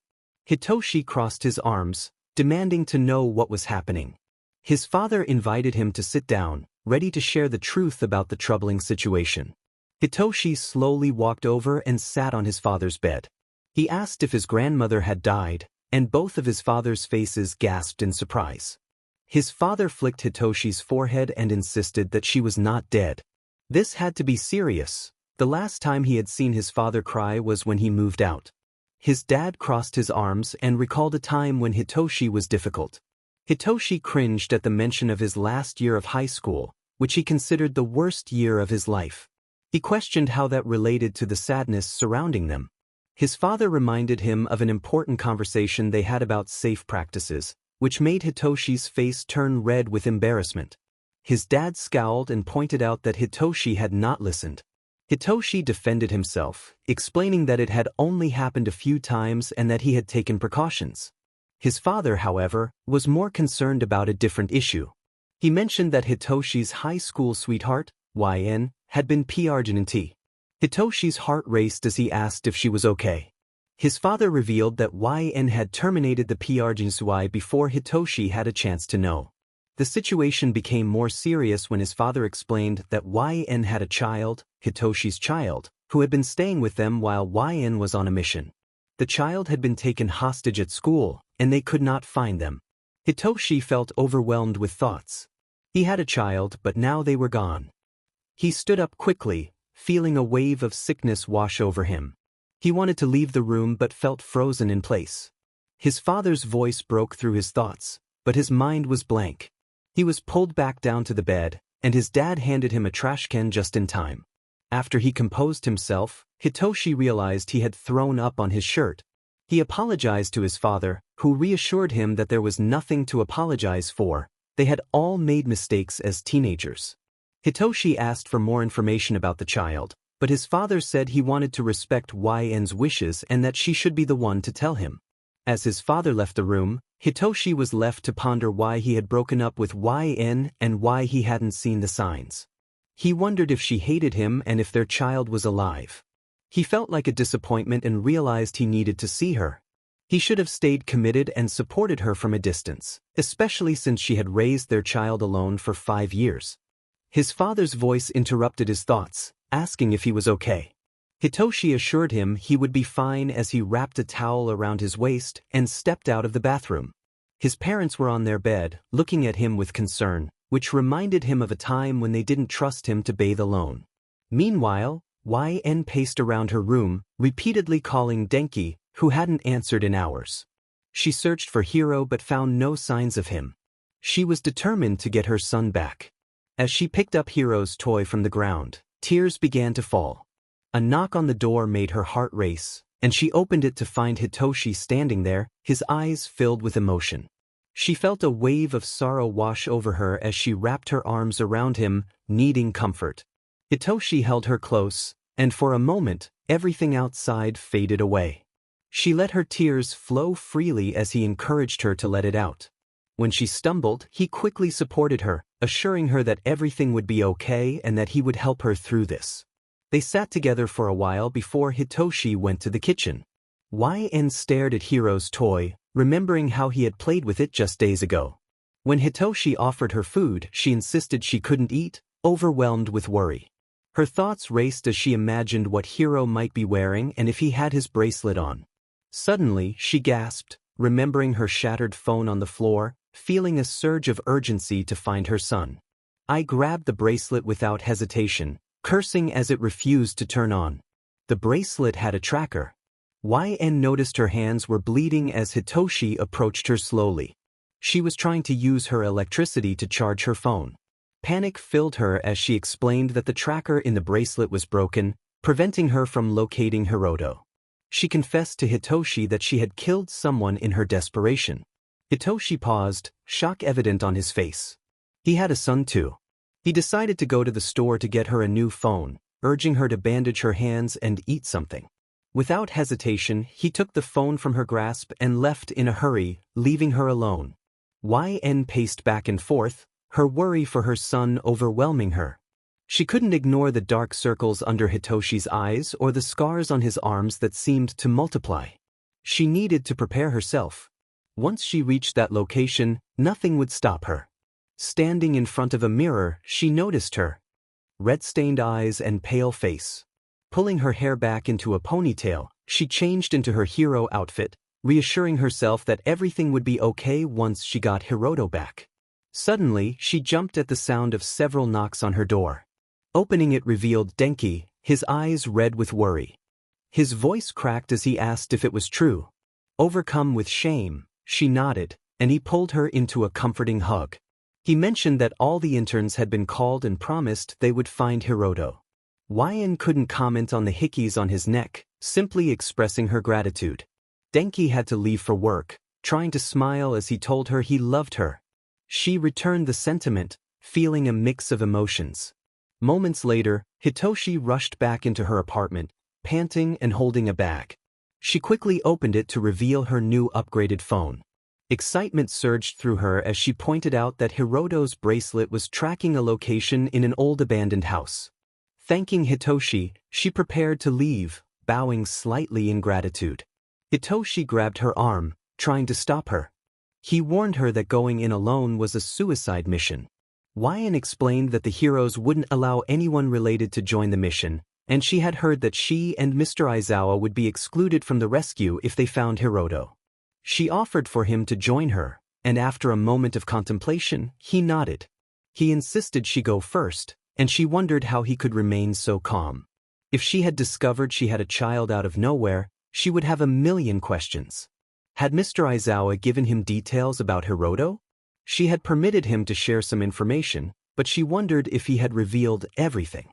Hitoshi crossed his arms, demanding to know what was happening. His father invited him to sit down, ready to share the truth about the troubling situation. Hitoshi slowly walked over and sat on his father's bed. He asked if his grandmother had died, and both of his father's faces gasped in surprise. His father flicked Hitoshi's forehead and insisted that she was not dead. This had to be serious. The last time he had seen his father cry was when he moved out. His dad crossed his arms and recalled a time when Hitoshi was difficult. Hitoshi cringed at the mention of his last year of high school, which he considered the worst year of his life. He questioned how that related to the sadness surrounding them. His father reminded him of an important conversation they had about safe practices, which made Hitoshi's face turn red with embarrassment. His dad scowled and pointed out that Hitoshi had not listened. Hitoshi defended himself, explaining that it had only happened a few times and that he had taken precautions. His father, however, was more concerned about a different issue. He mentioned that Hitoshi's high school sweetheart, YN, had been PR'd. Hitoshi's heart raced as he asked if she was okay. His father revealed that YN had terminated the PR'd before Hitoshi had a chance to know. The situation became more serious when his father explained that YN had a child, Hitoshi's child, who had been staying with them while YN was on a mission. The child had been taken hostage at school, and they could not find them. Hitoshi felt overwhelmed with thoughts. He had a child, but now they were gone. He stood up quickly, feeling a wave of sickness wash over him. He wanted to leave the room but felt frozen in place. His father's voice broke through his thoughts, but his mind was blank. He was pulled back down to the bed, and his dad handed him a trash can just in time. After he composed himself, Hitoshi realized he had thrown up on his shirt. He apologized to his father, who reassured him that there was nothing to apologize for. They had all made mistakes as teenagers. Hitoshi asked for more information about the child, but his father said he wanted to respect YN's wishes and that she should be the one to tell him. As his father left the room, Hitoshi was left to ponder why he had broken up with YN and why he hadn't seen the signs. He wondered if she hated him and if their child was alive. He felt like a disappointment and realized he needed to see her. He should have stayed committed and supported her from a distance, especially since she had raised their child alone for 5 years. His father's voice interrupted his thoughts, asking if he was okay. Hitoshi assured him he would be fine as he wrapped a towel around his waist and stepped out of the bathroom. His parents were on their bed, looking at him with concern, which reminded him of a time when they didn't trust him to bathe alone. Meanwhile, YN paced around her room, repeatedly calling Denki, who hadn't answered in hours. She searched for Hiro but found no signs of him. She was determined to get her son back. As she picked up Hiro's toy from the ground, tears began to fall. A knock on the door made her heart race, and she opened it to find Hitoshi standing there, his eyes filled with emotion. She felt a wave of sorrow wash over her as she wrapped her arms around him, needing comfort. Hitoshi held her close, and for a moment, everything outside faded away. She let her tears flow freely as he encouraged her to let it out. When she stumbled, he quickly supported her, assuring her that everything would be okay and that he would help her through this. They sat together for a while before Hitoshi went to the kitchen. YN stared at Hiro's toy, remembering how he had played with it just days ago. When Hitoshi offered her food, she insisted she couldn't eat, overwhelmed with worry. Her thoughts raced as she imagined what Hiro might be wearing and if he had his bracelet on. Suddenly, she gasped, remembering her shattered phone on the floor, feeling a surge of urgency to find her son. I grabbed the bracelet without hesitation, cursing as it refused to turn on. The bracelet had a tracker. YN noticed her hands were bleeding as Hitoshi approached her slowly. She was trying to use her electricity to charge her phone. Panic filled her as she explained that the tracker in the bracelet was broken, preventing her from locating Hiroto. She confessed to Hitoshi that she had killed someone in her desperation. Hitoshi paused, shock evident on his face. He had a son too. He decided to go to the store to get her a new phone, urging her to bandage her hands and eat something. Without hesitation, he took the phone from her grasp and left in a hurry, leaving her alone. YN paced back and forth, her worry for her son overwhelming her. She couldn't ignore the dark circles under Hitoshi's eyes or the scars on his arms that seemed to multiply. She needed to prepare herself. Once she reached that location, nothing would stop her. Standing in front of a mirror, she noticed her red-stained eyes and pale face. Pulling her hair back into a ponytail, she changed into her hero outfit, reassuring herself that everything would be okay once she got Hiroto back. Suddenly, she jumped at the sound of several knocks on her door. Opening it revealed Denki, his eyes red with worry. His voice cracked as he asked if it was true. Overcome with shame, she nodded, and he pulled her into a comforting hug. He mentioned that all the interns had been called and promised they would find Hiroto. YN couldn't comment on the hickeys on his neck, simply expressing her gratitude. Denki had to leave for work, trying to smile as he told her he loved her. She returned the sentiment, feeling a mix of emotions. Moments later, Hitoshi rushed back into her apartment, panting and holding a bag. She quickly opened it to reveal her new upgraded phone. Excitement surged through her as she pointed out that Hiroto's bracelet was tracking a location in an old abandoned house. Thanking Hitoshi, she prepared to leave, bowing slightly in gratitude. Hitoshi grabbed her arm, trying to stop her. He warned her that going in alone was a suicide mission. YN explained that the heroes wouldn't allow anyone related to join the mission, and she had heard that she and Mr. Aizawa would be excluded from the rescue if they found Hiroto. She offered for him to join her, and after a moment of contemplation, he nodded. He insisted she go first, and she wondered how he could remain so calm. If she had discovered she had a child out of nowhere, she would have a million questions. Had Mr. Aizawa given him details about Hiroto? She had permitted him to share some information, but she wondered if he had revealed everything.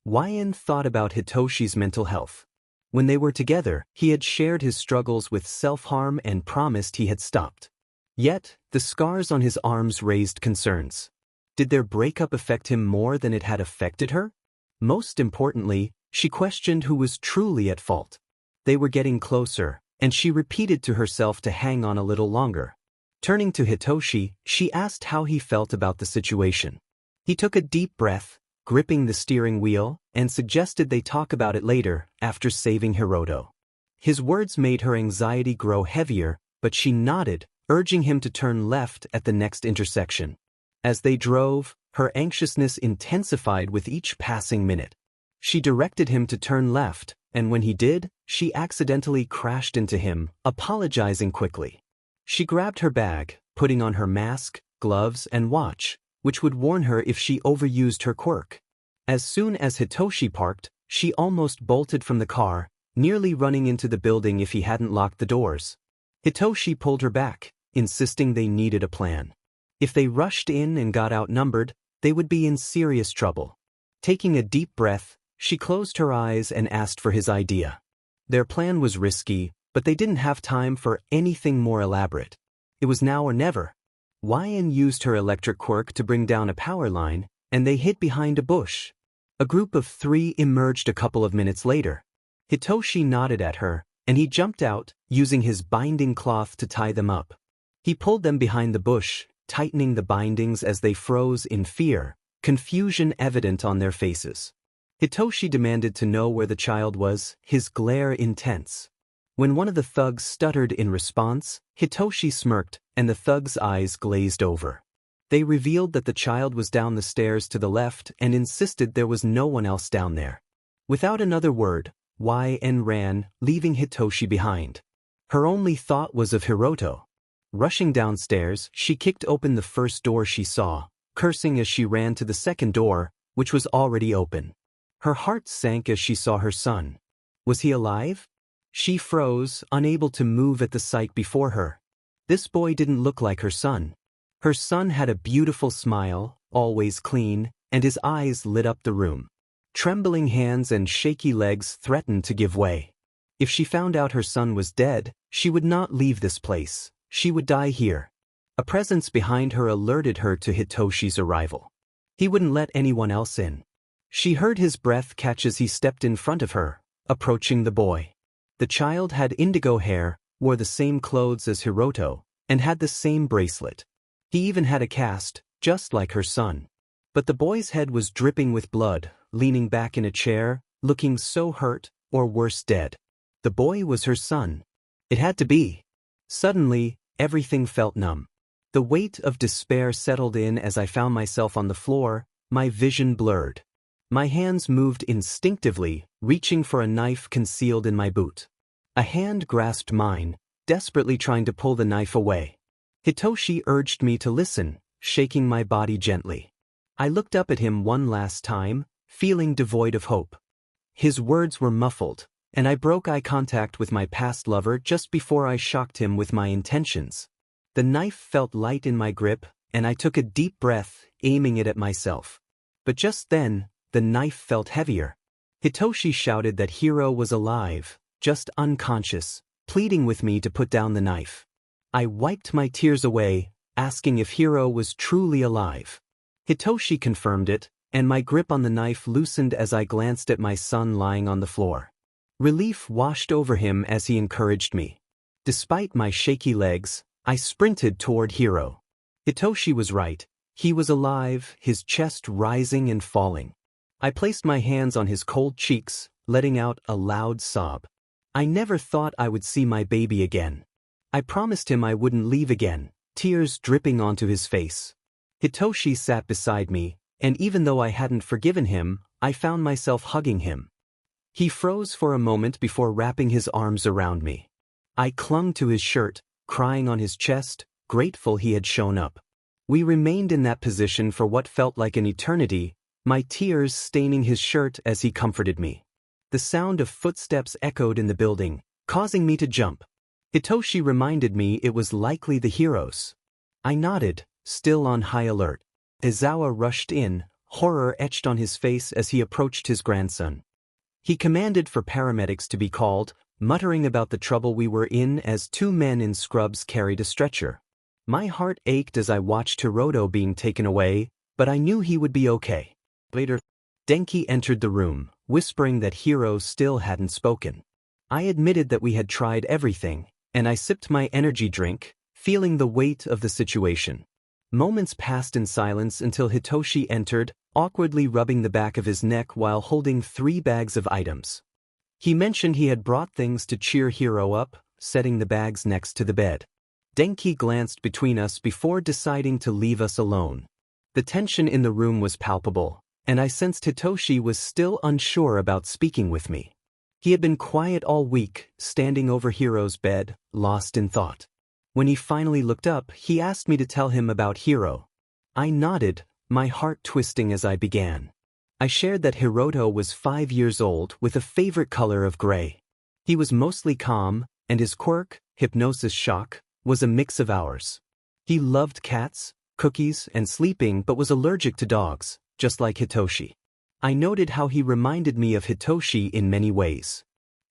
YN thought about Hitoshi's mental health. When they were together, he had shared his struggles with self-harm and promised he had stopped. Yet, the scars on his arms raised concerns. Did their breakup affect him more than it had affected her? Most importantly, she questioned who was truly at fault. They were getting closer, and she repeated to herself to hang on a little longer. Turning to Hitoshi, she asked how he felt about the situation. He took a deep breath, gripping the steering wheel, and suggested they talk about it later, after saving Hiroto. His words made her anxiety grow heavier, but she nodded, urging him to turn left at the next intersection. As they drove, her anxiousness intensified with each passing minute. She directed him to turn left, and when he did, she accidentally crashed into him, apologizing quickly. She grabbed her bag, putting on her mask, gloves, and watch, which would warn her if she overused her quirk. As soon as Hitoshi parked, she almost bolted from the car, nearly running into the building if he hadn't locked the doors. Hitoshi pulled her back, insisting they needed a plan. If they rushed in and got outnumbered, they would be in serious trouble. Taking a deep breath, she closed her eyes and asked for his idea. Their plan was risky, but they didn't have time for anything more elaborate. It was now or never. YN used her electric quirk to bring down a power line, and they hid behind a bush. A group of 3 emerged a couple of minutes later. Hitoshi nodded at her, and he jumped out, using his binding cloth to tie them up. He pulled them behind the bush, tightening the bindings as they froze in fear, confusion evident on their faces. Hitoshi demanded to know where the child was, his glare intense. When one of the thugs stuttered in response, Hitoshi smirked, and the thug's eyes glazed over. They revealed that the child was down the stairs to the left and insisted there was no one else down there. Without another word, YN ran, leaving Hitoshi behind. Her only thought was of Hiroto. Rushing downstairs, she kicked open the first door she saw, cursing as she ran to the second door, which was already open. Her heart sank as she saw her son. Was he alive? She froze, unable to move at the sight before her. This boy didn't look like her son. Her son had a beautiful smile, always clean, and his eyes lit up the room. Trembling hands and shaky legs threatened to give way. If she found out her son was dead, she would not leave this place. She would die here. A presence behind her alerted her to Hitoshi's arrival. He wouldn't let anyone else in. She heard his breath catch as he stepped in front of her, approaching the boy. The child had indigo hair, wore the same clothes as Hiroto, and had the same bracelet. He even had a cast, just like her son. But the boy's head was dripping with blood, leaning back in a chair, looking so hurt, or worse, dead. The boy was her son. It had to be. Suddenly, everything felt numb. The weight of despair settled in as I found myself on the floor, my vision blurred. My hands moved instinctively, reaching for a knife concealed in my boot. A hand grasped mine, desperately trying to pull the knife away. Hitoshi urged me to listen, shaking my body gently. I looked up at him one last time, feeling devoid of hope. His words were muffled, and I broke eye contact with my past lover just before I shocked him with my intentions. The knife felt light in my grip, and I took a deep breath, aiming it at myself. But just then, the knife felt heavier. Hitoshi shouted that Hiro was alive, just unconscious, pleading with me to put down the knife. I wiped my tears away, asking if Hiro was truly alive. Hitoshi confirmed it, and my grip on the knife loosened as I glanced at my son lying on the floor. Relief washed over him as he encouraged me. Despite my shaky legs, I sprinted toward Hiro. Hitoshi was right. He was alive, his chest rising and falling. I placed my hands on his cold cheeks, letting out a loud sob. I never thought I would see my baby again. I promised him I wouldn't leave again, tears dripping onto his face. Hitoshi sat beside me, and even though I hadn't forgiven him, I found myself hugging him. He froze for a moment before wrapping his arms around me. I clung to his shirt, crying on his chest, grateful he had shown up. We remained in that position for what felt like an eternity, my tears staining his shirt as he comforted me. The sound of footsteps echoed in the building, causing me to jump. Hitoshi reminded me it was likely the heroes. I nodded, still on high alert. Izawa rushed in, horror etched on his face as he approached his grandson. He commanded for paramedics to be called, muttering about the trouble we were in as two men in scrubs carried a stretcher. My heart ached as I watched Hiroto being taken away, but I knew he would be okay. Later, Denki entered the room, whispering that Hiro still hadn't spoken. I admitted that we had tried everything, and I sipped my energy drink, feeling the weight of the situation. Moments passed in silence until Hitoshi entered, awkwardly rubbing the back of his neck while holding 3 bags of items. He mentioned he had brought things to cheer Hiro up, setting the bags next to the bed. Denki glanced between us before deciding to leave us alone. The tension in the room was palpable, and I sensed Hitoshi was still unsure about speaking with me. He had been quiet all week, standing over Hiro's bed, lost in thought. When he finally looked up, he asked me to tell him about Hiro. I nodded, my heart twisting as I began. I shared that Hiroto was 5 years old with a favorite color of gray. He was mostly calm, and his quirk, hypnosis shock, was a mix of ours. He loved cats, cookies, and sleeping but was allergic to dogs, just like Hitoshi. I noted how he reminded me of Hitoshi in many ways.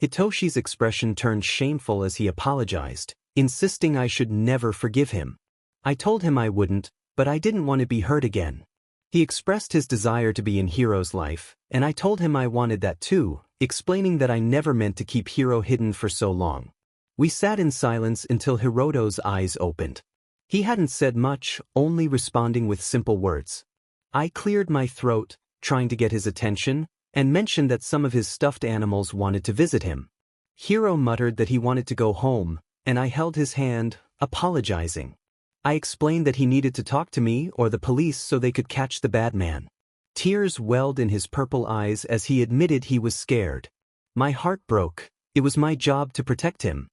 Hitoshi's expression turned shameful as he apologized, insisting I should never forgive him. I told him I wouldn't, but I didn't want to be hurt again. He expressed his desire to be in Hiro's life, and I told him I wanted that too, explaining that I never meant to keep Hiro hidden for so long. We sat in silence until Hiroto's eyes opened. He hadn't said much, only responding with simple words. I cleared my throat, trying to get his attention, and mentioned that some of his stuffed animals wanted to visit him. Hiro muttered that he wanted to go home, and I held his hand, apologizing. I explained that he needed to talk to me or the police so they could catch the bad man. Tears welled in his purple eyes as he admitted he was scared. My heart broke. It was my job to protect him.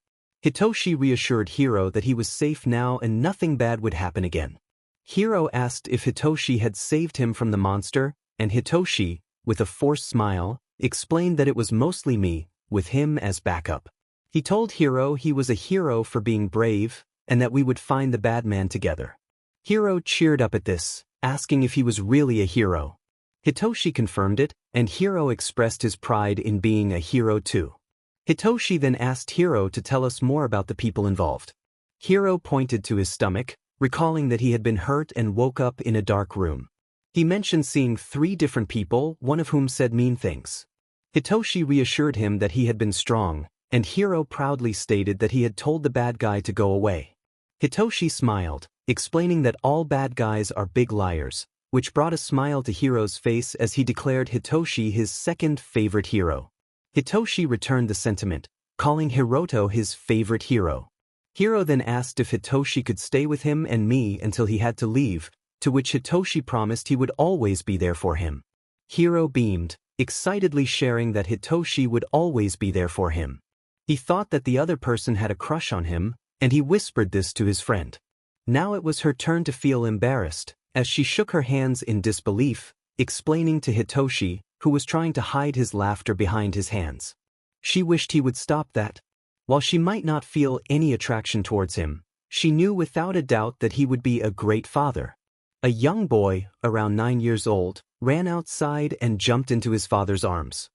Hitoshi reassured Hiro that he was safe now and nothing bad would happen again. Hiro asked if Hitoshi had saved him from the monster, and Hitoshi, with a forced smile, explained that it was mostly me, with him as backup. He told Hiro he was a hero for being brave, and that we would find the bad man together. Hiro cheered up at this, asking if he was really a hero. Hitoshi confirmed it, and Hiro expressed his pride in being a hero too. Hitoshi then asked Hiro to tell us more about the people involved. Hiro pointed to his stomach, recalling that he had been hurt and woke up in a dark room. He mentioned seeing 3 different people, one of whom said mean things. Hitoshi reassured him that he had been strong, and Hiro proudly stated that he had told the bad guy to go away. Hitoshi smiled, explaining that all bad guys are big liars, which brought a smile to Hiro's face as he declared Hitoshi his second favorite hero. Hitoshi returned the sentiment, calling Hiroto his favorite hero. Hiro then asked if Hitoshi could stay with him and me until he had to leave, to which Hitoshi promised he would always be there for him. Hiro beamed, excitedly sharing that Hitoshi would always be there for him. He thought that the other person had a crush on him, and he whispered this to his friend. Now it was her turn to feel embarrassed, as she shook her hands in disbelief, explaining to Hitoshi, who was trying to hide his laughter behind his hands. She wished he would stop that. While she might not feel any attraction towards him, she knew without a doubt that he would be a great father. A young boy, around 9 years old, ran outside and jumped into his father's arms.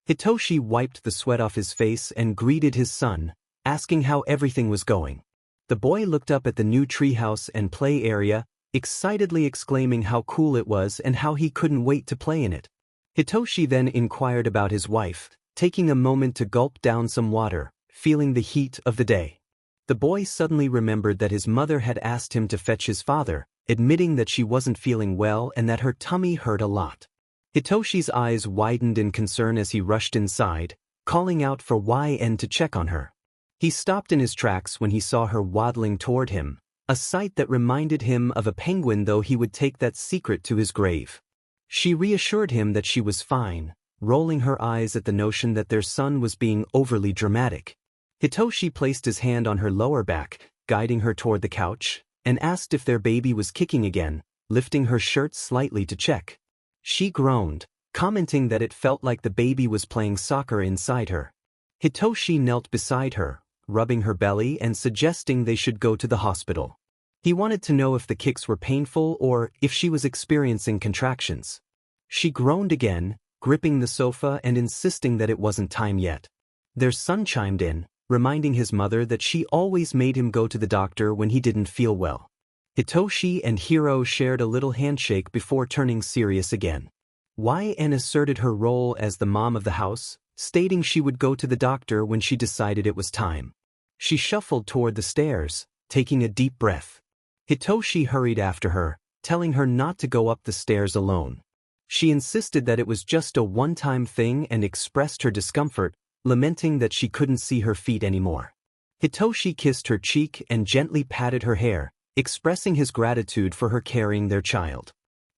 Hitoshi wiped the sweat off his face and greeted his son, asking how everything was going. The boy looked up at the new treehouse and play area, excitedly exclaiming how cool it was and how he couldn't wait to play in it. Hitoshi then inquired about his wife, taking a moment to gulp down some water, feeling the heat of the day. The boy suddenly remembered that his mother had asked him to fetch his father, admitting that she wasn't feeling well and that her tummy hurt a lot. Hitoshi's eyes widened in concern as he rushed inside, calling out for YN to check on her. He stopped in his tracks when he saw her waddling toward him, a sight that reminded him of a penguin, though he would take that secret to his grave. She reassured him that she was fine, rolling her eyes at the notion that their son was being overly dramatic. Hitoshi placed his hand on her lower back, guiding her toward the couch, and asked if their baby was kicking again, lifting her shirt slightly to check. She groaned, commenting that it felt like the baby was playing soccer inside her. Hitoshi knelt beside her, rubbing her belly and suggesting they should go to the hospital. He wanted to know if the kicks were painful or if she was experiencing contractions. She groaned again, gripping the sofa and insisting that it wasn't time yet. Their son chimed in, reminding his mother that she always made him go to the doctor when he didn't feel well. Hitoshi and Hiro shared a little handshake before turning serious again. YN asserted her role as the mom of the house, stating she would go to the doctor when she decided it was time. She shuffled toward the stairs, taking a deep breath. Hitoshi hurried after her, telling her not to go up the stairs alone. She insisted that it was just a one-time thing and expressed her discomfort, lamenting that she couldn't see her feet anymore. Hitoshi kissed her cheek and gently patted her hair, expressing his gratitude for her carrying their child.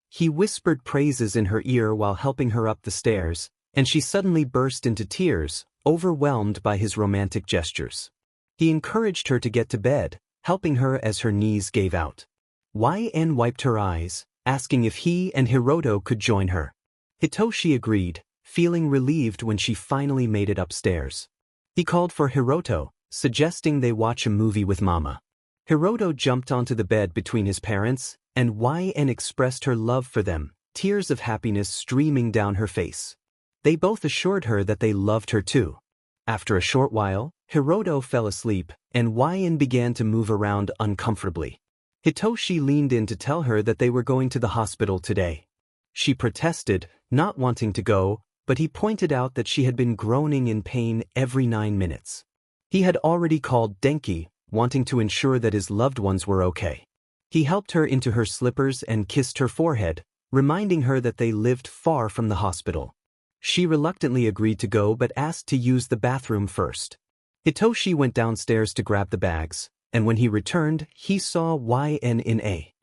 He whispered praises in her ear while helping her up the stairs, and she suddenly burst into tears, overwhelmed by his romantic gestures. He encouraged her to get to bed, helping her as her knees gave out. YN wiped her eyes, asking if he and Hiroto could join her. Hitoshi agreed, feeling relieved when she finally made it upstairs. He called for Hiroto, suggesting they watch a movie with Mama. Hiroto jumped onto the bed between his parents, and YN expressed her love for them, tears of happiness streaming down her face. They both assured her that they loved her too. After a short while, Hiroto fell asleep, and YN began to move around uncomfortably. Hitoshi leaned in to tell her that they were going to the hospital today. She protested, not wanting to go, but he pointed out that she had been groaning in pain every 9 minutes. He had already called Denki, wanting to ensure that his loved ones were okay. He helped her into her slippers and kissed her forehead, reminding her that they lived far from the hospital. She reluctantly agreed to go but asked to use the bathroom first. Hitoshi went downstairs to grab the bags, and when he returned, he saw YN in a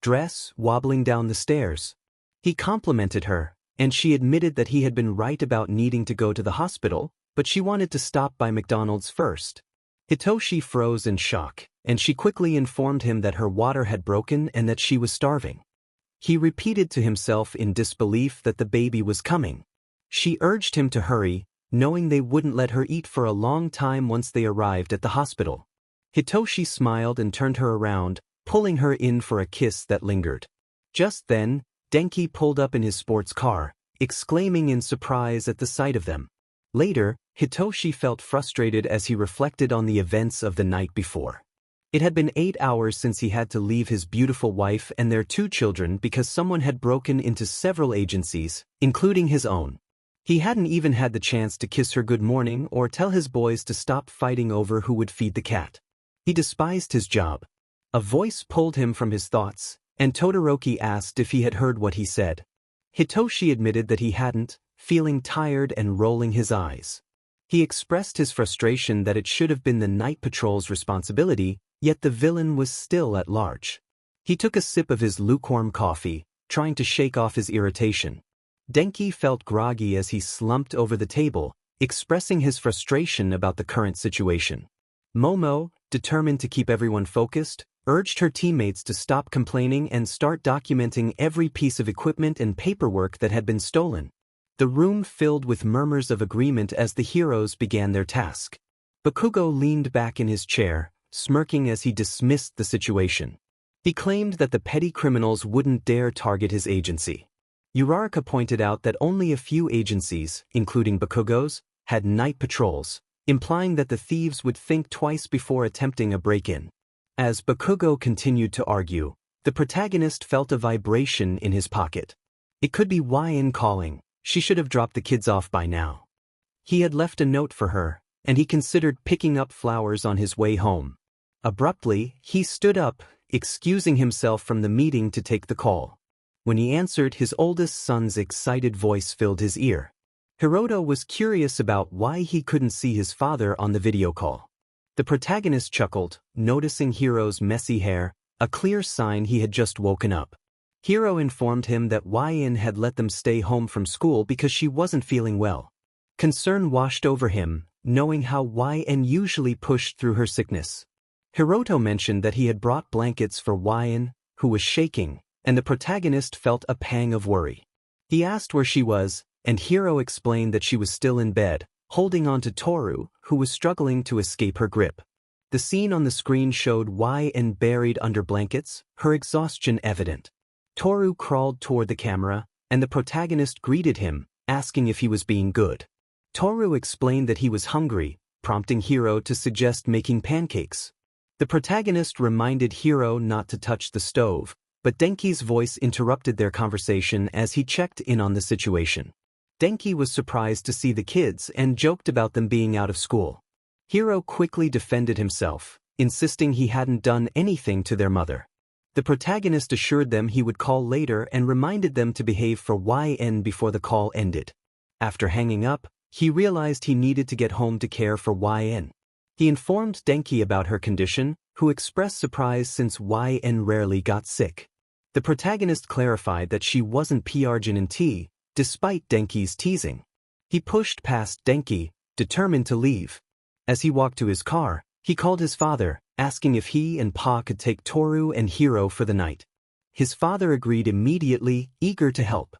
dress wobbling down the stairs. He complimented her, and she admitted that he had been right about needing to go to the hospital, but she wanted to stop by McDonald's first. Hitoshi froze in shock, and she quickly informed him that her water had broken and that she was starving. He repeated to himself in disbelief that the baby was coming. She urged him to hurry, knowing they wouldn't let her eat for a long time once they arrived at the hospital. Hitoshi smiled and turned her around, pulling her in for a kiss that lingered. Just then, Denki pulled up in his sports car, exclaiming in surprise at the sight of them. Later, Hitoshi felt frustrated as he reflected on the events of the night before. It had been 8 hours since he had to leave his beautiful wife and their 2 children because someone had broken into several agencies, including his own. He hadn't even had the chance to kiss her good morning or tell his boys to stop fighting over who would feed the cat. He despised his job. A voice pulled him from his thoughts, and Todoroki asked if he had heard what he said. Hitoshi admitted that he hadn't, feeling tired and rolling his eyes. He expressed his frustration that it should have been the night patrol's responsibility, yet the villain was still at large. He took a sip of his lukewarm coffee, trying to shake off his irritation. Denki felt groggy as he slumped over the table, expressing his frustration about the current situation. Momo, determined to keep everyone focused, urged her teammates to stop complaining and start documenting every piece of equipment and paperwork that had been stolen. The room filled with murmurs of agreement as the heroes began their task. Bakugo leaned back in his chair, smirking as he dismissed the situation. He claimed that the petty criminals wouldn't dare target his agency. Uraraka pointed out that only a few agencies, including Bakugo's, had night patrols, implying that the thieves would think twice before attempting a break-in. As Bakugo continued to argue, the protagonist felt a vibration in his pocket. It could be YN calling. She should have dropped the kids off by now. He had left a note for her, and he considered picking up flowers on his way home. Abruptly, he stood up, excusing himself from the meeting to take the call. When he answered, his oldest son's excited voice filled his ear. Hiroto was curious about why he couldn't see his father on the video call. The protagonist chuckled, noticing Hiro's messy hair, a clear sign he had just woken up. Hiro informed him that YN had let them stay home from school because she wasn't feeling well. Concern washed over him, knowing how YN usually pushed through her sickness. Hiroto mentioned that he had brought blankets for YN, who was shaking, and the protagonist felt a pang of worry. He asked where she was, and Hiro explained that she was still in bed, holding on to Toru, who was struggling to escape her grip. The scene on the screen showed YN buried under blankets, her exhaustion evident. Toru crawled toward the camera, and the protagonist greeted him, asking if he was being good. Toru explained that he was hungry, prompting Hiro to suggest making pancakes. The protagonist reminded Hiro not to touch the stove, but Denki's voice interrupted their conversation as he checked in on the situation. Denki was surprised to see the kids and joked about them being out of school. Hiro quickly defended himself, insisting he hadn't done anything to their mother. The protagonist assured them he would call later and reminded them to behave for YN before the call ended. After hanging up, he realized he needed to get home to care for YN. He informed Denki about her condition, who expressed surprise since YN rarely got sick. The protagonist clarified that she wasn't PRGNT, despite Denki's teasing. He pushed past Denki, determined to leave. As he walked to his car, he called his father, asking if he and Pa could take Toru and Hiro for the night. His father agreed immediately, eager to help.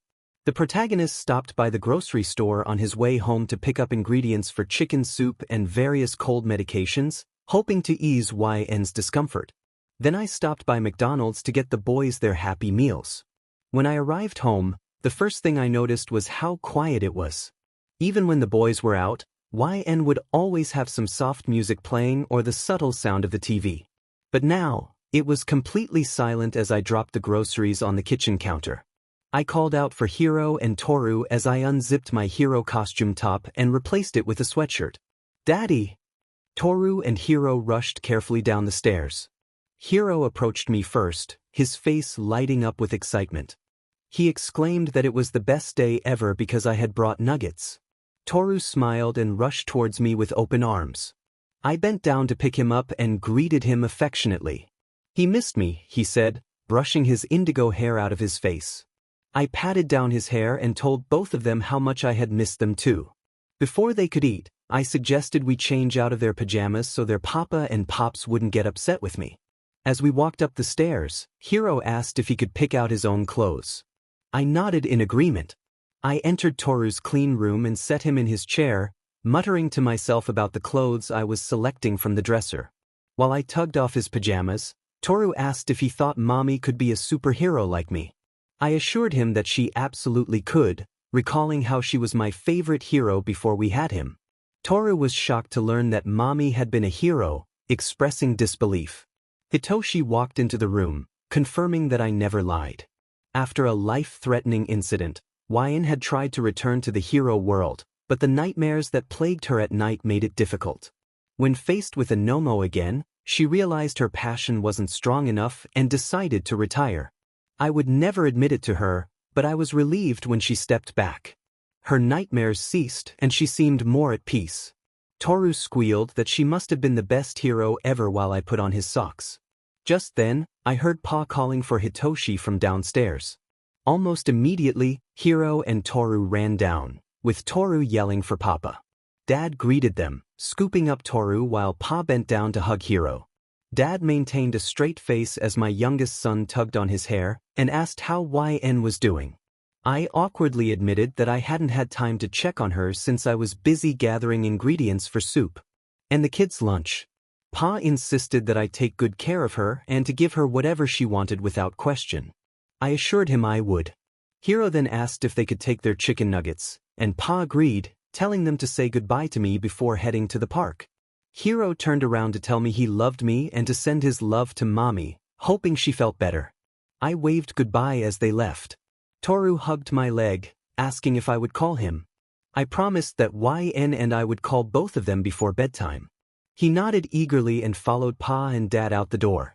The protagonist stopped by the grocery store on his way home to pick up ingredients for chicken soup and various cold medications, hoping to ease YN's discomfort. Then I stopped by McDonald's to get the boys their Happy Meals. When I arrived home, the first thing I noticed was how quiet it was. Even when the boys were out, YN would always have some soft music playing or the subtle sound of the TV. But now, it was completely silent as I dropped the groceries on the kitchen counter. I called out for Hiro and Toru as I unzipped my hero costume top and replaced it with a sweatshirt. "Daddy!" Toru and Hiro rushed carefully down the stairs. Hiro approached me first, his face lighting up with excitement. He exclaimed that it was the best day ever because I had brought nuggets. Toru smiled and rushed towards me with open arms. I bent down to pick him up and greeted him affectionately. "He missed me," he said, brushing his indigo hair out of his face. I patted down his hair and told both of them how much I had missed them too. Before they could eat, I suggested we change out of their pajamas so their papa and pops wouldn't get upset with me. As we walked up the stairs, Hiro asked if he could pick out his own clothes. I nodded in agreement. I entered Toru's clean room and set him in his chair, muttering to myself about the clothes I was selecting from the dresser. While I tugged off his pajamas, Toru asked if he thought mommy could be a superhero like me. I assured him that she absolutely could, recalling how she was my favorite hero before we had him. Toru was shocked to learn that mommy had been a hero, expressing disbelief. Hitoshi walked into the room, confirming that I never lied. After a life-threatening incident, Wyan had tried to return to the hero world, but the nightmares that plagued her at night made it difficult. When faced with a Nomo again, she realized her passion wasn't strong enough and decided to retire. I would never admit it to her, but I was relieved when she stepped back. Her nightmares ceased and she seemed more at peace. Toru squealed that she must have been the best hero ever while I put on his socks. Just then, I heard Pa calling for Hitoshi from downstairs. Almost immediately, Hiro and Toru ran down, with Toru yelling for Papa. Dad greeted them, scooping up Toru while Pa bent down to hug Hiro. Dad maintained a straight face as my youngest son tugged on his hair and asked how YN was doing. I awkwardly admitted that I hadn't had time to check on her since I was busy gathering ingredients for soup and the kids' lunch. Pa insisted that I take good care of her and to give her whatever she wanted without question. I assured him I would. Hiro then asked if they could take their chicken nuggets, and Pa agreed, telling them to say goodbye to me before heading to the park. Hiro turned around to tell me he loved me and to send his love to Mommy, hoping she felt better. I waved goodbye as they left. Toru hugged my leg, asking if I would call him. I promised that YN and I would call both of them before bedtime. He nodded eagerly and followed Pa and Dad out the door.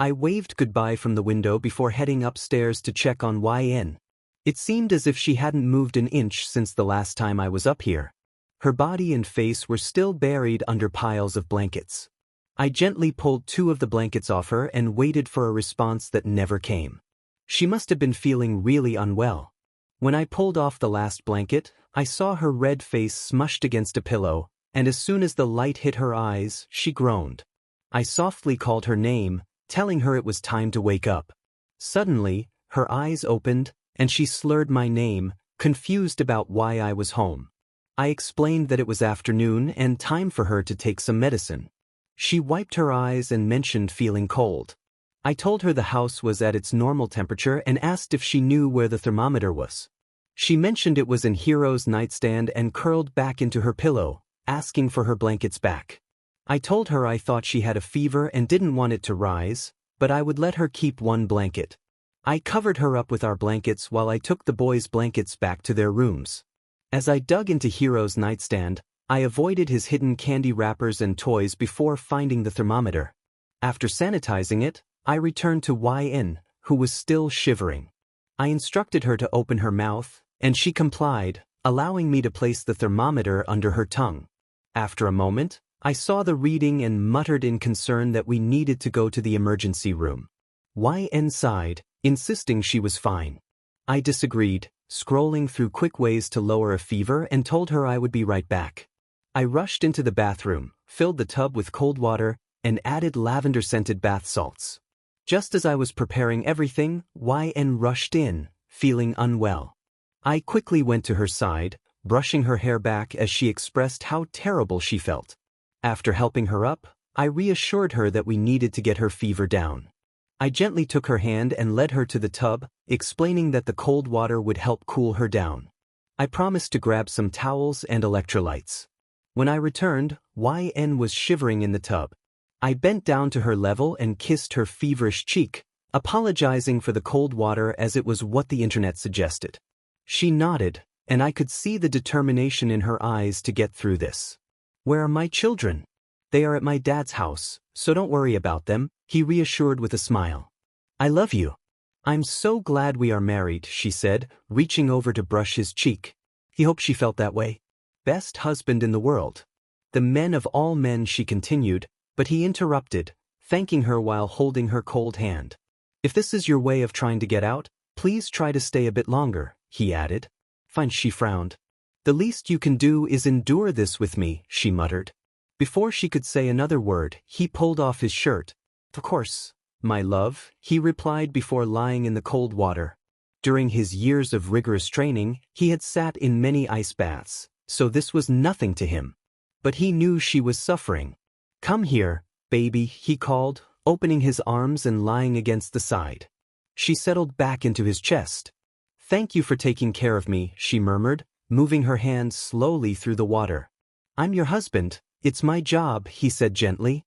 I waved goodbye from the window before heading upstairs to check on YN. It seemed as if she hadn't moved an inch since the last time I was up here. Her body and face were still buried under piles of blankets. I gently pulled 2 of the blankets off her and waited for a response that never came. She must have been feeling really unwell. When I pulled off the last blanket, I saw her red face smushed against a pillow, and as soon as the light hit her eyes, she groaned. I softly called her name, telling her it was time to wake up. Suddenly, her eyes opened, and she slurred my name, confused about why I was home. I explained that it was afternoon and time for her to take some medicine. She wiped her eyes and mentioned feeling cold. I told her the house was at its normal temperature and asked if she knew where the thermometer was. She mentioned it was in Hiro's nightstand and curled back into her pillow, asking for her blankets back. I told her I thought she had a fever and didn't want it to rise, but I would let her keep 1 blanket. I covered her up with our blankets while I took the boys' blankets back to their rooms. As I dug into Hiro's nightstand, I avoided his hidden candy wrappers and toys before finding the thermometer. After sanitizing it, I returned to YN, who was still shivering. I instructed her to open her mouth, and she complied, allowing me to place the thermometer under her tongue. After a moment, I saw the reading and muttered in concern that we needed to go to the emergency room. YN sighed, insisting she was fine. I disagreed, scrolling through quick ways to lower a fever and told her I would be right back. I rushed into the bathroom, filled the tub with cold water, and added lavender-scented bath salts. Just as I was preparing everything, YN rushed in, feeling unwell. I quickly went to her side, brushing her hair back as she expressed how terrible she felt. After helping her up, I reassured her that we needed to get her fever down. I gently took her hand and led her to the tub, explaining that the cold water would help cool her down. I promised to grab some towels and electrolytes. When I returned, YN was shivering in the tub. I bent down to her level and kissed her feverish cheek, apologizing for the cold water as it was what the internet suggested. She nodded, and I could see the determination in her eyes to get through this. "Where are my children?" "They are at my dad's house, so don't worry about them," he reassured with a smile. "I love you." "I'm so glad we are married," she said, reaching over to brush his cheek. He hoped she felt that way. "Best husband in the world. The men of all men," she continued, but he interrupted, thanking her while holding her cold hand. "If this is your way of trying to get out, please try to stay a bit longer," he added. "Fine," she frowned. The least you can do is endure this with me, she muttered. Before she could say another word, he pulled off his shirt. Of course, my love, he replied before lying in the cold water. During his years of rigorous training, he had sat in many ice baths, so this was nothing to him. But he knew she was suffering. Come here, baby, he called, opening his arms and lying against the side. She settled back into his chest. Thank you for taking care of me, she murmured, moving her hand slowly through the water. I'm your husband, it's my job, he said gently.